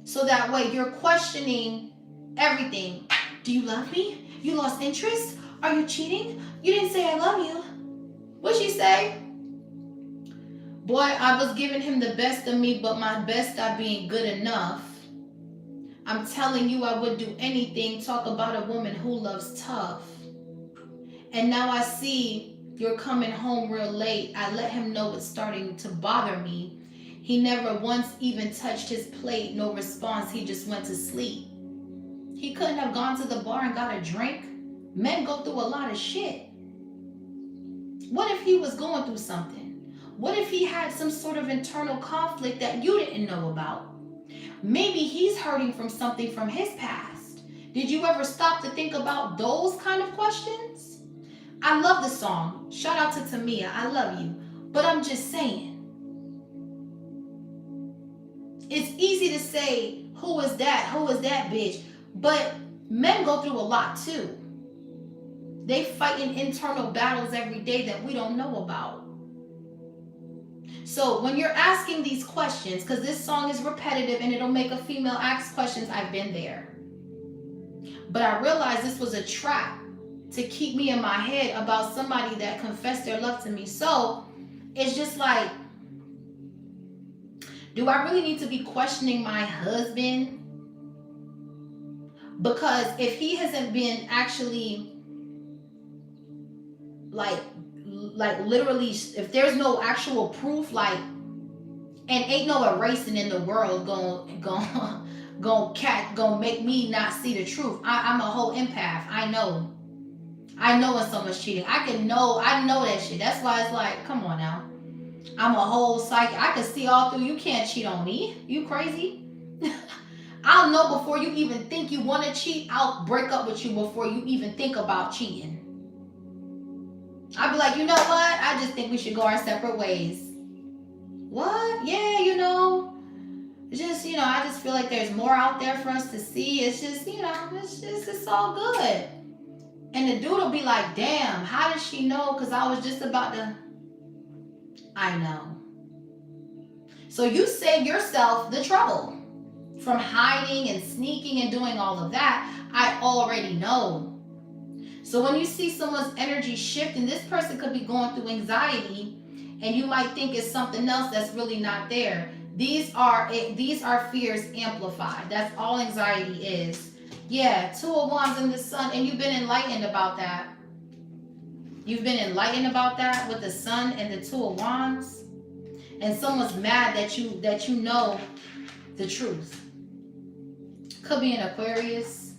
So that way you're questioning everything. Do you love me? You lost interest? Are you cheating? You didn't say I love you. What'd she say? Boy, I was giving him the best of me, but my best not being good enough. I'm telling you, I would do anything. Talk about a woman who loves tough. And now I see you're coming home real late. I let him know it's starting to bother me. He never once even touched his plate. No response. He just went to sleep. He couldn't have gone to the bar and got a drink. Men go through a lot of shit. What if he was going through something? What if he had some sort of internal conflict that you didn't know about? Maybe he's hurting from something from his past. Did you ever stop to think about those kind of questions? I love the song. Shout out to Tamia. I love you. But I'm just saying. It's easy to say, who is that? Who is that bitch? But men go through a lot too. They fight in internal battles every day that we don't know about. So when you're asking these questions, because this song is repetitive and it'll make a female ask questions, I've been there. But I realized this was a trap to keep me in my head about somebody that confessed their love to me. So it's just like, do I really need to be questioning my husband? Because if he hasn't been actually like literally, if there's no actual proof, like, and ain't no erasing in the world gonna make me not see the truth. I'm a whole empath. I know when someone's cheating. I know that shit. That's why it's like, come on now. I'm a whole psychic. I can see all through. You can't cheat on me. You crazy? I'll know before you even think you want to cheat. I'll break up with you before you even think about cheating. I'd be like, you know what? I just think we should go our separate ways. What? Yeah, just, I just feel like there's more out there for us to see. It's just, it's all good. And the dude will be like, damn, how did she know? Because I was just about to. I know. So you save yourself the trouble from hiding and sneaking and doing all of that. I already know. So when you see someone's energy shift, and this person could be going through anxiety, and you might think it's something else that's really not there. These are fears amplified. That's all anxiety is. Yeah, 2 of Wands in the Sun, and you've been enlightened about that. You've been enlightened about that with the Sun and the Two of Wands. And someone's mad that you know the truth. Could be an Aquarius.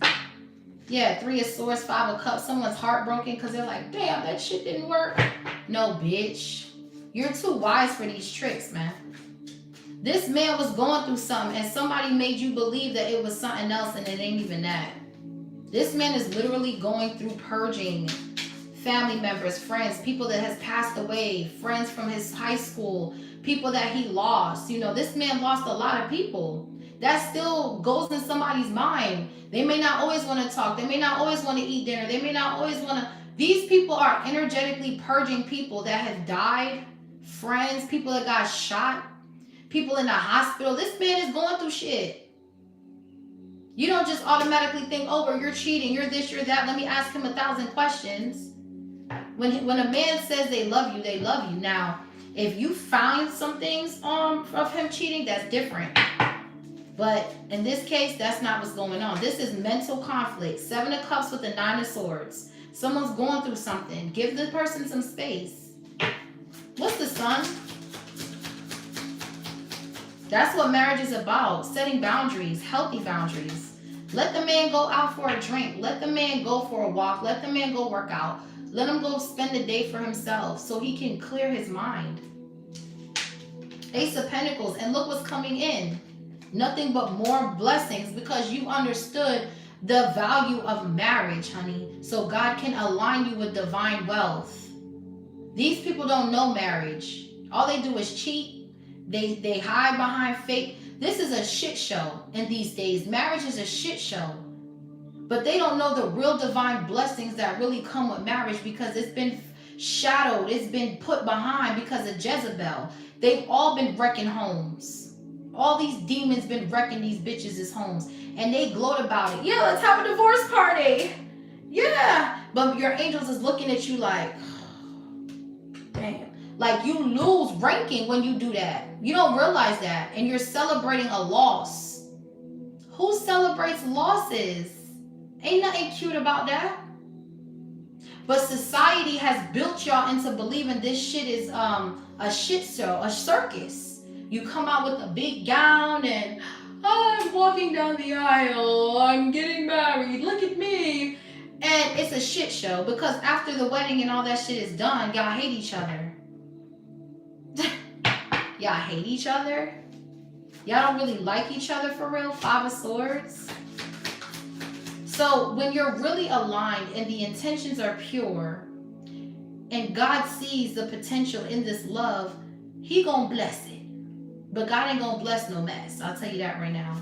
Yeah, Three of Swords, Five of Cups. Someone's heartbroken because they're like, damn, that shit didn't work. No, bitch. You're too wise for these tricks, man. This man was going through something and somebody made you believe that it was something else and it ain't even that. This man is literally going through purging family members, friends, people that has passed away, friends from his high school, people that he lost. You know, this man lost a lot of people. That still goes in somebody's mind. They may not always want to talk. They may not always want to eat dinner. They may not always want to. These people are energetically purging people that have died, friends, people that got shot, people in the hospital. This man is going through shit. You don't just automatically think, oh, well, you're cheating, you're this, you're that. Let me ask him 1,000 questions. When a man says they love you, they love you. Now, if you find some things of him cheating, that's different. But in this case, that's not what's going on. This is mental conflict. Seven of Cups with the Nine of Swords. Someone's going through something. Give the person some space. What's the Sun? That's what marriage is about. Setting boundaries, healthy boundaries. Let the man go out for a drink. Let the man go for a walk. Let the man go work out. Let him go spend the day for himself so he can clear his mind. Ace of Pentacles. And look what's coming in. Nothing but more blessings because you understood the value of marriage, honey. So God can align you with divine wealth. These people don't know marriage. All they do is cheat. They hide behind fake. This is a shit show in these days. Marriage is a shit show. But they don't know the real divine blessings that really come with marriage because it's been shadowed. It's been put behind because of Jezebel. They've all been wrecking homes. All these demons been wrecking these bitches' homes. And they gloat about it. Yeah, let's have a divorce party. Yeah. But your angels is looking at you like, damn. Like you lose ranking when you do that. You don't realize that. And you're celebrating a loss. Who celebrates losses? Ain't nothing cute about that. But society has built y'all into believing this shit is a shit show, a circus. You come out with a big gown and I'm walking down the aisle. I'm getting married. Look at me. And it's a shit show because after the wedding and all that shit is done, y'all hate each other. Y'all hate each other. Y'all don't really like each other for real. Five of Swords. So when you're really aligned and the intentions are pure and God sees the potential in this love, he gonna bless it. But God ain't gonna bless no mess. I'll tell you that right now.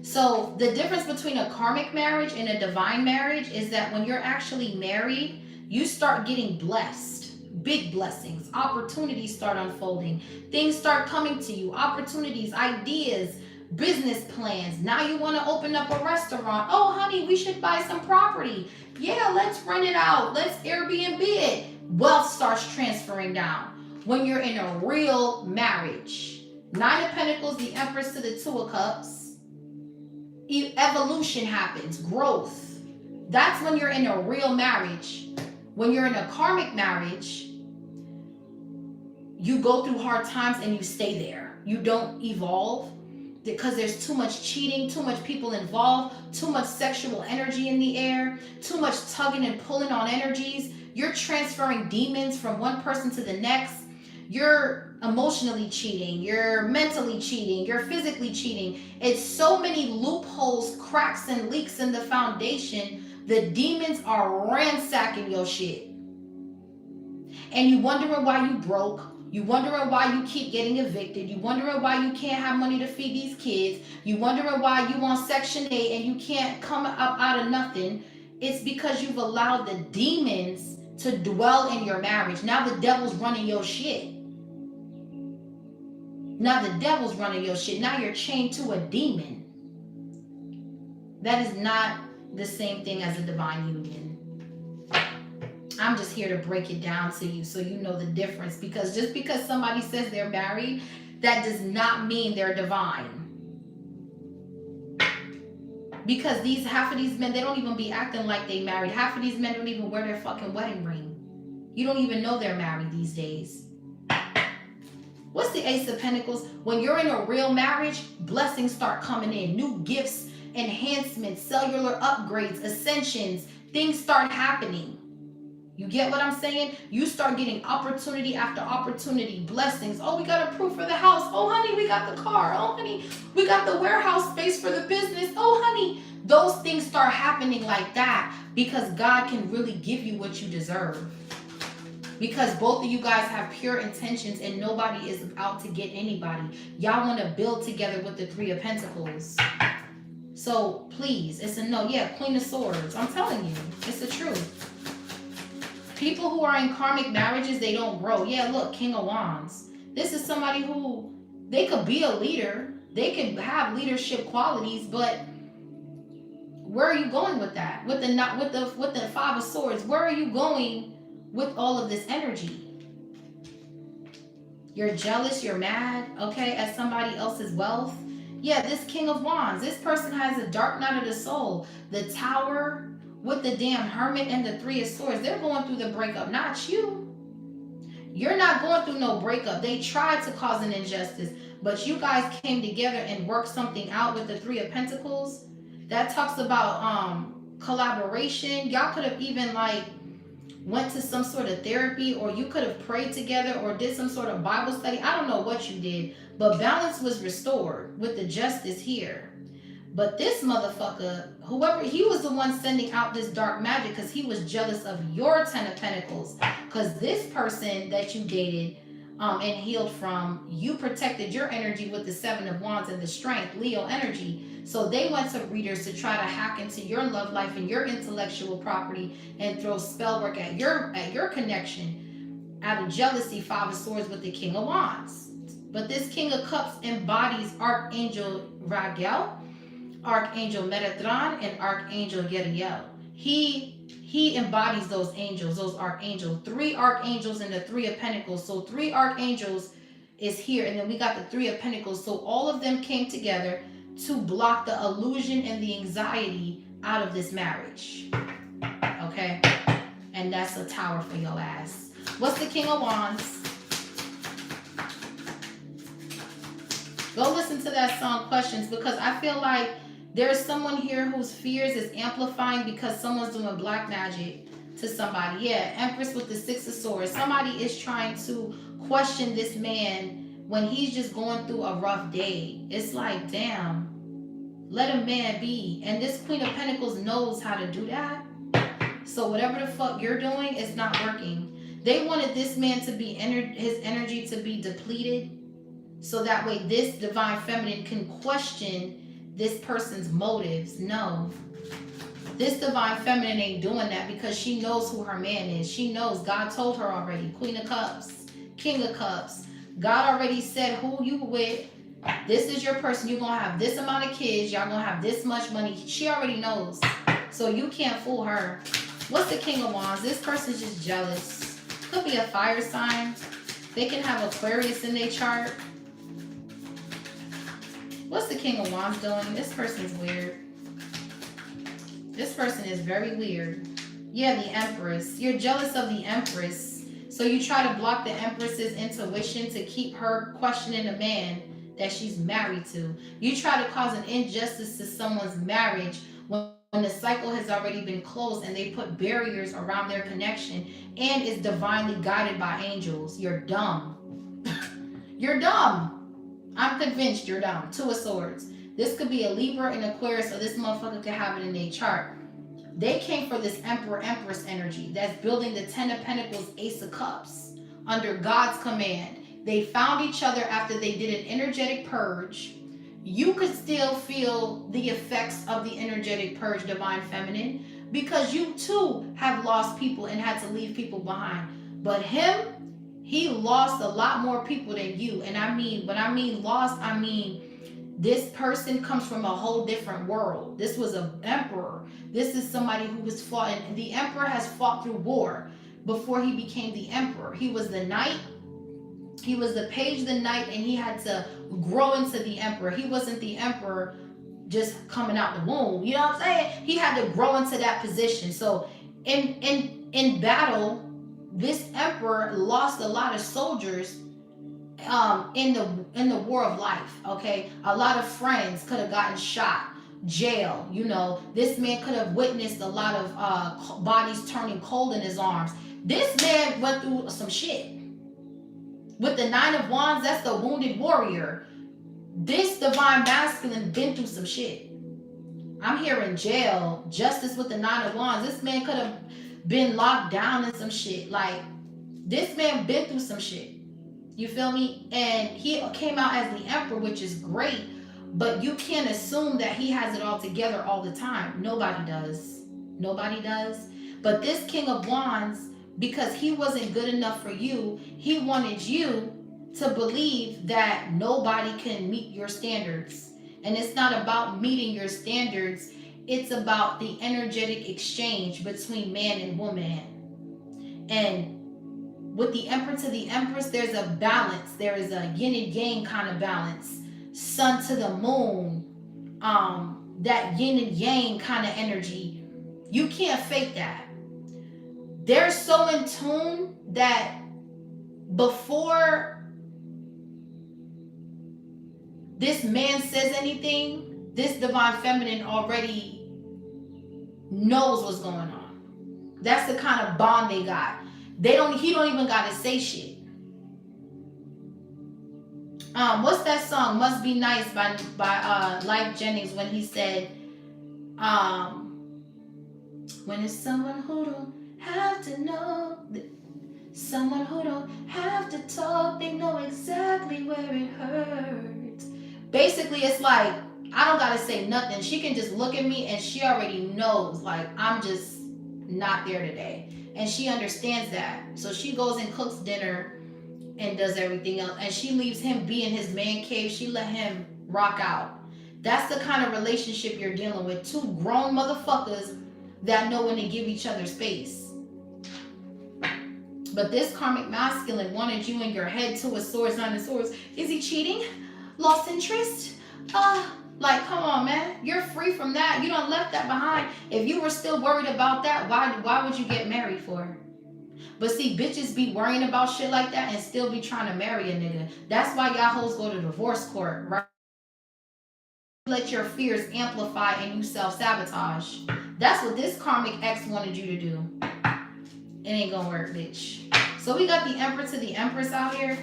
So the difference between a karmic marriage and a divine marriage is that when you're actually married, you start getting blessed. Big blessings. Opportunities start unfolding. Things start coming to you. Opportunities, ideas, business plans. Now you want to open up a restaurant. Oh, honey, we should buy some property. Yeah, let's rent it out. Let's Airbnb it. Wealth starts transferring down. When you're in a real marriage. Nine of Pentacles, the Empress to the Two of Cups. Evolution happens, growth. That's when you're in a real marriage. When you're in a karmic marriage, you go through hard times and you stay there. You don't evolve because there's too much cheating, too much people involved, too much sexual energy in the air, too much tugging and pulling on energies. You're transferring demons from one person to the next. You're emotionally cheating, you're mentally cheating, you're physically cheating. It's so many loopholes, cracks, and leaks in the foundation. The demons are ransacking your shit. And you wondering why you broke. You wondering why you keep getting evicted. You wondering why you can't have money to feed these kids. You wondering why you on Section 8 and you can't come up out of nothing. It's because you've allowed the demons to dwell in your marriage. Now the devil's running your shit. Now the devil's running your shit. Now you're chained to a demon. That is not the same thing as a divine union. I'm just here to break it down to you so you know the difference. Because just because somebody says they're married, that does not mean they're divine. Because half of these men, they don't even be acting like they married. Half of these men don't even wear their fucking wedding ring. You don't even know they're married these days. What's the Ace of Pentacles? When you're in a real marriage, blessings start coming in. New gifts, enhancements, cellular upgrades, ascensions. Things start happening. You get what I'm saying? You start getting opportunity after opportunity, blessings. Oh, we got approved for the house. Oh, honey, we got the car. Oh, honey, we got the warehouse space for the business. Oh, honey. Those things start happening like that because God can really give you what you deserve. Because both of you guys have pure intentions and nobody is out to get anybody. Y'all want to build together with the Three of Pentacles. So please, it's a no. Yeah, Queen of Swords. I'm telling you, it's the truth. People who are in karmic marriages, they don't grow. Yeah, look, King of Wands. This is somebody who, they could be a leader. They could have leadership qualities, but where are you going with that? With the Five of Swords, where are you going with all of this energy? You're jealous, you're mad, okay, at somebody else's wealth. Yeah, this King of Wands, this person has a dark night of the soul. The Tower with the damn Hermit and the Three of Swords, they're going through the breakup, not you. You're not going through no breakup. They tried to cause an injustice, but you guys came together and worked something out with the Three of Pentacles. That talks about collaboration. Y'all could have even like went to some sort of therapy, or you could have prayed together or did some sort of Bible study. I don't know what you did, but balance was restored with the justice here. But this motherfucker, whoever, he was the one sending out this dark magic because he was jealous of your Ten of Pentacles. Because this person that you dated and healed from, you protected your energy with the Seven of Wands and the Strength, Leo energy. So they went to readers to try to hack into your love life and your intellectual property and throw spell work at your connection out of jealousy. Five of Swords with the King of Wands. But this King of Cups embodies Archangel Raguel, Archangel Metatron, and Archangel Geriel. He embodies those angels, those archangels. 3 archangels and the Three of Pentacles. So 3 archangels is here, and then we got the Three of Pentacles. So all of them came together to block the illusion and the anxiety out of this marriage. Okay? And that's a Tower for your ass. What's the King of Wands? Go listen to that song, Questions, because I feel like there's someone here whose fears is amplifying because someone's doing black magic to somebody. Yeah, Empress with the Six of Swords. Somebody is trying to question this man when he's just going through a rough day. It's like, damn, let a man be. And this Queen of Pentacles knows how to do that. So whatever the fuck you're doing, it's not working. They wanted this man to be, his energy to be depleted. So that way this Divine Feminine can question this person's motives. No. This Divine Feminine ain't doing that because she knows who her man is. She knows. God told her already. Queen of Cups, King of Cups. God already said who you with. This is your person. You're going to have this amount of kids. Y'all going to have this much money. She already knows. So you can't fool her. What's the King of Wands? This person's just jealous. Could be a fire sign. They can have Aquarius in their chart. What's the King of Wands doing? This person's weird. This person is very weird. Yeah, the Empress. You're jealous of the Empress. So you try to block the Empress's intuition to keep her questioning a man that she's married to. You try to cause an injustice to someone's marriage when the cycle has already been closed and they put barriers around their connection and is divinely guided by angels. You're dumb. You're dumb. I'm convinced you're dumb. Two of Swords. This could be a Libra and Aquarius, so this motherfucker could have it in their chart. They came for this Emperor Empress energy that's building the Ten of Pentacles, Ace of Cups under God's command. They found each other after they did an energetic purge. You could still feel the effects of the energetic purge, Divine Feminine, because you too have lost people and had to leave people behind. But him, he lost a lot more people than you. And I mean, when I mean lost, I mean this person comes from a whole different world. This was an emperor. This is somebody who was fought, and the emperor has fought through war before he became the emperor. He was the knight. He was the page, the knight, and he had to grow into the emperor. He wasn't the emperor just coming out the womb. You know what I'm saying? He had to grow into that position. So in battle, this emperor lost a lot of soldiers in the war of life. Okay, a lot of friends could have gotten shot, jail. You know, this man could have witnessed a lot of bodies turning cold in his arms. This man went through some shit. With the Nine of Wands, that's the wounded warrior. This divine masculine been through some shit. I'm here in jail. Justice with the Nine of Wands. This man could have been locked down in some shit. Like, this man been through some shit. You feel me? And he came out as the emperor, which is great. But you can't assume that he has it all together all the time. Nobody does. Nobody does. But this King of Wands, because he wasn't good enough for you, he wanted you to believe that nobody can meet your standards. And it's not about meeting your standards. It's about the energetic exchange between man and woman. And with the Emperor to the Empress, there's a balance. There is a yin and yang kind of balance. Sun to the moon. That yin and yang kind of energy. You can't fake that. They're so in tune that before this man says anything, this divine feminine already knows what's going on. That's the kind of bond they got. He don't even gotta say shit. What's that song? Must Be Nice by Lyfe Jennings, when he said, when it's someone who don't have to know, someone who don't have to talk, they know exactly where it hurts. Basically, it's like, I don't gotta say nothing. She can just look at me and she already knows, like, I'm just not there today. And she understands that. So she goes and cooks dinner and does everything else. And she leaves him be in his man cave. She let him rock out. That's the kind of relationship you're dealing with. Two grown motherfuckers that know when to give each other space. But this karmic masculine wanted you in your head, Two of Swords, Nine of Swords. Is he cheating? Lost interest? Like, come on, man. You're free from that. You done left that behind. If you were still worried about that, why would you get married for? But see, bitches be worrying about shit like that and still be trying to marry a nigga. That's why y'all hoes go to divorce court, right? Let your fears amplify and you self-sabotage. That's what this karmic ex wanted you to do. It ain't gonna work, bitch. So we got the Emperor to the Empress out here.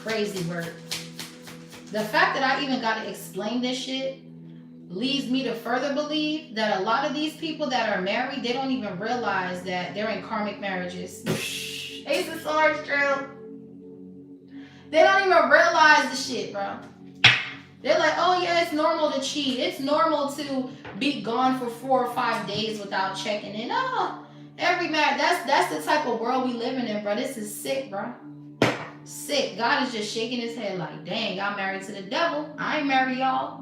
Crazy work. The fact that I even got to explain this shit leads me to further believe that a lot of these people that are married, they don't even realize that they're in karmic marriages. Ace of Swords, true. They don't even realize the shit, bro. They're like, oh yeah, it's normal to cheat. It's normal to be gone for 4 or 5 days without checking in. Oh, every man, that's the type of world we living in, bro. This is sick, bro. Sick. God is just shaking his head like, dang, y'all married to the devil. I ain't married y'all.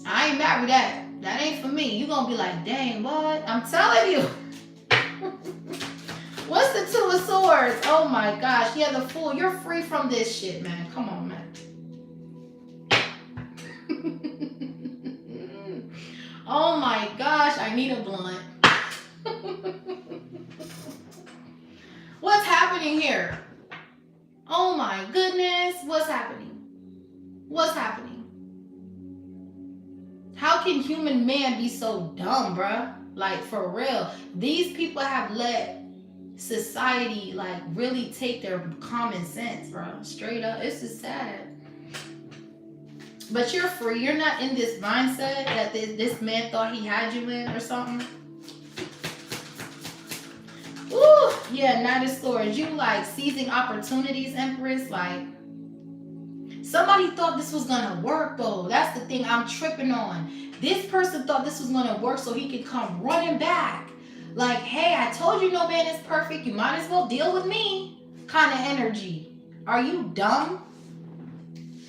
I ain't married that. That ain't for me. You gonna be like, dang, what? I'm telling you. What's the Two of Swords? Oh my gosh. Yeah, the Fool. You're free from this shit, man. Come on, man. Oh my gosh. I need a blunt. What's happening here? Oh my goodness, what's happening? What's happening? How can human man be so dumb, bruh? Like, for real. These people have let society, like, really take their common sense, bruh. Straight up. It's just sad. But you're free. You're not in this mindset that this man thought he had you in or something. Ooh, yeah, Knight of Swords. You like seizing opportunities, Empress. Like, somebody thought this was gonna work, though. That's the thing I'm tripping on. This person thought this was gonna work so he could come running back. Like, hey, I told you no man is perfect. You might as well deal with me. Kind of energy. Are you dumb?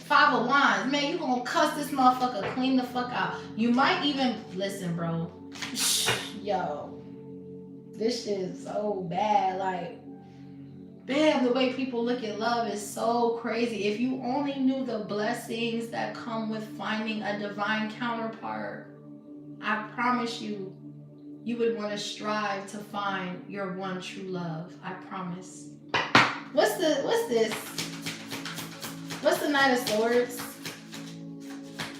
Five of Wands. Man, you gonna cuss this motherfucker clean the fuck out. You might even, listen, bro. Yo. This shit is so bad. Like, Bam, the way people look at love is so crazy. If you only knew the blessings that come with finding a divine counterpart, I promise you, you would want to strive to find your one true love. I promise. What's this? What's the Knight of Swords?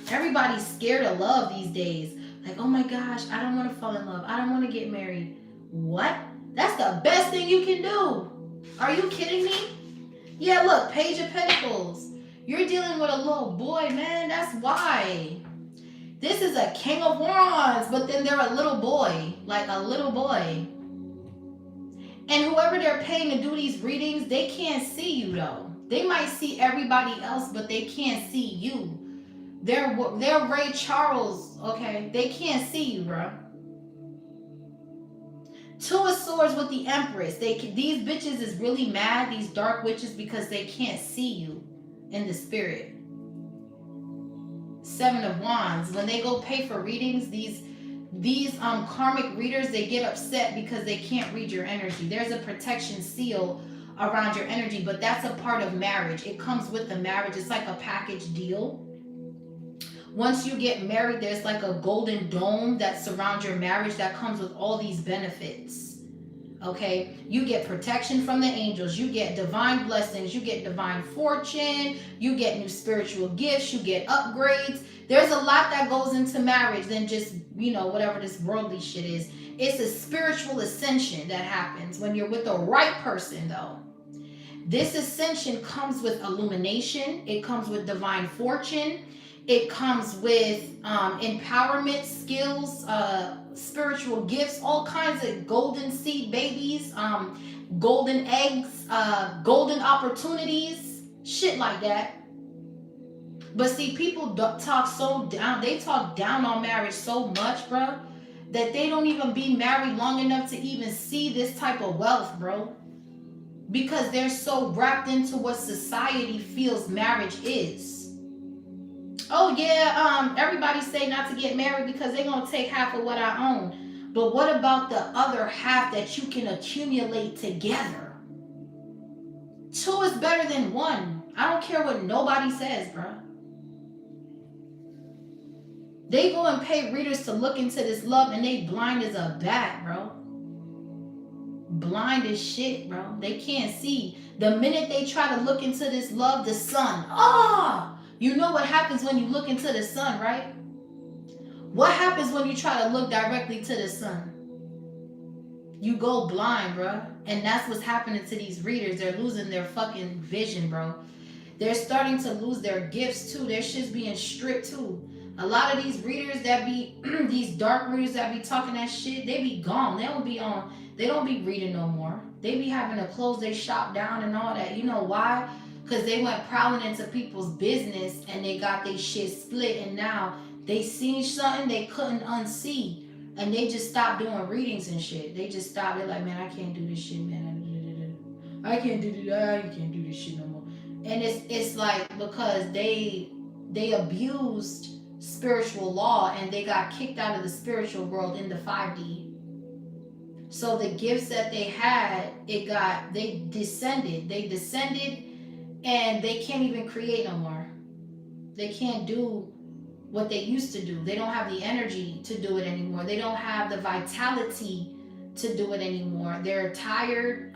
Everybody's scared of love these days. Like, oh my gosh, I don't want to fall in love. I don't want to get married. What? That's the best thing you can do. Are you kidding me? Yeah, look, Page of Pentacles. You're dealing with a little boy, man. That's why. This is a King of Wands, but then they're a little boy. Like a little boy. And whoever they're paying to do these readings, they can't see you though. They might see everybody else, but they can't see you. They're Ray Charles, okay? They can't see you, bro. Two of Swords with the Empress. These bitches is really mad, these dark witches, because they can't see you in the spirit. Seven of Wands. When they go pay for readings, these karmic readers, they get upset because they can't read your energy. There's a protection seal around your energy, but that's a part of marriage. It comes with the marriage. It's like a package deal. Once you get married, there's like a golden dome that surrounds your marriage that comes with all these benefits. Okay, you get protection from the angels, you get divine blessings, you get divine fortune, you get new spiritual gifts, you get upgrades. There's a lot that goes into marriage than just, you know, whatever this worldly shit is. It's a spiritual ascension that happens when you're with the right person though. This ascension comes with illumination, it comes with divine fortune, it comes with empowerment skills, spiritual gifts, all kinds of golden seed babies, golden eggs, golden opportunities, shit like that. But see, people talk so down, they talk down on marriage so much, bro, that they don't even be married long enough to even see this type of wealth, bro. Because they're so wrapped into what society feels marriage is. Oh yeah, everybody say not to get married because they're gonna take half of what I own. But what about the other half that you can accumulate together? Two is better than one. I don't care what nobody says, bro. They go and pay readers to look into this love and they blind as a bat, bro. Blind as shit, bro. They can't see. The minute they try to look into this love, the sun. You know what happens when you look into the sun, right? What happens when you try to look directly to the sun? You go blind, bro. And that's what's happening to these readers. They're losing their fucking vision, bro. They're starting to lose their gifts too. Their shit's being stripped too. A lot of these readers that be, these dark readers that be talking that shit, they be gone. They don't be on, they don't be reading no more. They be having to close their shop down and all that. You know why? Because they went prowling into people's business and they got their shit split, and now they seen something they couldn't unsee, and they just stopped doing readings and shit. They just stopped. They're like, man, I can't do this shit, man. I can't do that. You can't do this shit no more. And it's like because they abused spiritual law and they got kicked out of the spiritual world in the 5D. So the gifts that they had, they descended, and they can't even create no more. They can't do what they used to do. They don't have the energy to do it anymore. They don't have the vitality to do it anymore. They're tired.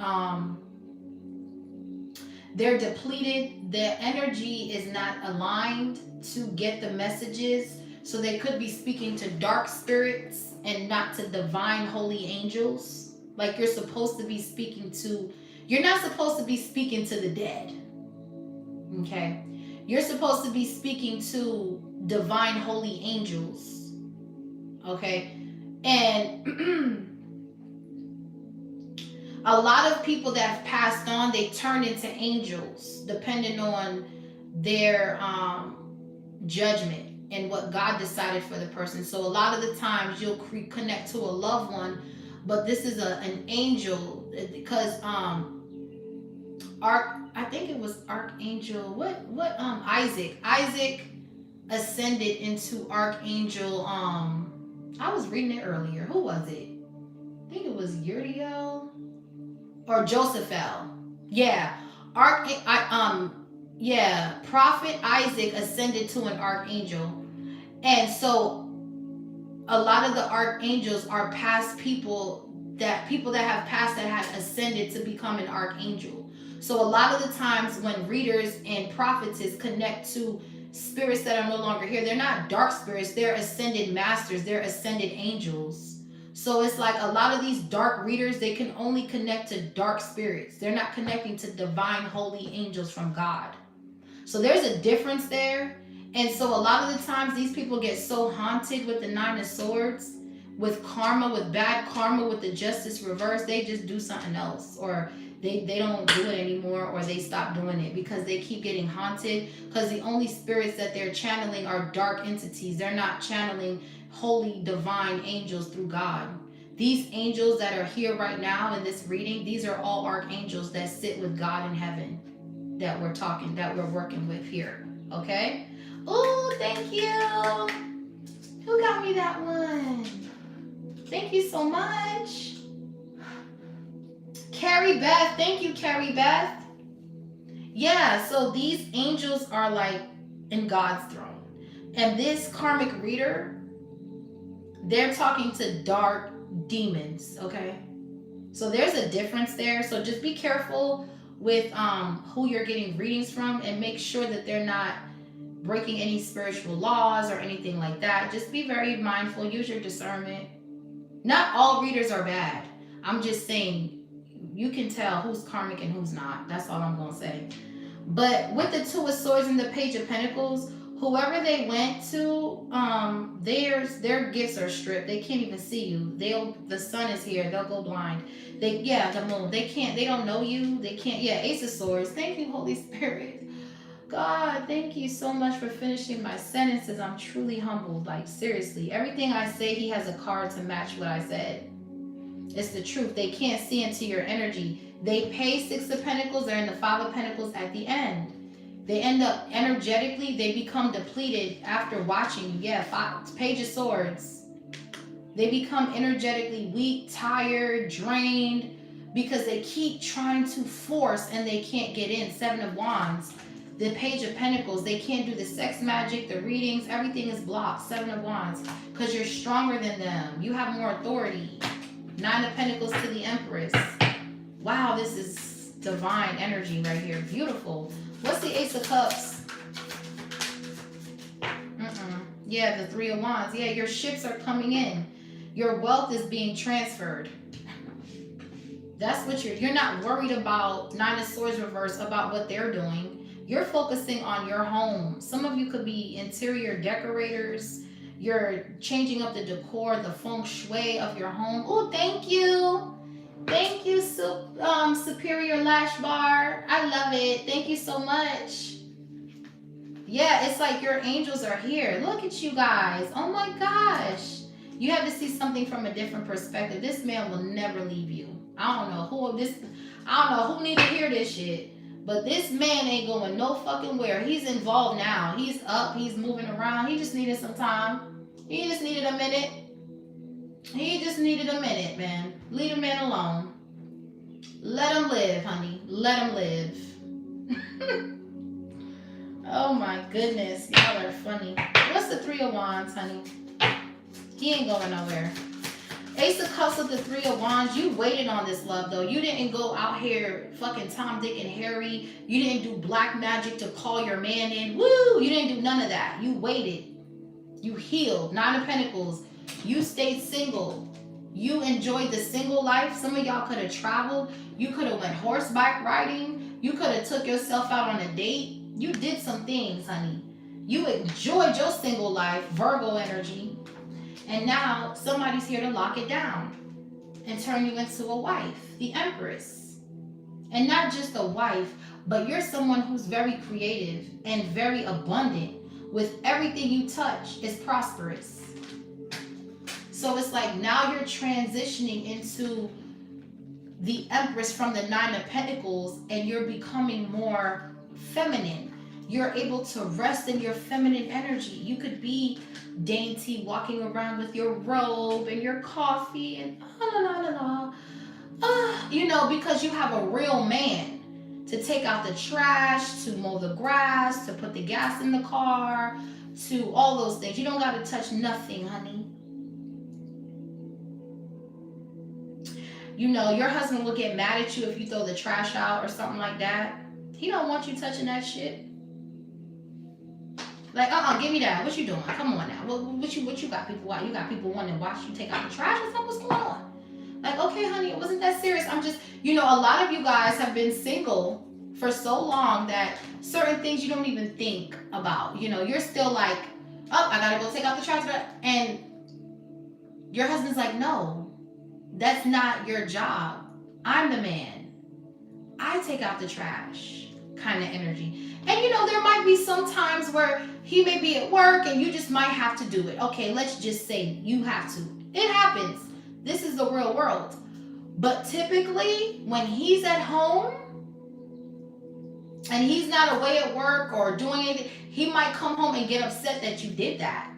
They're depleted. Their energy is not aligned to get the messages. So they could be speaking to dark spirits and not to divine holy angels. Like you're supposed to be speaking to, you're not supposed to be speaking to the dead. Okay? You're supposed to be speaking to divine holy angels. Okay? And a lot of people that have passed on, they turn into angels depending on their judgment and what God decided for the person. So a lot of the times you'll connect to a loved one, but this is an angel because I think it was Archangel, Isaac ascended into Archangel, I was reading it earlier. Who was it? I think it was Uriel or Josephel. Yeah. Prophet Isaac ascended to an archangel. And so a lot of the archangels are past people that have passed that have ascended to become an archangel. So a lot of the times when readers and prophetess connect to spirits that are no longer here, they're not dark spirits, they're ascended masters, they're ascended angels. So it's like a lot of these dark readers, they can only connect to dark spirits. They're not connecting to divine holy angels from God. So there's a difference there. And so a lot of the times these people get so haunted with the Nine of Swords, with karma, with bad karma, with the justice reverse, they just do something else, or they don't do it anymore, or they stop doing it because they keep getting haunted, because the only spirits that they're channeling are dark entities. They're not channeling holy divine angels through God. These angels that are here right now in this reading, these are all archangels that sit with God in heaven, that we're working with here. Okay? Oh, thank you. Who got me that one? Thank you so much. Carrie Beth. Thank you, Carrie Beth. Yeah, so these angels are like in God's throne. And this karmic reader, they're talking to dark demons, okay? So there's a difference there. So just be careful with who you're getting readings from, and make sure that they're not breaking any spiritual laws or anything like that. Just be very mindful. Use your discernment. Not all readers are bad. I'm just saying you can tell who's karmic and who's not. That's all I'm going to say. But with the Two of Swords and the Page of Pentacles, whoever they went to, their gifts are stripped. They can't even see you. The sun is here. They'll go blind. The moon. They don't know you. They can't. Yeah, Ace of Swords. Thank you, Holy Spirit. God, thank you so much for finishing my sentences. I'm truly humbled. Like, seriously. Everything I say, he has a card to match what I said. It's the truth. They can't see into your energy. They pay Six of Pentacles. They're in the Five of Pentacles at the end. They end up energetically, they become depleted after watching. Yeah, Page of Swords. They become energetically weak, tired, drained, because they keep trying to force and they can't get in. Seven of Wands. The Page of Pentacles, they can't do the sex magic, the readings, everything is blocked. Seven of Wands, because you're stronger than them. You have more authority. Nine of Pentacles to the Empress. Wow, this is divine energy right here. Beautiful. What's the Ace of Cups? Yeah, the Three of Wands. Yeah, your ships are coming in. Your wealth is being transferred. That's what you're not worried about. Nine of Swords reverse, about what they're doing. You're focusing on your home. Some of you could be interior decorators. You're changing up the decor, the feng shui of your home. Oh, thank you. Thank you, Superior Lash Bar. I love it. Thank you so much. Yeah, it's like your angels are here. Look at you guys. Oh my gosh. You have to see something from a different perspective. This man will never leave you. I don't know who need to hear this shit. But this man ain't going no fucking where. He's involved now. He's up. He's moving around. He just needed some time. He just needed a minute. He just needed a minute, man. Leave a man alone. Let him live, honey. Let him live. Oh my goodness. Y'all are funny. What's the Three of Wands, honey? He ain't going nowhere. Ace of Cups with the Three of Wands. You waited on this love, though. You didn't go out here fucking Tom, Dick, and Harry. You didn't do black magic to call your man in. Woo! You didn't do none of that. You waited. You healed. Nine of Pentacles. You stayed single. You enjoyed the single life. Some of y'all could have traveled. You could have went horseback riding. You could have took yourself out on a date. You did some things, honey. You enjoyed your single life. Virgo energy. And now somebody's here to lock it down and turn you into a wife, the Empress. And not just a wife, but you're someone who's very creative and very abundant. With everything you touch is prosperous. So it's like now you're transitioning into the Empress from the Nine of Pentacles, and you're becoming more feminine. You're able to rest in your feminine energy. You could be dainty, walking around with your robe and your coffee and because you have a real man. to take out the trash, to mow the grass, to put the gas in the car, to all those things. You don't got to touch nothing, honey. You know, your husband will get mad at you if you throw the trash out or something like that. He don't want you touching that shit. Like, give me that. What you doing? Come on now. What you got people? Why you got people wanting to watch you take out the trash or something? What's going on? Like, okay, honey, it wasn't that serious. I'm just, you know, a lot of you guys have been single for so long that certain things you don't even think about. You know, you're still like, oh, I gotta go take out the trash, and your husband's like, no. That's not your job. I'm the man. I take out the trash kind of energy. And you know, there might be some times where he may be at work and you just might have to do it. Okay, let's just say you have to. It happens. This is the real world. But typically, when he's at home and he's not away at work or doing anything, he might come home and get upset that you did that.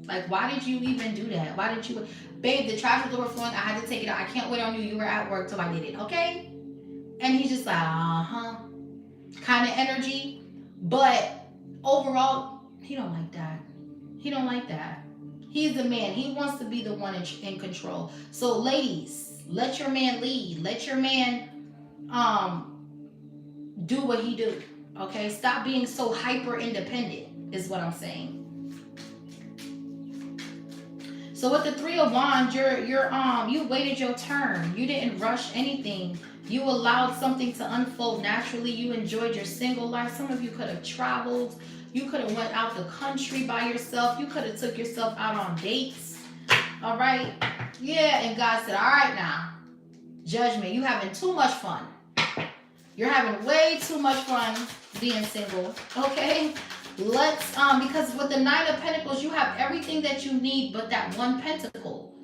Like, why did you even do that? Why didn't you? Babe, the trash was overflowing. I had to take it out. I can't wait on you. You were at work till I did it, okay? And he's just like, kind of energy. But overall, he don't like that. He don't like that. He's the man. He wants to be the one in control. So, ladies, let your man lead. Let your man do what he do. Okay? Stop being so hyper independent is what I'm saying. So with the Three of Wands, you waited your turn. You didn't rush anything. You allowed something to unfold naturally. You enjoyed your single life. Some of you could have traveled. You could have went out the country by yourself. You could have took yourself out on dates. All right? Yeah, and God said, all right now, judgment, you having too much fun. You're having way too much fun being single, okay? Let's, because with the Nine of Pentacles, you have everything that you need but that one pentacle.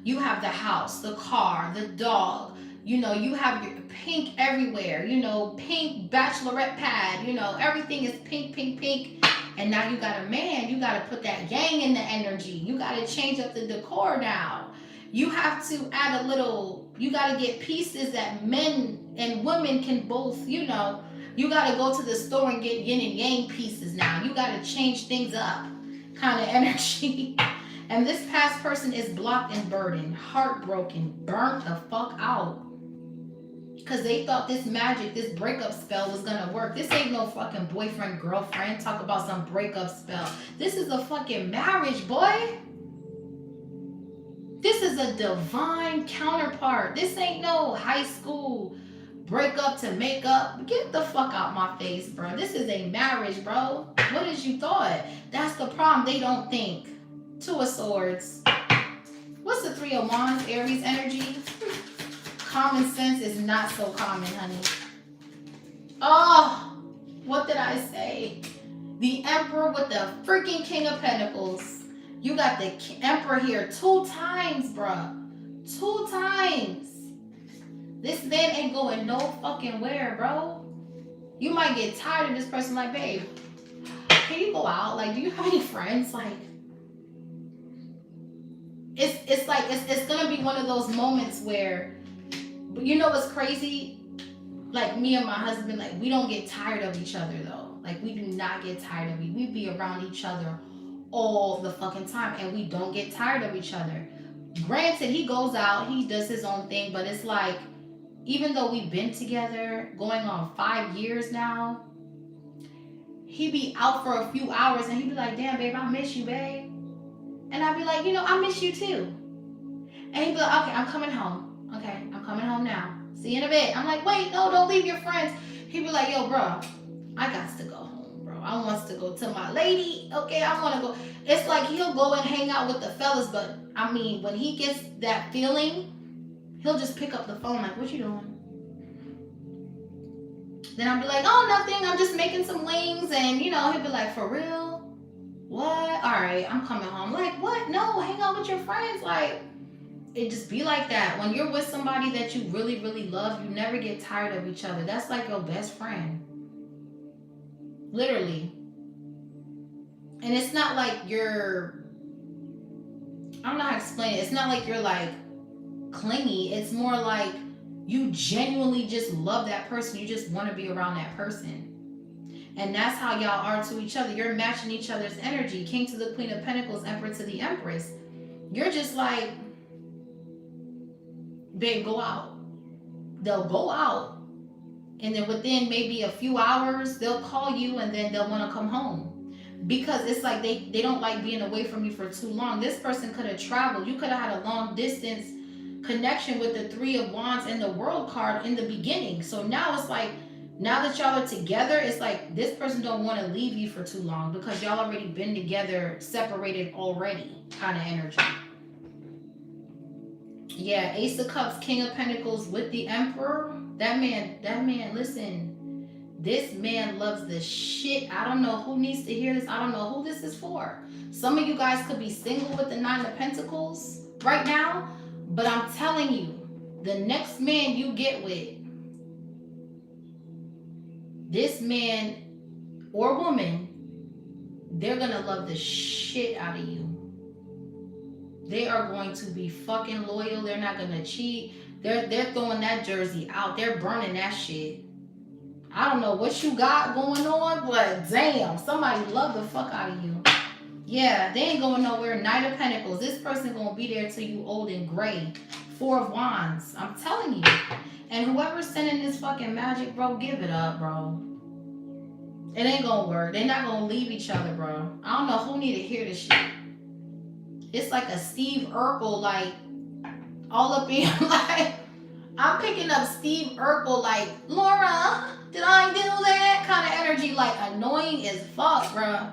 You have the house, the car, the dog. You know, you have your pink everywhere. You know, pink bachelorette pad. You know, everything is pink, pink, pink. And now you got a man. You got to put that yang in the energy. You got to change up the decor now. You have to add a little, you got to get pieces that men and women can both, you know. You got to go to the store and get yin and yang pieces now. You got to change things up kind of energy. And this past person is blocked and burdened, heartbroken, burnt the fuck out. Because they thought this magic, this breakup spell was going to work. This ain't no fucking boyfriend, girlfriend. Talk about some breakup spell. This is a fucking marriage, boy. This is a divine counterpart. This ain't no high school break up to make up. Get the fuck out my face, bro. This is a marriage, bro. What did you thought? That's the problem. They don't think. Two of Swords. What's the Three of Wands? Aries energy. Common sense is not so common, honey. Oh, what did I say? The Emperor with the freaking King of Pentacles. You got the Emperor here 2 times, bruh. 2 times. This man ain't going no fucking where, bro. You might get tired of this person. Like, babe, can you go out? Like, do you have any friends? Like, it's like it's gonna be one of those moments where, you know what's crazy? Like, me and my husband, like, we don't get tired of each other though. Like, we do not get tired of it. We be around each other all the fucking time, and we don't get tired of each other. Granted, he goes out, he does his own thing, but it's like, even though we've been together going on 5 years now, he'd be out for a few hours and he'd be like, damn, babe, I miss you, babe. And I'd be like, you know, I miss you too. And he'd be like, okay, I'm coming home. Okay, I'm coming home now. See you in a bit. I'm like, wait, no, don't leave your friends. He'd be like, yo, bro, I got to go home, bro. I want to go to my lady. Okay, I want to go. It's like he'll go and hang out with the fellas, but I mean, when he gets that feeling, he'll just pick up the phone like, what you doing? Then I'll be like, oh, nothing. I'm just making some wings. And, you know, he'll be like, for real? What? All right, I'm coming home. Like, what? No, hang out with your friends. Like, it just be like that. When you're with somebody that you really, really love, you never get tired of each other. That's like your best friend. Literally. And it's not like you're, I don't know how to explain it. It's not like you're like clingy. It's more like You genuinely just love that person. You just want to be around that person. And that's how y'all are to each other. You're matching each other's energy. King to the Queen of Pentacles, Emperor to the Empress. You're just like, babe, go out. They'll go out. And then within maybe a few hours, they'll call you and then they'll want to come home. Because it's like they don't like being away from you for too long. This person could have traveled. You could have had a long distance connection with the Three of Wands and the World card in the beginning. So now it's like, now that y'all are together, it's like this person don't want to leave you for too long because y'all already been together, separated already kind of energy. Yeah, Ace of Cups, King of Pentacles with the Emperor. That man, listen, this man loves the shit. I don't know who needs to hear this. I don't know who this is for. Some of you guys could be single with the Nine of Pentacles right now, but I'm telling you, the next man you get with, this man or woman, they're gonna love the shit out of you. They are going to be fucking loyal. They're not gonna cheat. They're throwing that jersey out. They're burning that shit. I don't know what you got going on, but damn, somebody love the fuck out of you. Yeah, they ain't going nowhere. Knight of Pentacles. This person gonna be there till you old and gray. Four of Wands. I'm telling you. And whoever's sending this fucking magic, bro, give it up, bro. It ain't gonna work. They're not gonna leave each other, bro. I don't know who need to hear this shit. It's like a Steve Urkel, like, all up in, like, I'm picking up Steve Urkel, like, Laura, did I do that? Kind of energy, like, annoying as fuck, bro.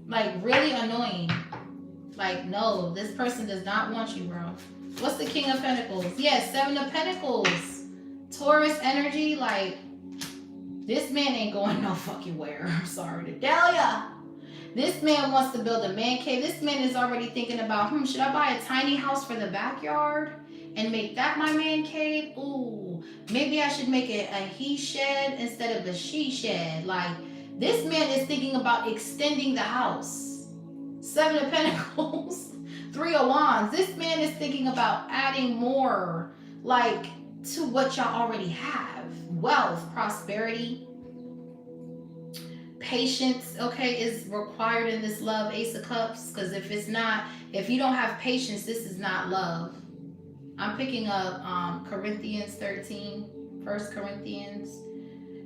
Like, really annoying. Like, no, this person does not want you, bro. What's the King of Pentacles? Yes, Seven of Pentacles. Taurus energy, like, this man ain't going no fucking where. I'm sorry to tell ya. This man wants to build a man cave. This man is already thinking about, should I buy a tiny house for the backyard and make that my man cave? Ooh, maybe I should make it a he shed instead of a she shed. Like, this man is thinking about extending the house. Seven of Pentacles, Three of Wands. This man is thinking about adding more, like, to what y'all already have. Wealth, prosperity, patience, okay, is required in this love, Ace of Cups, because if you don't have patience, this is not love. I'm picking up Corinthians 13, 1 Corinthians.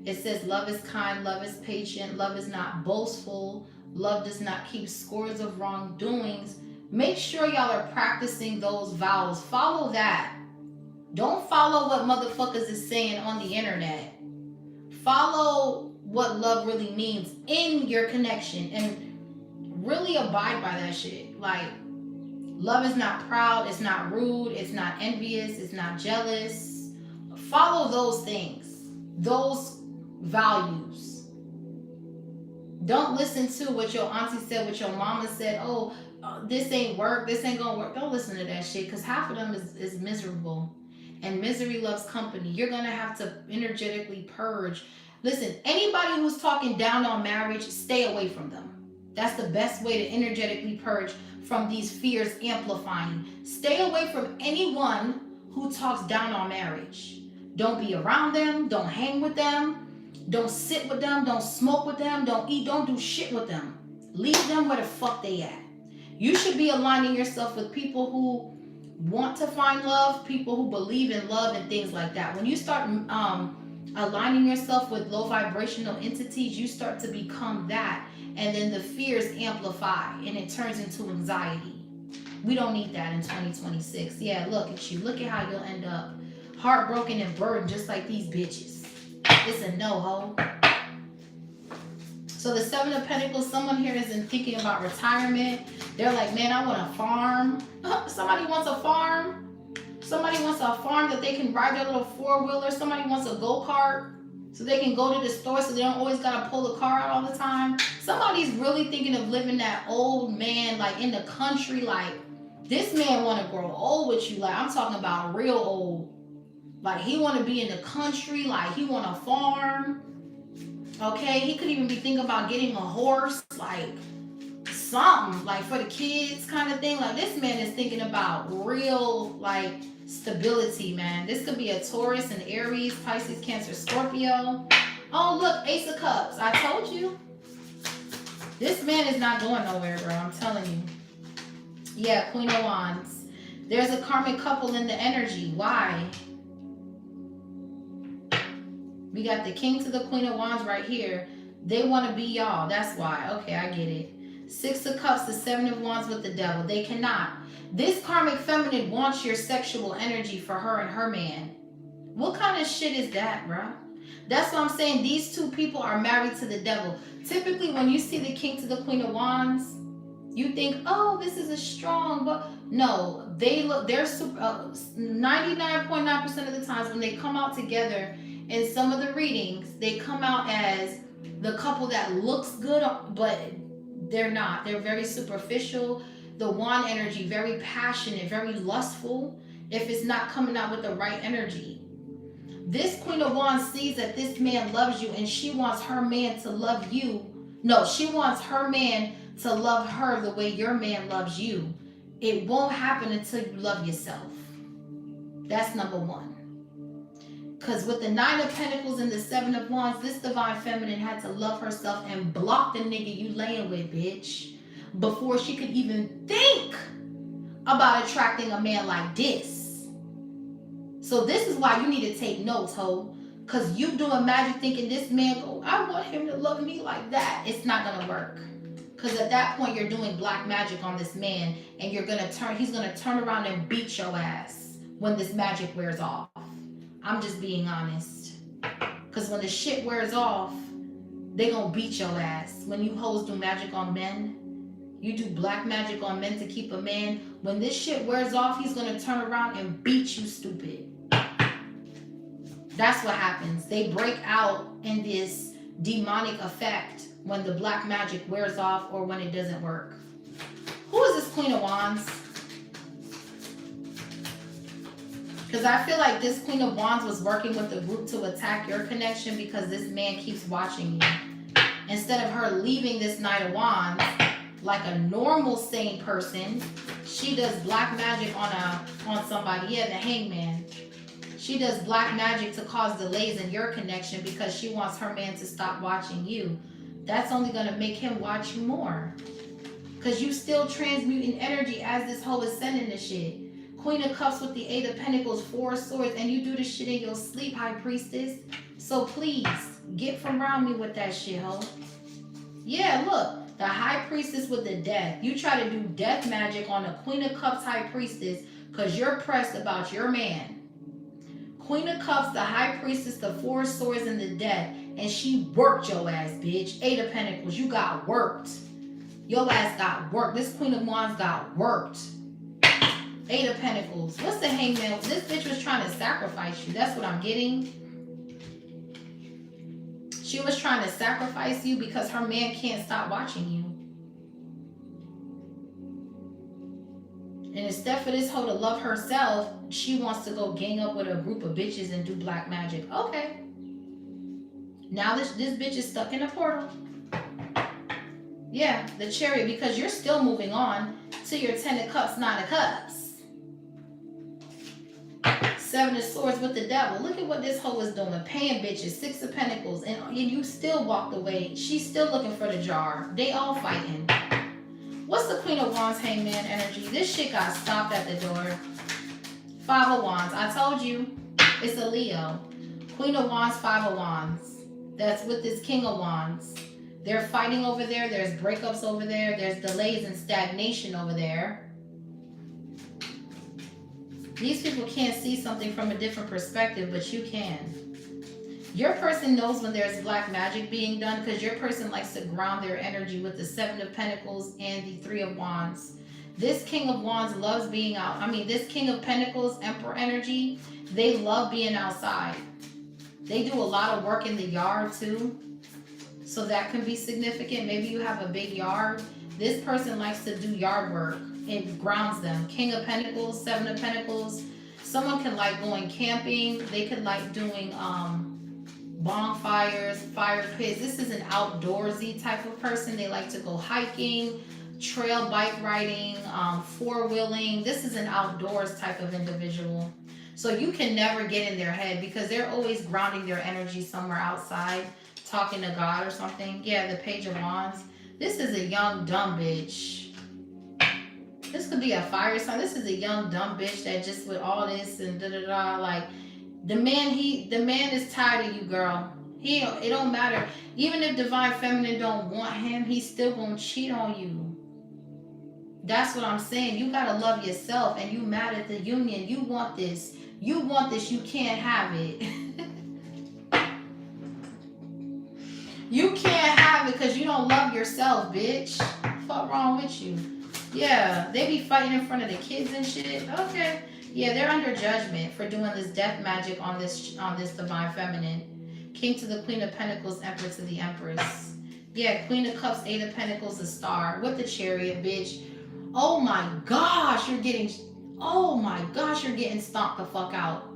It says, love is kind, love is patient, love is not boastful, love does not keep scores of wrongdoings. Make sure y'all are practicing those vows. Follow that. Don't follow what motherfuckers is saying on the internet. Follow what love really means in your connection and really abide by that shit. Like, love is not proud, it's not rude, it's not envious, it's not jealous. Follow those things, those values. Don't listen to what your auntie said, what your mama said. Oh, this ain't work, this ain't gonna work. Don't listen to that shit, because half of them is miserable. And misery loves company. You're gonna have to energetically purge. Listen, anybody who's talking down on marriage, stay away from them. That's the best way to energetically purge from these fears amplifying. Stay away from anyone who talks down on marriage. Don't be around them. Don't hang with them. Don't sit with them. Don't smoke with them. Don't eat. Don't do shit with them. Leave them where the fuck they at. You should be aligning yourself with people who want to find love, people who believe in love and things like that. When you start aligning yourself with low vibrational entities, you start to become that, and then the fears amplify and it turns into anxiety. We don't need that in 2026. Yeah, look at you. Look at how you'll end up heartbroken and burdened, just like these bitches. It's a no-ho. So the Seven of Pentacles, someone here isn't thinking about retirement. They're like, man, I want a farm. Somebody wants a farm. Somebody wants a farm that they can ride their little four-wheeler. Somebody wants a go-kart so they can go to the store so they don't always got to pull the car out all the time. Somebody's really thinking of living that old man, like in the country. Like, this man want to grow old with you. Like, I'm talking about real old. Like, he want to be in the country. Like, he want a farm. Okay, he could even be thinking about getting a horse, like something, like for the kids kind of thing. Like, this man is thinking about real, like, stability, man. This could be a Taurus, an Aries, Pisces, Cancer, Scorpio. Oh, look, Ace of Cups. I told you. This man is not going nowhere, bro. I'm telling you. Yeah, Queen of Wands. There's a karmic couple in the energy. Why? We got the King to the Queen of Wands right here. They want to be y'all. That's why. Okay, I get it. Six of Cups, the Seven of Wands with the Devil. They cannot. This karmic feminine wants your sexual energy for her and her man. What kind of shit is that, bro? That's what I'm saying. These two people are married to the devil. Typically, when you see the King to the Queen of Wands, you think, oh, this is a strong, but no, they're 99.9% of the times when they come out together in some of the readings, they come out as the couple that looks good, but they're not. They're very superficial. The wand energy, very passionate, very lustful, if it's not coming out with the right energy. This Queen of Wands sees that this man loves you and she wants her man to love you. No, she wants her man to love her the way your man loves you. It won't happen until you love yourself. That's number one. Because with the Nine of Pentacles and the Seven of Wands, this divine feminine had to love herself and block the nigga you laying with, bitch, before she could even think about attracting a man like this. So this is why you need to take notes, ho. Because you doing magic thinking this man, oh, I want him to love me like that. It's not going to work. Because at that point, you're doing black magic on this man, and he's going to turn around and beat your ass when this magic wears off. I'm just being honest. Because when the shit wears off, they going to beat your ass. When you hoes do magic on men, you do black magic on men to keep a man. When this shit wears off, he's going to turn around and beat you, stupid. That's what happens. They break out in this demonic effect when the black magic wears off or when it doesn't work. Who is this Queen of Wands? Because I feel like this Queen of Wands was working with the group to attack your connection because this man keeps watching you. Instead of her leaving this Knight of Wands like a normal sane person, she does black magic on somebody. Yeah, the Hangman. She does black magic to cause delays in your connection because she wants her man to stop watching you. That's only going to make him watch you more. Because you still transmuting energy as this hoe is sending the shit. Queen of Cups with the Eight of Pentacles, Four of Swords, and you do this shit in your sleep, High Priestess. So please, get from around me with that shit, hoe. Yeah, look. The High Priestess with the Death. You try to do death magic on the Queen of Cups High Priestess because you're pressed about your man. Queen of Cups, the High Priestess, the Four of Swords, and the Death. And she worked your ass, bitch. Eight of Pentacles, you got worked. Your ass got worked. This Queen of Wands got worked. Eight of Pentacles. What's the Hangman? This bitch was trying to sacrifice you. That's what I'm getting. She was trying to sacrifice you because her man can't stop watching you. And instead for this hoe to love herself, she wants to go gang up with a group of bitches and do black magic. Okay. Now this bitch is stuck in a portal. Yeah, the Chariot, because you're still moving on to your Ten of Cups, Nine of Cups. Seven of Swords with the Devil. Look at what this hoe is doing. Paying bitches. Six of Pentacles. And you still walked away. She's still looking for the jar. They all fighting. What's the Queen of Wands Hangman energy? This shit got stopped at the door. Five of Wands. I told you. It's a Leo. Queen of Wands, Five of Wands. That's with this King of Wands. They're fighting over there. There's breakups over there. There's delays and stagnation over there. These people can't see something from a different perspective, but you can. Your person knows when there's black magic being done because your person likes to ground their energy with the Seven of Pentacles and the Three of Wands. This King of Wands loves being out. I mean, this King of Pentacles, Emperor energy, they love being outside. They do a lot of work in the yard too. So that can be significant. Maybe you have a big yard. This person likes to do yard work. It grounds them. King of Pentacles, Seven of Pentacles. Someone can like going camping. They could like doing bonfires, fire pits. This is an outdoorsy type of person. They like to go hiking, trail bike riding, four-wheeling. This is an outdoors type of individual. So you can never get in their head because they're always grounding their energy somewhere outside, talking to God or something. Yeah, the Page of Wands. This is a young, dumb bitch. This could be a fire sign. This is a young, dumb bitch that just with all this and da-da-da, like, the man is tired of you, girl. It don't matter. Even if Divine Feminine don't want him, he's still gonna cheat on you. That's what I'm saying. You gotta love yourself, and you mad at the union. You want this. You want this. You can't have it. You can't have it because you don't love yourself, bitch. Fuck wrong with you? Yeah, they be fighting in front of the kids and shit. Okay. Yeah, they're under judgment for doing this death magic on this Divine Feminine. King to the Queen of Pentacles, Emperor to the Empress. Yeah, Queen of Cups, Eight of Pentacles, the Star with the Chariot, bitch. Oh my gosh, you're getting stomped the fuck out.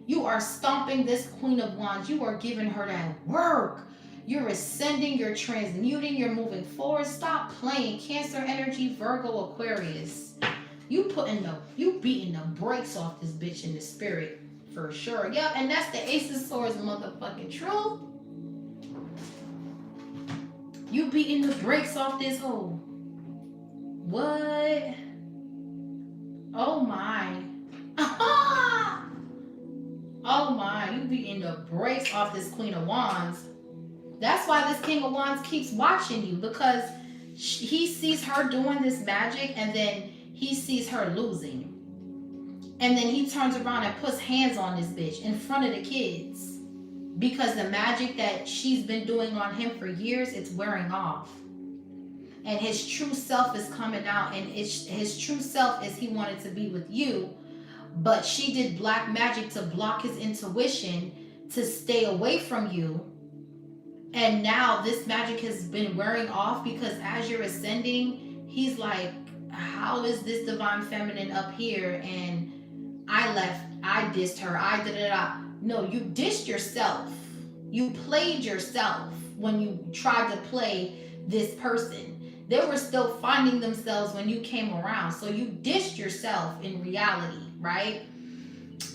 You are stomping this Queen of Wands. You are giving her that work. You're ascending, you're transmuting, you're moving forward. Stop playing. Cancer energy, Virgo, Aquarius. You beating the brakes off this bitch in the spirit. For sure. Yep, and that's the Ace of Swords motherfucking truth. You beating the brakes off this hoe. What? Oh my. Oh my, you beating the brakes off this Queen of Wands. That's why this King of Wands keeps watching you, because he sees her doing this magic and then he sees her losing. And then he turns around and puts hands on this bitch in front of the kids. Because the magic that she's been doing on him for years, it's wearing off. And his true self is coming out. And his true self is he wanted to be with you. But she did black magic to block his intuition to stay away from you. And now this magic has been wearing off because as you're ascending, he's like, how is this Divine Feminine up here and I dissed her, No, you dissed yourself. You played yourself when you tried to play this person. They were still finding themselves when you came around. So you dissed yourself in reality, right?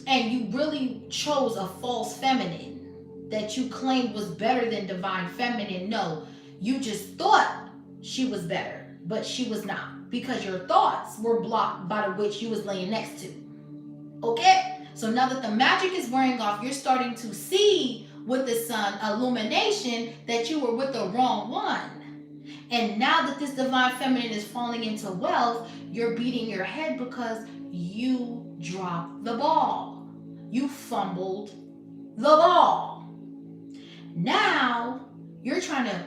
And you really chose a false feminine that you claimed was better than Divine Feminine. No, you just thought she was better, but she was not, because your thoughts were blocked by the witch you was laying next to. Okay, so now that the magic is wearing off, you're starting to see with the sun illumination that you were with the wrong one. And now that this Divine Feminine is falling into wealth, you're beating your head because you dropped the ball. You fumbled the ball. Now you're trying to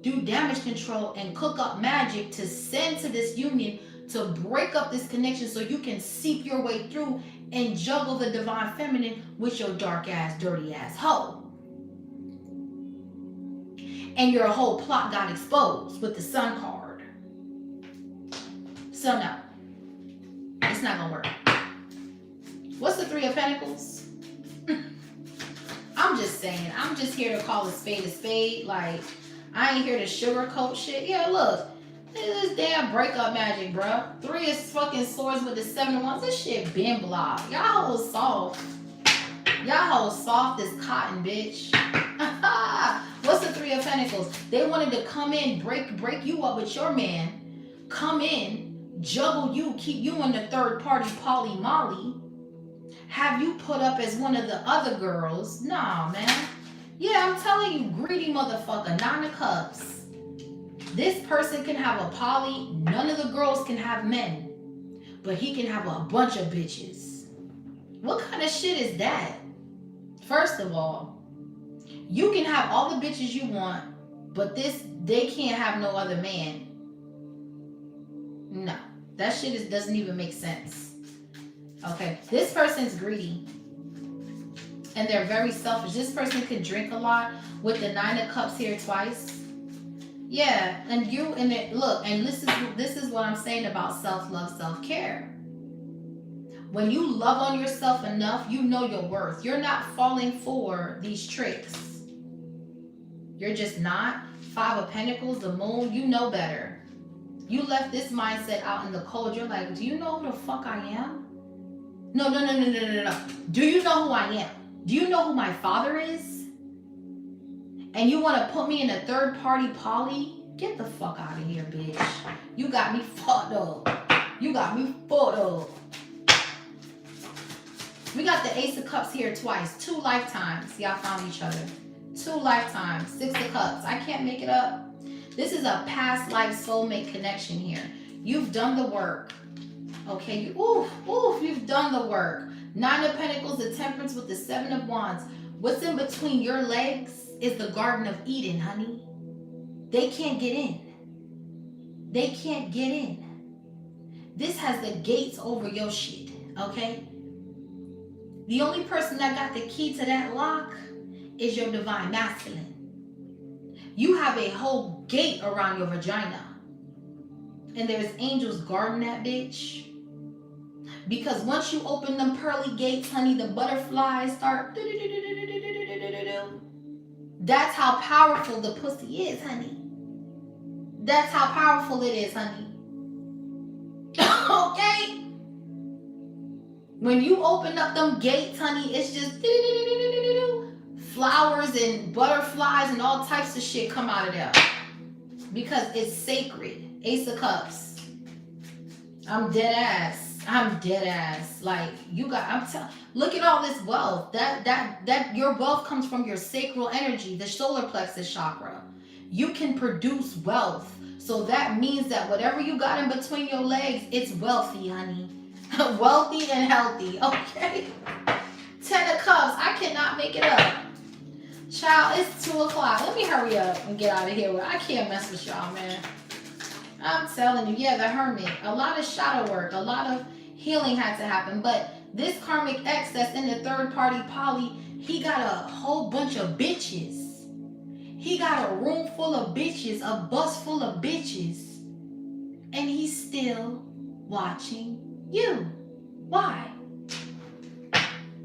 do damage control and cook up magic to send to this union to break up this connection so you can seep your way through and juggle the Divine Feminine with your dark ass, dirty ass hoe. And your whole plot got exposed with the Sun card. So no, it's not gonna work. What's the Three of Pentacles? I'm just saying, I'm just here to call a spade. Like, I ain't here to sugarcoat shit. Yeah, look. This damn breakup magic, bruh. Three of fucking swords with the Seven of Wands. This shit been blocked. Y'all hoes soft. Y'all hoes soft as cotton, bitch. What's the Three of Pentacles? They wanted to come in, break you up with your man. Come in, juggle you, keep you in the third party Polly Molly. Have you put up as one of the other girls? Nah, man. Yeah, I'm telling you, greedy motherfucker. Nine of Cups. This person can have a poly. None of the girls can have men. But he can have a bunch of bitches. What kind of shit is that? First of all, you can have all the bitches you want, but they can't have no other man. No. That shit doesn't even make sense. Okay. This person's greedy. And they're very selfish. This person could drink a lot with the Nine of Cups here twice. Yeah, and look, and this is what I'm saying about self-love, self-care. When you love on yourself enough, you know your worth. You're not falling for these tricks. You're just not. Five of Pentacles, the Moon, you know better. You left this mindset out in the cold. You're like, do you know who the fuck I am? No. Do you know who I am? Do you know who my father is? And you want to put me in a third party poly? Get the fuck out of here, bitch. You got me fucked up. You got me fucked up. We got the Ace of Cups here twice. 2 lifetimes y'all found each other. 2 lifetimes. 6 of Cups. I can't make it up. This is a past life soulmate connection here. You've done the work. Okay, you've done the work. 9 of Pentacles, the Temperance with the 7 of Wands. What's in between your legs is the Garden of Eden, honey. They can't get in. They can't get in. This has the gates over your shit, okay? The only person that got the key to that lock is your divine masculine. You have a whole gate around your vagina. And there's angels guarding that bitch. Because once you open them pearly gates, honey, the butterflies start. That's how powerful the pussy is, honey. That's how powerful it is, honey. Okay? When you open up them gates, honey, it's just flowers and butterflies and all types of shit come out of there. Because it's sacred. Ace of Cups. I'm dead ass. Like, look at all this wealth. That your wealth comes from your sacral energy, the solar plexus chakra. You can produce wealth. So that means that whatever you got in between your legs, it's wealthy, honey. Wealthy and healthy, okay? 10 of Cups. I cannot make it up. Child, it's 2 o'clock. Let me hurry up and get out of here. I can't mess with y'all, man. I'm telling you, yeah, the Hermit. A lot of shadow work, a lot of healing had to happen. But this karmic ex that's in the third party poly, he got a whole bunch of bitches. He got a room full of bitches, a bus full of bitches. And he's still watching you. Why?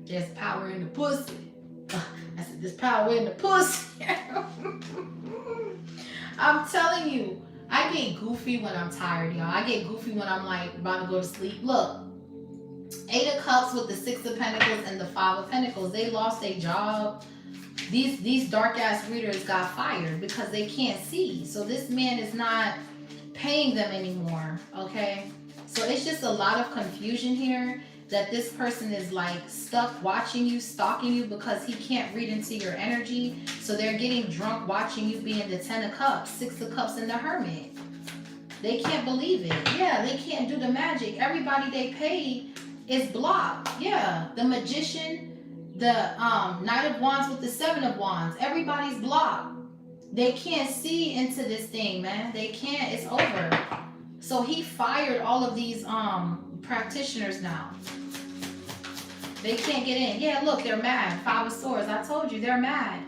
There's power in the pussy. I said, there's power in the pussy. I'm telling you, I get goofy when I'm tired, y'all. I get goofy when I'm like about to go to sleep. Look, 8 of Cups with the 6 of Pentacles and the 5 of Pentacles. They lost their job. These dark ass readers got fired because they can't see. So this man is not paying them anymore. Okay. So it's just a lot of confusion here that this person is like stuck watching you, stalking you because he can't read into your energy. So they're getting drunk watching you being the 10 of Cups, 6 of Cups, and the Hermit. They can't believe it. Yeah, they can't do the magic. Everybody they pay is blocked. Yeah, the Magician, the Knight of Wands with the 7 of Wands. Everybody's blocked. They can't see into this thing, man. They can't. It's over. So he fired all of these practitioners now. They can't get in. Yeah, look, they're mad. 5 of Swords. I told you, they're mad.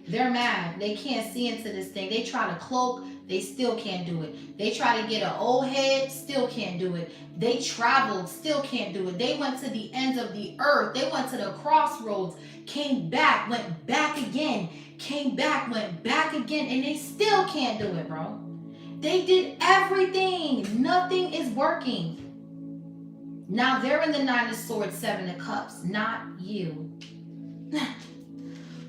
They're mad. They can't see into this thing. They try to cloak. They still can't do it. They try to get an old head. Still can't do it. They traveled. Still can't do it. They went to the ends of the earth. They went to the crossroads. Came back. Went back again. Came back. Went back again. And they still can't do it, bro. They did everything. Nothing is working. Now they're in the 9 of Swords, 7 of Cups. Not you.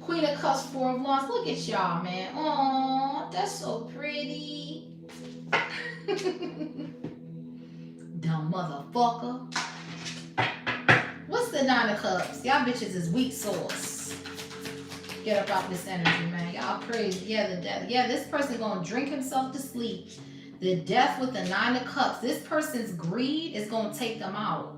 Queen of Cups, 4 of Wands. Look at y'all, man. Aw, that's so pretty. Dumb motherfucker. What's the 9 of Cups? Y'all bitches is weak sauce. Get up out this energy, man. Y'all crazy. Yeah, the death. Yeah, this person gonna drink himself to sleep. The death with the 9 of Cups. This person's greed is gonna take them out.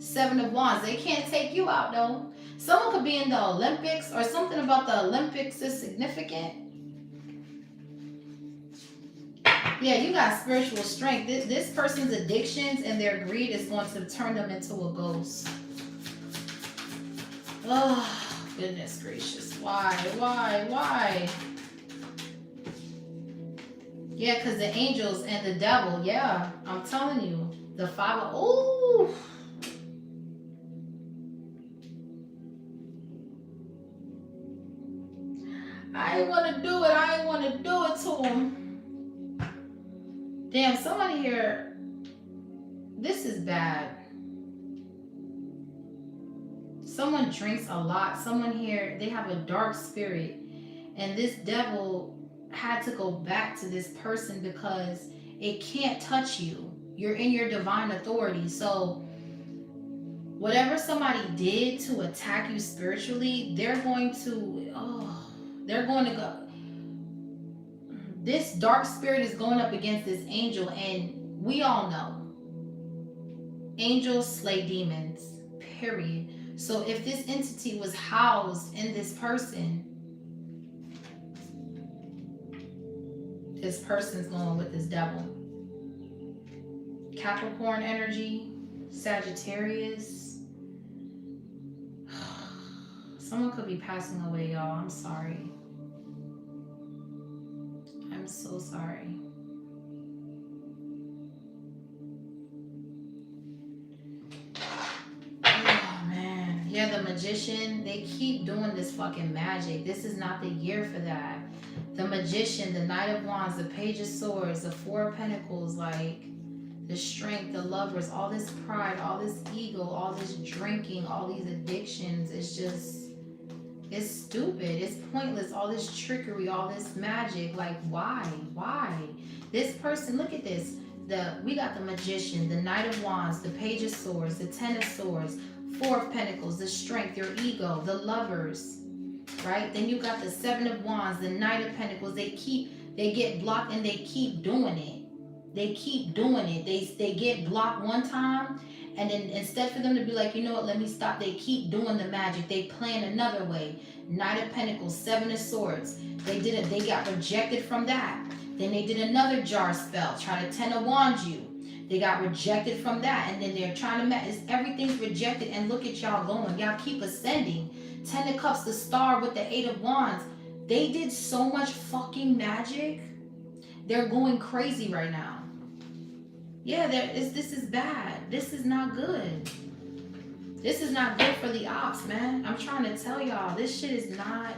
7 of Wands. They can't take you out, though. Someone could be in the Olympics or something about the Olympics is significant. Yeah, you got spiritual strength. This person's addictions and their greed is going to turn them into a ghost. Oh, goodness gracious. Why? Yeah, because the angels and the devil, yeah, I'm telling you. The 5 of, ooh. I ain't want to do it. I ain't want to do it to him. Damn, somebody here, this is bad. Someone drinks a lot. Someone here, they have a dark spirit. And this devil had to go back to this person because it can't touch you. You're in your divine authority. So whatever somebody did to attack you spiritually, they're going to go. This dark spirit is going up against this angel, and we all know angels slay demons, period. So if this entity was housed in this person, this person's going with this devil. Capricorn energy, Sagittarius. Someone could be passing away, y'all. I'm sorry. I'm so sorry. Oh, man. Yeah, the Magician, they keep doing this fucking magic. This is not the year for that. The Magician, the Knight of Wands, the Page of Swords, the Four of Pentacles, like the Strength, the Lovers, all this pride, all this ego, all this drinking, all these addictions. It's just, it's stupid. It's pointless. All this trickery, all this magic. Like, why? Why? This person, look at this. We got the Magician, the Knight of Wands, the Page of Swords, the Ten of Swords, Four of Pentacles, the Strength, your ego, the Lovers, right? Then you got the Seven of Wands, the Knight of Pentacles. They get blocked and they keep doing it. They keep doing it. They get blocked one time, and then instead for them to be like, you know what, let me stop, they keep doing the magic. They plan another way. Knight of Pentacles, Seven of Swords. They got rejected from that. Then they did another jar spell, try to Ten of Wands you. They got rejected from that, and then they're trying to everything's rejected, and look at y'all going. Y'all keep ascending. Ten of Cups, the Star with the Eight of Wands. They did so much fucking magic. They're going crazy right now. Yeah, this is bad. This is not good. This is not good for the ops, man. I'm trying to tell y'all, this shit is not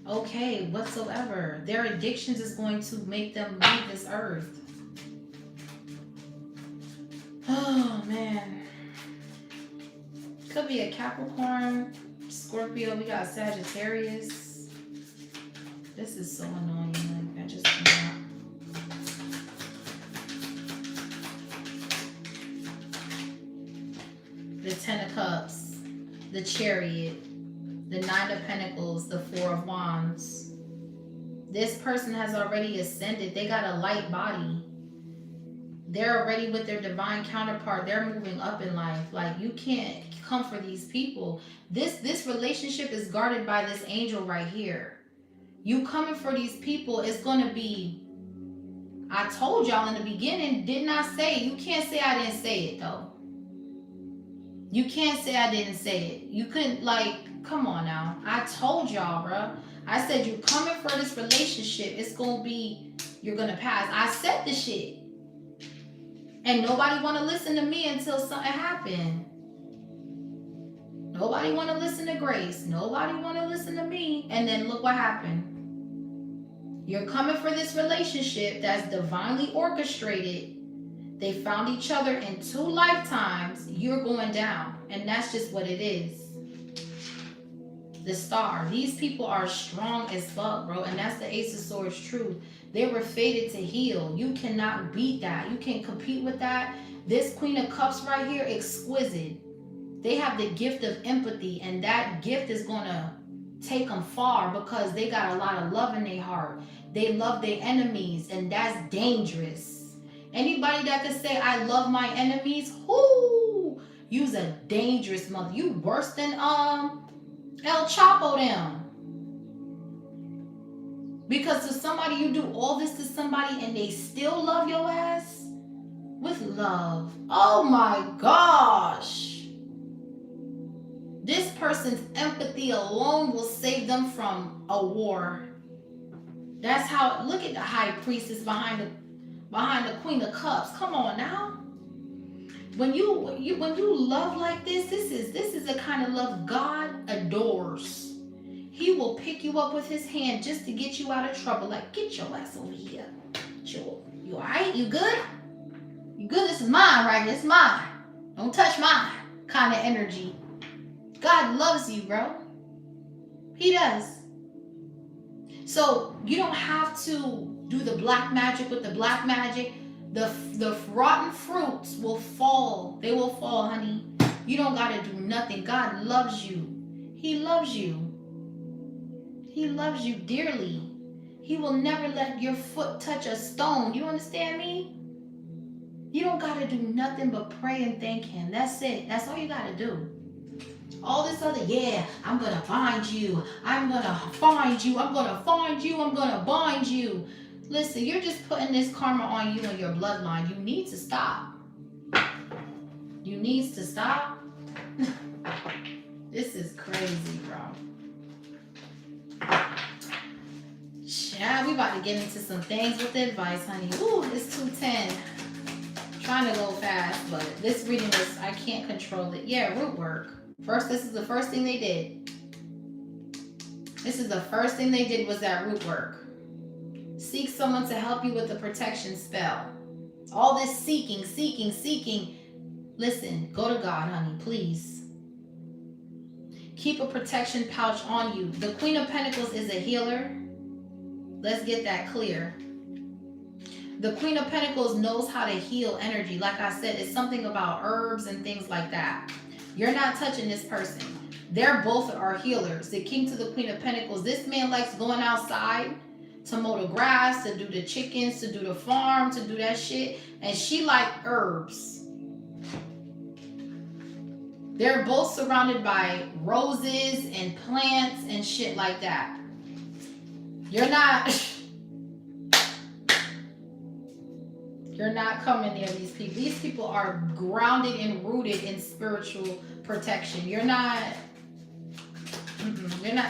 okay whatsoever. Their addictions is going to make them leave this earth. Oh, man. Could be a Capricorn, Scorpio. We got Sagittarius. This is so annoying. Like, I just cannot. The Ten of Cups, the Chariot, the Nine of Pentacles, the Four of Wands. This person has already ascended. They got a light body. They're already with their divine counterpart. They're moving up in life. Like, you can't come for these people. This relationship is guarded by this angel right here. You coming for these people is going to be, I told y'all in the beginning, didn't I say? You can't say I didn't say it, though. You can't say I didn't say it. You couldn't, like, come on now. I told y'all, bro. I said you coming for this relationship. It's going to be, you're going to pass. I said the shit. And nobody want to listen to me until something happened. Nobody want to listen to Grace. Nobody want to listen to me. And then look what happened. You're coming for this relationship that's divinely orchestrated. They found each other in 2 lifetimes. You're going down. And that's just what it is. The Star. These people are strong as fuck, bro. And that's the Ace of Swords truth. They were fated to heal. You cannot beat that. You can't compete with that. This Queen of Cups right here, exquisite. They have the gift of empathy. And that gift is going to take them far because they got a lot of love in their heart. They love their enemies. And that's dangerous. Anybody that can say, I love my enemies, whoo, you's a dangerous mother. You worse than El Chapo them. Because to somebody, you do all this to somebody and they still love your ass with love. Oh my gosh. This person's empathy alone will save them from a war. That's how, look at the High Priestess behind the Queen of Cups. Come on now. When you love like this is the kind of love God adores. He will pick you up with his hand just to get you out of trouble. Like, get your ass over here. You all right? You good? You good? This is mine, right? This is mine. Don't touch mine. Kind of energy. God loves you, bro. He does. So you don't have to do the black magic with the black magic. The rotten fruits will fall. They will fall, honey. You don't got to do nothing. God loves you. He loves you. He loves you dearly. He will never let your foot touch a stone. You understand me? You don't got to do nothing but pray and thank him. That's it. That's all you got to do. All this other, yeah, I'm going to find you. I'm going to find you. I'm going to find you. I'm going to bind you. Listen, you're just putting this karma on you and your bloodline. You need to stop. You need to stop. This is crazy, bro. Yeah, we about to get into some things with advice, honey. Ooh, it's 2:10. Trying to go fast, but this reading was, I can't control it. Yeah, root work. First, this is the first thing they did. This is the first thing they did was that root work. Seek someone to help you with the protection spell. All this seeking. Listen, go to God, honey, please. Keep a protection pouch on you. The Queen of Pentacles is a healer. Let's get that clear. The Queen of Pentacles knows how to heal energy. Like I said, it's something about herbs and things like that. You're not touching this person. They're both are healers. The King to the Queen of Pentacles. This man likes going outside to mow the grass, to do the chickens, to do the farm, to do that shit. And she like herbs. They're both surrounded by roses and plants and shit like that. You're not coming near these people. These people are grounded and rooted in spiritual protection. You're not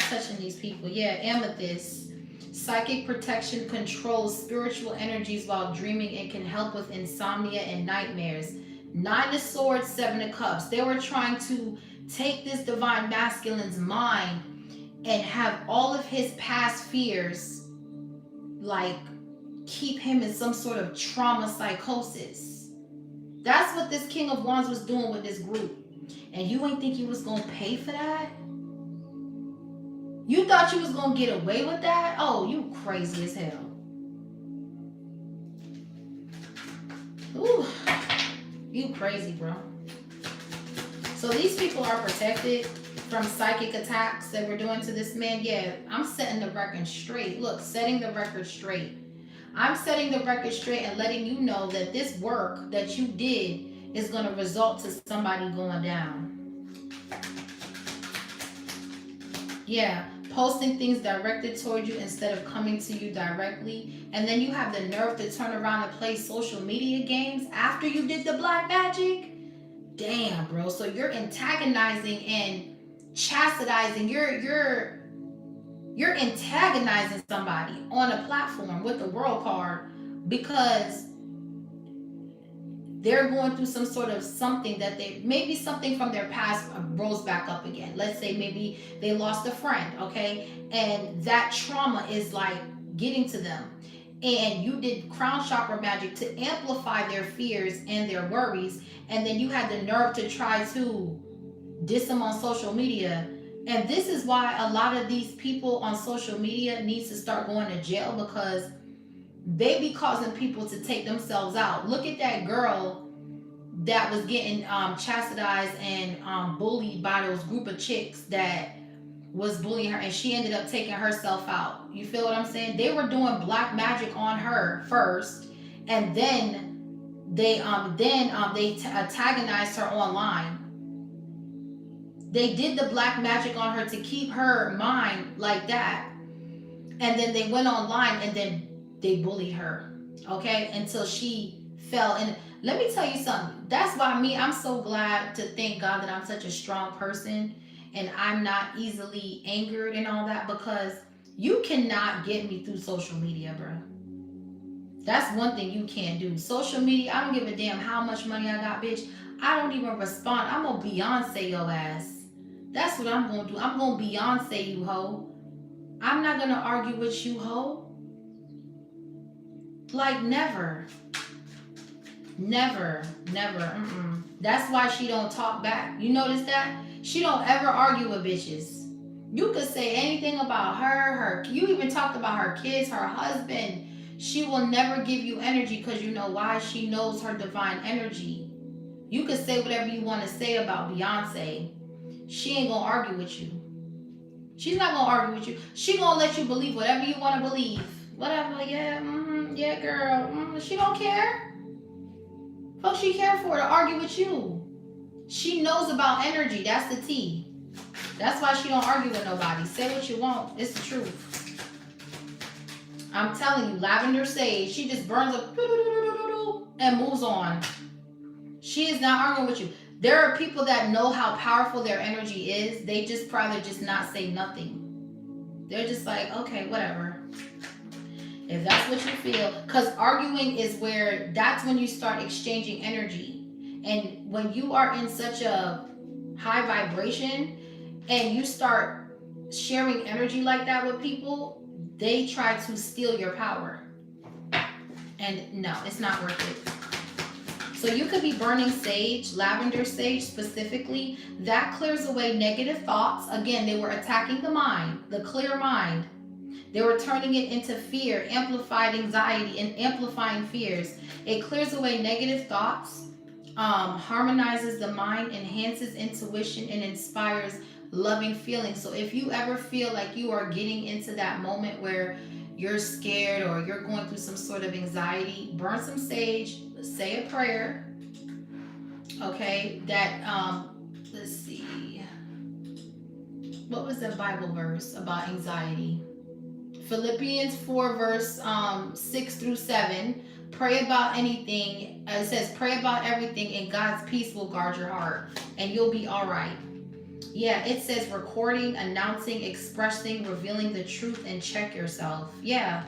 touching these people. Yeah, amethyst. Psychic protection controls spiritual energies while dreaming and can help with insomnia and nightmares. 9 of Swords, 7 of Cups. They were trying to take this divine masculine's mind and have all of his past fears, like, keep him in some sort of trauma psychosis. That's what this King of Wands was doing with this group. And you ain't think you was going to pay for that? You thought you was going to get away with that? Oh, you crazy as hell. Ooh, you crazy, bro. So these people are protected from psychic attacks that we're doing to this man. Yeah, I'm setting the record straight. Look, setting the record straight. I'm setting the record straight and letting you know that this work that you did is going to result to somebody going down. Yeah, posting things directed toward you instead of coming to you directly. And then you have the nerve to turn around and play social media games after you did the black magic. Damn, bro. So you're antagonizing and chastising. You're antagonizing somebody on a platform with the World card because they're going through some sort of something that maybe something from their past rose back up again. Let's say maybe they lost a friend, okay? And that trauma is like getting to them. And you did crown chakra magic to amplify their fears and their worries. And then you had the nerve to try to diss them on social media. And this is why a lot of these people on social media needs to start going to jail, because they be causing people to take themselves out. Look at that girl that was getting chastised and bullied by those group of chicks that was bullying her, and she ended up taking herself out. You feel what I'm saying? They were doing black magic on her first, and then they antagonized her online. They did the black magic on her to keep her mind like that, and then they went online and then they bullied her, okay, until she fell. And let me tell you something. That's why I'm so glad to thank God that I'm such a strong person and I'm not easily angered and all that, because you cannot get me through social media, bro. That's one thing you can't do. Social media, I don't give a damn how much money I got, bitch. I don't even respond. I'm gonna Beyonce your ass. That's what I'm gonna do. I'm gonna Beyonce you, hoe. I'm not gonna argue with you, hoe. Like never. Never. Mm-mm. That's why she don't talk back. You notice that? She don't ever argue with bitches. You could say anything about her, you even talked about her kids, her husband. She will never give you energy because you know why? She knows her divine energy. You could say whatever you want to say about Beyonce. She ain't gonna argue with you. She's not gonna argue with you. She gonna let you believe whatever you want to believe. Whatever, yeah, yeah, girl. She don't care. Fuck, she care for to argue with you. She knows about energy. That's the T. That's why she don't argue with nobody. Say what you want. It's the truth. I'm telling you, lavender sage. She just burns up and moves on. She is not arguing with you. There are people that know how powerful their energy is. They just rather just not say nothing. They're just like, okay, whatever. If that's what you feel. Because arguing is where, that's when you start exchanging energy. And when you are in such a high vibration and you start sharing energy like that with people, they try to steal your power. And no, it's not worth it. So you could be burning sage, lavender sage specifically. That clears away negative thoughts. Again, they were attacking the mind, the clear mind. They were turning it into fear, amplified anxiety, and amplifying fears. It clears away negative thoughts, harmonizes the mind, enhances intuition, and inspires loving feelings. So if you ever feel like you are getting into that moment where you're scared or you're going through some sort of anxiety, burn some sage, say a prayer. Okay, that let's see, what was the Bible verse about anxiety? Philippians 4 verse 6 through 7. Pray about anything. It says pray about everything and God's peace will guard your heart and you'll be all right. Yeah, it says recording, announcing, expressing, revealing the truth, and check yourself. Yeah,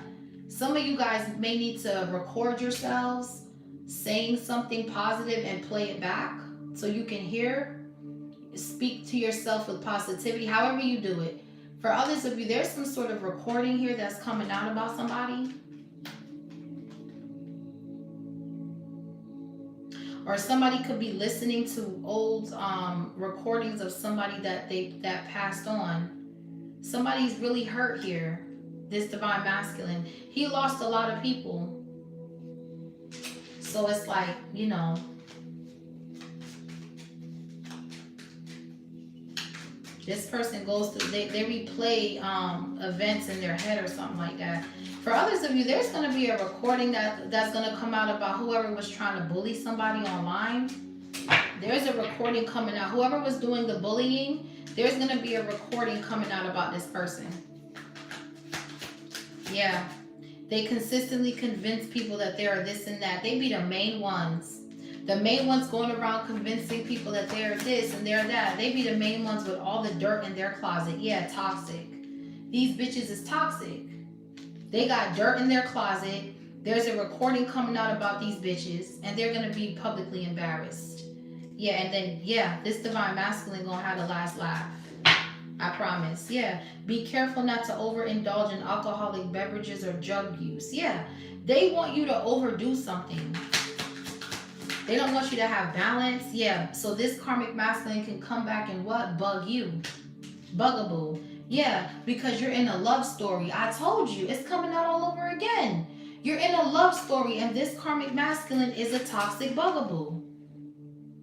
some of you guys may need to record yourselves saying something positive and play it back so you can hear. Speak to yourself with positivity, however you do it. For others of you, there's some sort of recording here that's coming out about somebody. Or somebody could be listening to old recordings of somebody that passed on. Somebody's really hurt here. This divine masculine. He lost a lot of people. So it's like, you know. This person goes through, they replay events in their head or something like that. For others of you, there's going to be a recording that's going to come out about whoever was trying to bully somebody online. There's a recording coming out. Whoever was doing the bullying, there's going to be a recording coming out about this person. Yeah. They consistently convince people that they are this and that. They be the main ones. The main ones going around convincing people that they're this and they're that. They be the main ones with all the dirt in their closet. Yeah, toxic. These bitches is toxic. They got dirt in their closet. There's a recording coming out about these bitches and they're going to be publicly embarrassed. Yeah, and then, yeah, this divine masculine going to have the last laugh. I promise. Yeah. Be careful not to overindulge in alcoholic beverages or drug use. Yeah. They want you to overdo something. They don't want you to have balance. Yeah. So this karmic masculine can come back and what? Bug you. Bugaboo. Yeah. Because you're in a love story. I told you. It's coming out all over again. You're in a love story and this karmic masculine is a toxic bugaboo.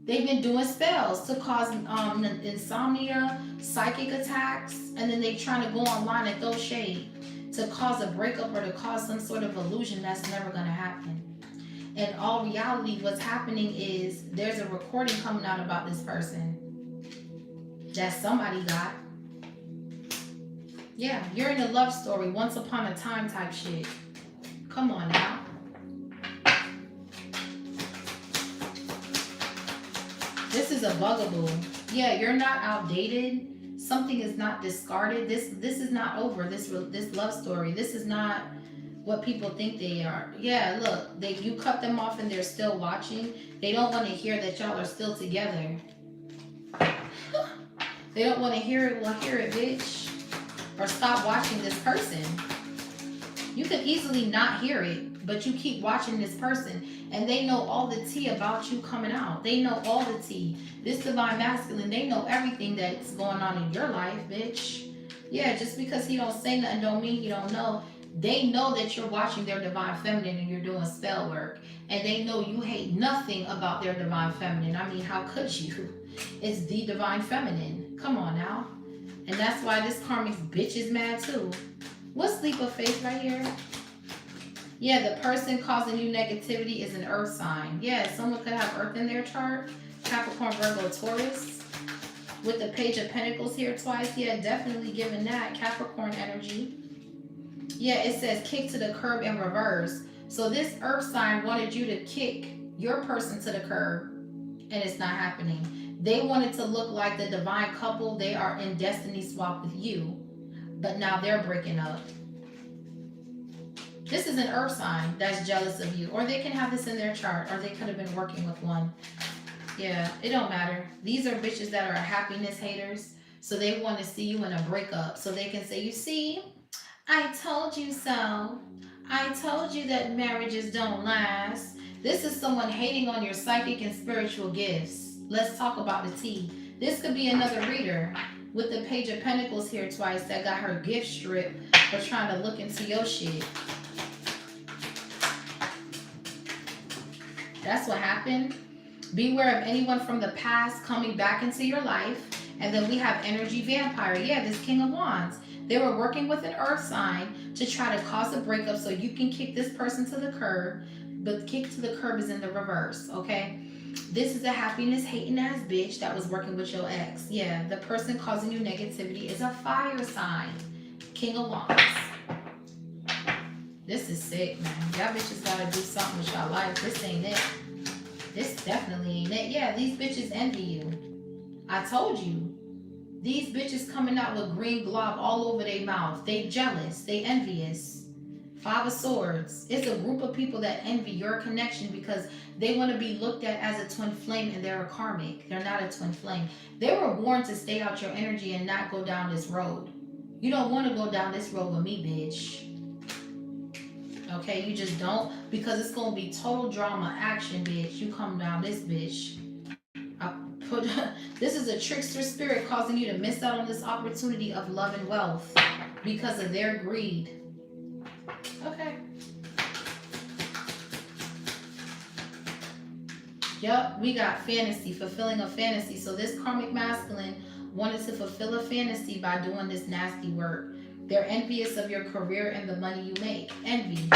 They've been doing spells to cause insomnia, psychic attacks, and then they trying to go online and throw shade to cause a breakup or to cause some sort of illusion that's never going to happen. In all reality, what's happening is there's a recording coming out about this person that somebody got. Yeah, you're in a love story, once upon a time type shit. Come on now. This is a bugaboo. Yeah, you're not outdated. Something is not discarded. This is not over. This love story. This is not what people think they are. Yeah, look, you cut them off and they're still watching. They don't want to hear that y'all are still together. They don't want to hear it. Well, hear it, bitch. Or stop watching this person. You can easily not hear it. But you keep watching this person and they know all the tea about you coming out. They know all the tea. This divine masculine, they know everything that's going on in your life, bitch. Yeah, just because he don't say nothing don't mean he don't know. They know that you're watching their divine feminine and you're doing spell work. And they know you hate nothing about their divine feminine. I mean, how could you? It's the divine feminine. Come on now. And that's why this karmic bitch is mad too. What's leap of faith right here? Yeah, the person causing you negativity is an earth sign. Yeah, someone could have earth in their chart. Capricorn, Virgo, Taurus. With the Page of Pentacles here twice. Yeah, definitely giving that Capricorn energy. Yeah, it says kick to the curb in reverse. So this earth sign wanted you to kick your person to the curb, and it's not happening. They wanted to look like the divine couple. They are in destiny swap with you, but now they're breaking up. This is an earth sign that's jealous of you, or they can have this in their chart, or they could have been working with one. Yeah, it don't matter. These are bitches that are happiness haters, so they want to see you in a breakup, so they can say, you see, I told you so. I told you that marriages don't last. This is someone hating on your psychic and spiritual gifts. Let's talk about the tea. This could be another reader with the Page of Pentacles here twice that got her gift stripped for trying to look into your shit. That's what happened. Beware of anyone from the past coming back into your life. And then we have energy vampire. Yeah, this King of Wands. They were working with an earth sign to try to cause a breakup so you can kick this person to the curb. But kick to the curb is in the reverse, okay? This is a happiness hating ass bitch that was working with your ex. Yeah, the person causing you negativity is a fire sign. King of Wands. This is sick, man. Y'all bitches gotta do something with y'all life. This ain't it. This definitely ain't it. Yeah, these bitches envy you. I told you. These bitches coming out with green glob all over their mouth. They jealous. They envious. Five of Swords. It's a group of people that envy your connection because they want to be looked at as a twin flame and they're a karmic. They're not a twin flame. They were warned to stay out your energy and not go down this road. You don't want to go down this road with me, bitch. Okay, you just don't, because it's going to be total drama action, bitch. You come down this bitch. This is a trickster spirit causing you to miss out on this opportunity of love and wealth because of their greed. Okay. Yep, we got fantasy, fulfilling a fantasy. So this karmic masculine wanted to fulfill a fantasy by doing this nasty work. They're envious of your career and the money you make. Envy.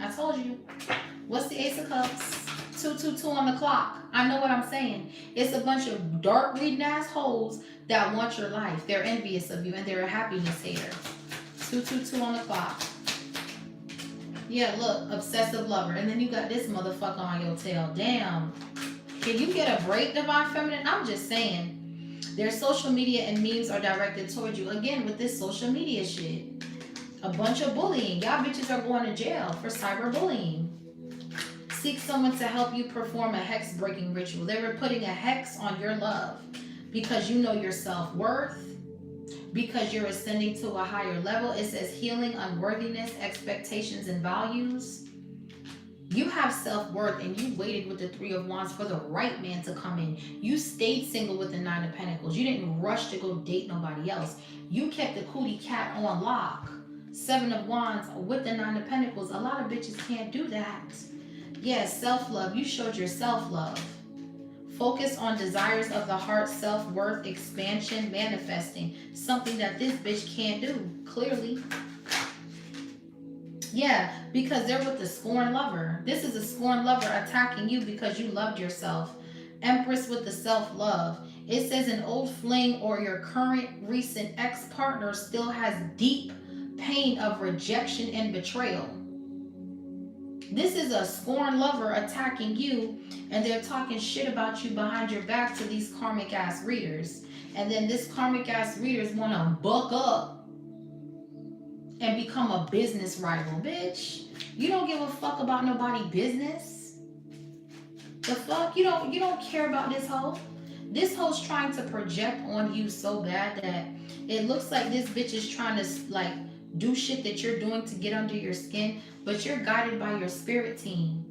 I told you. What's the Ace of Cups? 222 on the clock. I know what I'm saying. It's a bunch of dark reading assholes that want your life. They're envious of you and they're a happiness hater. 222 on the clock. Yeah, look, obsessive lover. And then you got this motherfucker on your tail. Damn. Can you get a break, Divine Feminine? I'm just saying. Their social media and memes are directed toward you. Again, with this social media shit. A bunch of bullying. Y'all bitches are going to jail for cyberbullying. Seek someone to help you perform a hex breaking ritual. They were putting a hex on your love because you know your self-worth, because you're ascending to a higher level. It says healing, unworthiness, expectations, and values. You have self-worth and you waited with the Three of Wands for the right man to come in. You stayed single with the Nine of Pentacles. You didn't rush to go date nobody else. You kept the cootie cat on lock. Seven of Wands with the Nine of Pentacles. A lot of bitches can't do that. Yes, self-love. You showed your self-love. Focus on desires of the heart, self-worth, expansion, manifesting. Something that this bitch can't do, clearly. Yeah, because they're with the scorn lover. This is a scorn lover attacking you because you loved yourself. Empress with the self-love. It says an old fling or your current recent ex-partner still has deep pain of rejection and betrayal. This is a scorn lover attacking you, and they're talking shit about you behind your back to these karmic ass readers. And then this karmic ass readers want to buck up and become a business rival. Bitch, you don't give a fuck about nobody business. The fuck? You don't care about this hoe. This hoe's trying to project on you so bad that it looks like this bitch is trying to like do shit that you're doing to get under your skin, but you're guided by your spirit team.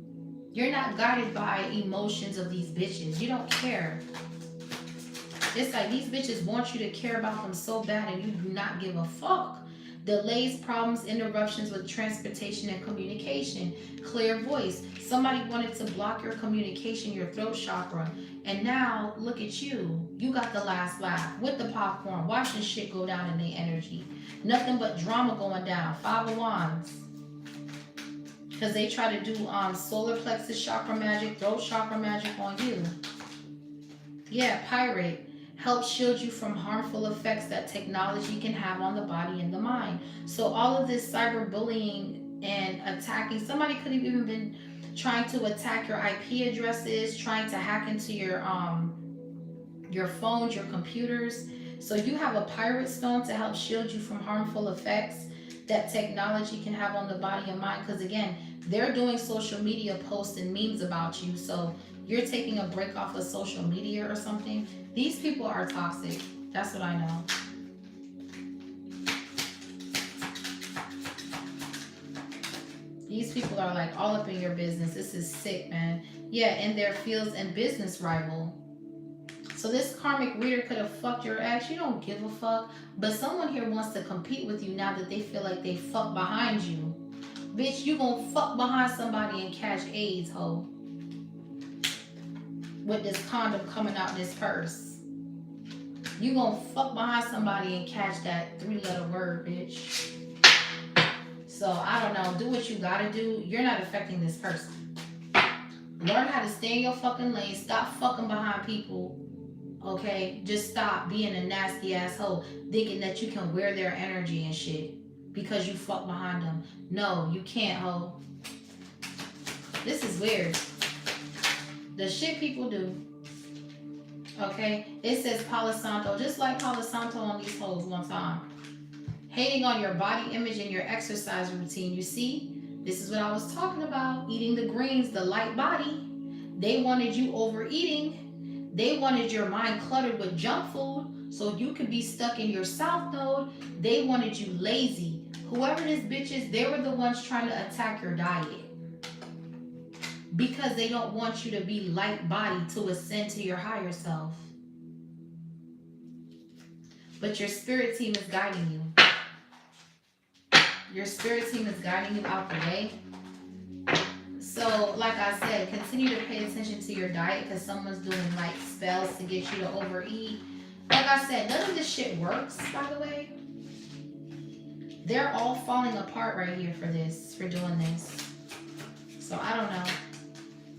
You're not guided by emotions of these bitches. You don't care. It's like these bitches want you to care about them so bad and you do not give a fuck. Delays, problems, interruptions with transportation and communication. Clear voice. Somebody wanted to block your communication, your throat chakra. And now, look at you. You got the last laugh with the popcorn, watching shit go down in their energy. Nothing but drama going down. 5 of Wands. Because they try to do solar plexus chakra magic, throat chakra magic on you. Yeah, Pirate. Help shield you from harmful effects that technology can have on the body and the mind. So all of this cyberbullying and attacking, somebody could have even been trying to attack your IP addresses, trying to hack into your phones, your computers. So you have a pirate stone to help shield you from harmful effects that technology can have on the body and mind. Because again, they're doing social media posts and memes about you. So you're taking a break off of social media or something. These people are toxic. That's what I know. These people are like all up in your business. This is sick, man. Yeah, and their fields and business rival. So this karmic reader could have fucked your ex. You don't give a fuck. But someone here wants to compete with you now that they feel like they fuck behind you. Bitch, you gonna fuck behind somebody and catch AIDS, ho. With this condom coming out this purse. You gonna fuck behind somebody and catch that 3-letter word, bitch. So, I don't know. Do what you gotta do. You're not affecting this person. Learn how to stay in your fucking lane. Stop fucking behind people. Okay? Just stop being a nasty asshole. Thinking that you can wear their energy and shit. Because you fuck behind them. No, you can't, ho. This is weird. The shit people do. Okay? It says Palo Santo. Just like Palo Santo on these hoes one time. Hating on your body image and your exercise routine. You see? This is what I was talking about. Eating the greens, the light body. They wanted you overeating. They wanted your mind cluttered with junk food so you could be stuck in your south node. They wanted you lazy. Whoever this bitch is, they were the ones trying to attack your diet. Because they don't want you to be light body to ascend to your higher self. But your spirit team is guiding you. Your spirit team is guiding you out the way. So, like I said, continue to pay attention to your diet because someone's doing like spells to get you to overeat. Like I said, none of this shit works, by the way. They're all falling apart right here for this, for doing this. So, I don't know.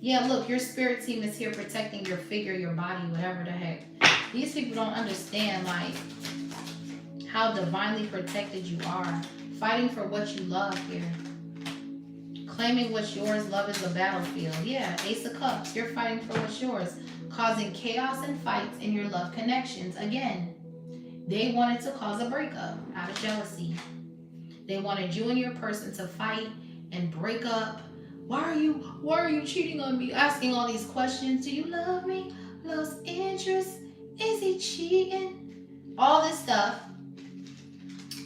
Yeah, look, your spirit team is here protecting your figure, your body, whatever the heck. These people don't understand, like, how divinely protected you are. Fighting for what you love here. Claiming what's yours, love is a battlefield. Yeah, Ace of Cups, you're fighting for what's yours. Causing chaos and fights in your love connections. Again, they wanted to cause a breakup out of jealousy. They wanted you and your person to fight and break up. Why are you cheating on me? Asking all these questions. Do you love me? Lost interest? Is he cheating? All this stuff.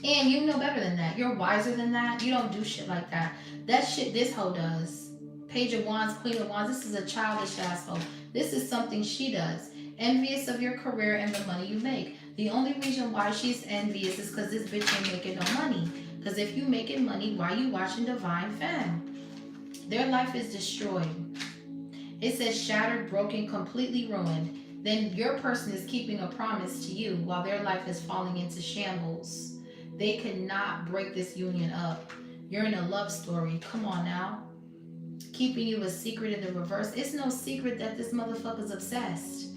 And you know better than that. You're wiser than that. You don't do shit like that. That shit this hoe does. Page of Wands, Queen of Wands. This is a childish asshole. This is something she does. Envious of your career and the money you make. The only reason why she's envious is because this bitch ain't making no money. Because if you making money, why you watching Divine Femme? Their life is destroyed. It says shattered, broken, completely ruined. Then your person is keeping a promise to you while their life is falling into shambles. They could not break this union up. You're in a love story. Come on now. Keeping you a secret in the reverse. It's no secret that this motherfucker's obsessed.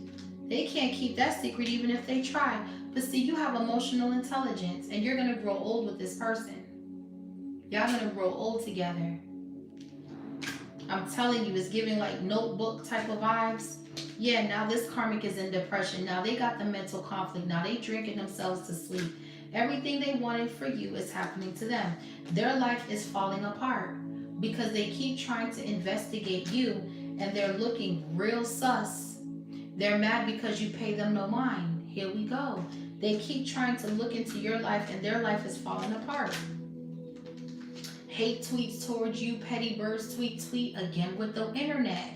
They can't keep that secret even if they try. But see, you have emotional intelligence and you're going to grow old with this person. Y'all going to grow old together. I'm telling you, it's giving like Notebook type of vibes. Yeah, now this karmic is in depression. Now they got the mental conflict. Now they drinking themselves to sleep. Everything they wanted for you is happening to them. Their life is falling apart because they keep trying to investigate you and they're looking real sus. They're mad because you pay them no mind. Here we go. They keep trying to look into your life and their life is falling apart. hate tweets towards you, petty birds tweet, again with the internet.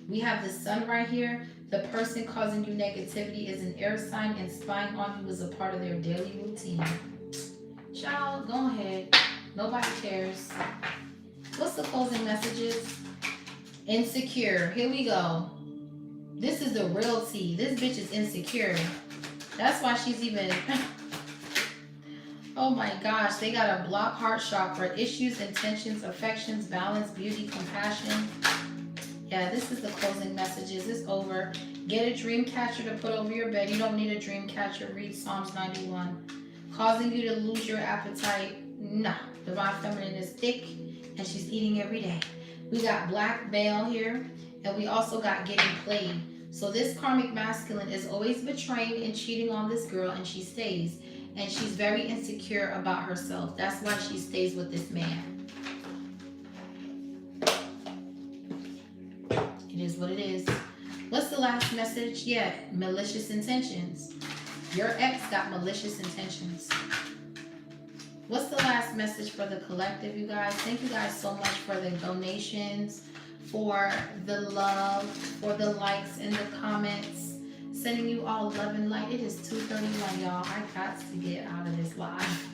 We have the sun right here. The person causing you negativity is an air sign, and spying on you is a part of their daily routine. Child, go ahead. Nobody cares. What's the closing messages? Insecure. Here we go. This is the real tea. This bitch is insecure. That's why she's even... Oh my gosh. They got a block heart chakra. Issues, intentions, affections, balance, beauty, compassion. Yeah, this is the closing messages. It's over. Get a dream catcher to put over your bed. You don't need a dream catcher. Read Psalms 91. Causing you to lose your appetite. Nah. Divine Feminine is thick and she's eating every day. We got Black Veil here. And we also got Getting Played. So this karmic masculine is always betraying and cheating on this girl, and she stays. And she's very insecure about herself. That's why she stays with this man. It is what it is. What's the last message? Yeah, malicious intentions. Your ex got malicious intentions. What's the last message for the collective, you guys? Thank you guys so much for the donations, for the love, for the likes and the comments. Sending you all love and light. It is 2:31, y'all. I got to get out of this live.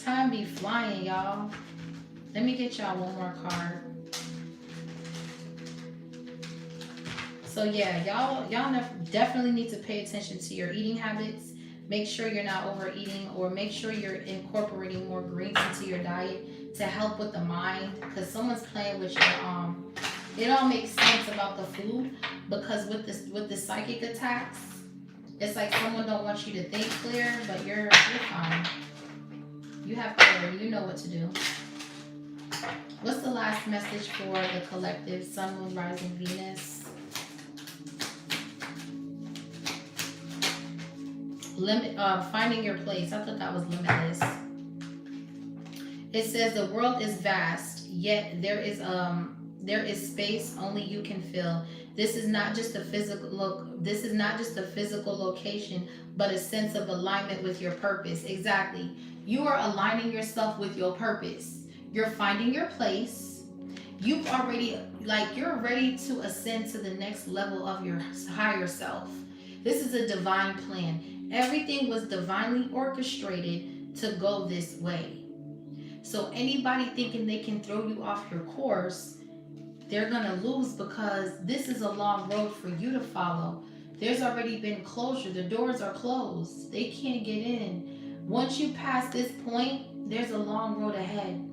Time be flying, y'all. Let me get y'all one more card. So yeah, y'all definitely need to pay attention to your eating habits. Make sure you're not overeating, or make sure you're incorporating more greens into your diet to help with the mind, because someone's playing with your it all makes sense about the food, because with the psychic attacks, it's like someone don't want you to think clear, but you're fine. You have clarity, you know what to do. What's the last message for the collective? Sun, Moon, Rising, Venus. Finding your place. I thought that was Limitless. It says the world is vast, yet there is space only you can fill. This is not just a physical location, but a sense of alignment with your purpose. Exactly. You are aligning yourself with your purpose. You're finding your place. You're ready to ascend to the next level of your higher self. This is a divine plan. Everything was divinely orchestrated to go this way. So anybody thinking they can throw you off your course, they're going to lose, because this is a long road for you to follow. There's already been closure. The doors are closed. They can't get in. Once you pass this point, there's a long road ahead.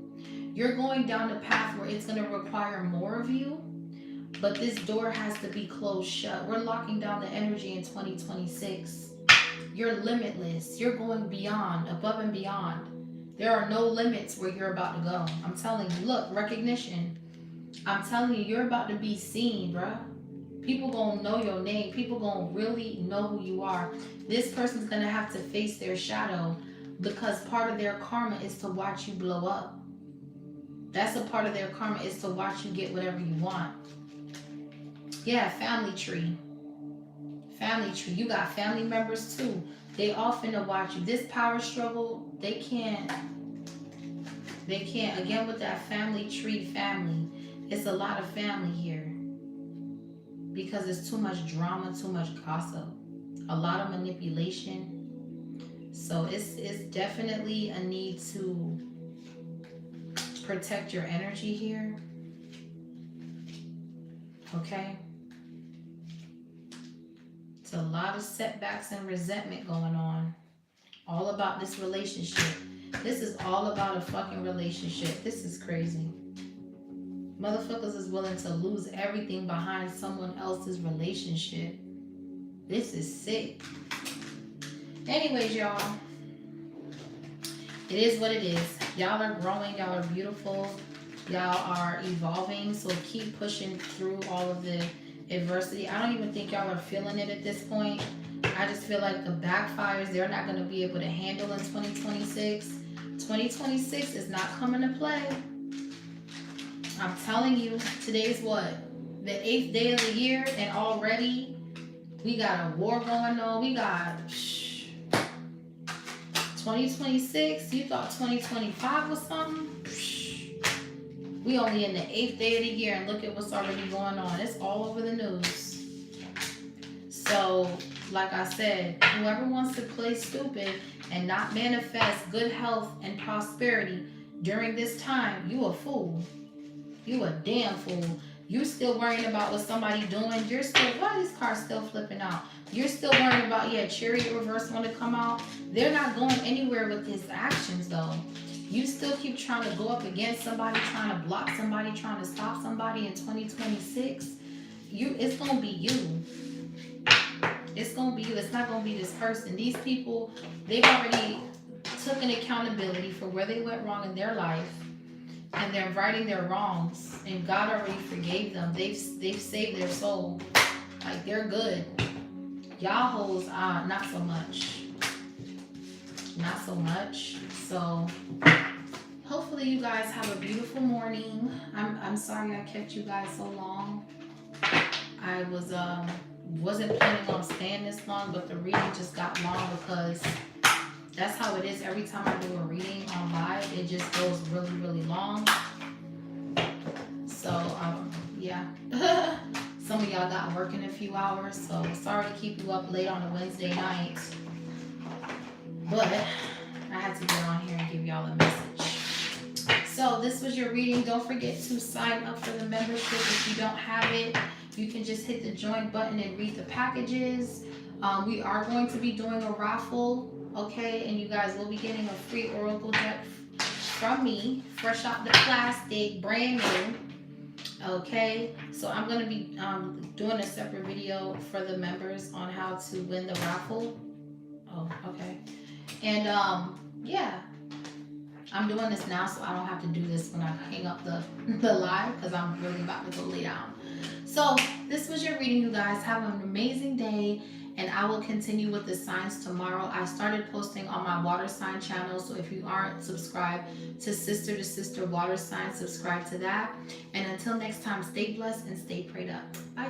You're going down a path where it's going to require more of you, but this door has to be closed shut. We're locking down the energy in 2026. You're limitless. You're going beyond, above and beyond. There are no limits where you're about to go. I'm telling you, look, recognition. I'm telling you, you're about to be seen, bruh. People gonna know your name. People gonna really know who you are. This person's gonna have to face their shadow, because part of their karma is to watch you blow up. That's a part of their karma, is to watch you get whatever you want. Yeah, family tree. Family tree. You got family members too. They all finna watch you. This power struggle, they can't. Again, with that family tree, family. It's a lot of family here. Because there's too much drama, too much gossip. A lot of manipulation. So it's definitely a need to protect your energy here. Okay? It's a lot of setbacks and resentment going on. All about this relationship. This is all about a fucking relationship. This is crazy. Motherfuckers is willing to lose everything behind someone else's relationship. This is sick. Anyways, y'all. It is what it is. Y'all are growing. Y'all are beautiful. Y'all are evolving. So keep pushing through all of the adversity. I don't even think y'all are feeling it at this point. I just feel like the backfires, they're not going to be able to handle in 2026. 2026 is not coming to play. I'm telling you, today's what? The 8th day of the year, and already we got a war going on. We got 2026 2026, you thought 2025 was something? We only in the 8th day of the year, and look at what's already going on. It's all over the news. So, like I said, whoever wants to play stupid and not manifest good health and prosperity during this time, you a fool. You a damn fool. You're still worrying about what somebody doing. You're still, why are these cards still flipping out? You're still worrying about, Chariot reverse want to come out. They're not going anywhere with his actions though. You still keep trying to go up against somebody, trying to block somebody, trying to stop somebody in 2026. It's going to be you. It's going to be you. It's not going to be this person. These people, they've already took an accountability for where they went wrong in their life. And they're righting their wrongs. And God already forgave them. They've saved their soul. Like, they're good. Y'all hoes, not so much. Not so much. So, hopefully you guys have a beautiful morning. I'm sorry I kept you guys so long. I wasn't planning on staying this long, but the reading just got long because that's how it is. Every time I do a reading on live, it just goes really, really long. So, yeah. Some of y'all got work in a few hours, so sorry to keep you up late on a Wednesday night. But I had to get on here and give y'all a message. So this was your reading. Don't forget to sign up for the membership. If you don't have it, you can just hit the join button and read the packages. We are going to be doing a raffle, okay? And you guys will be getting a free oracle deck from me, fresh out the plastic, brand new. Okay, so I'm going to be doing a separate video for the members on how to win the raffle. Oh, okay. And yeah, I'm doing this now so I don't have to do this when I hang up the live because I'm really about to go lay down. So this was your reading, you guys. Have an amazing day. And I will continue with the signs tomorrow. I started posting on my water sign channel. So if you aren't subscribed to Sister Water Sign, subscribe to that. And until next time, stay blessed and stay prayed up. Bye.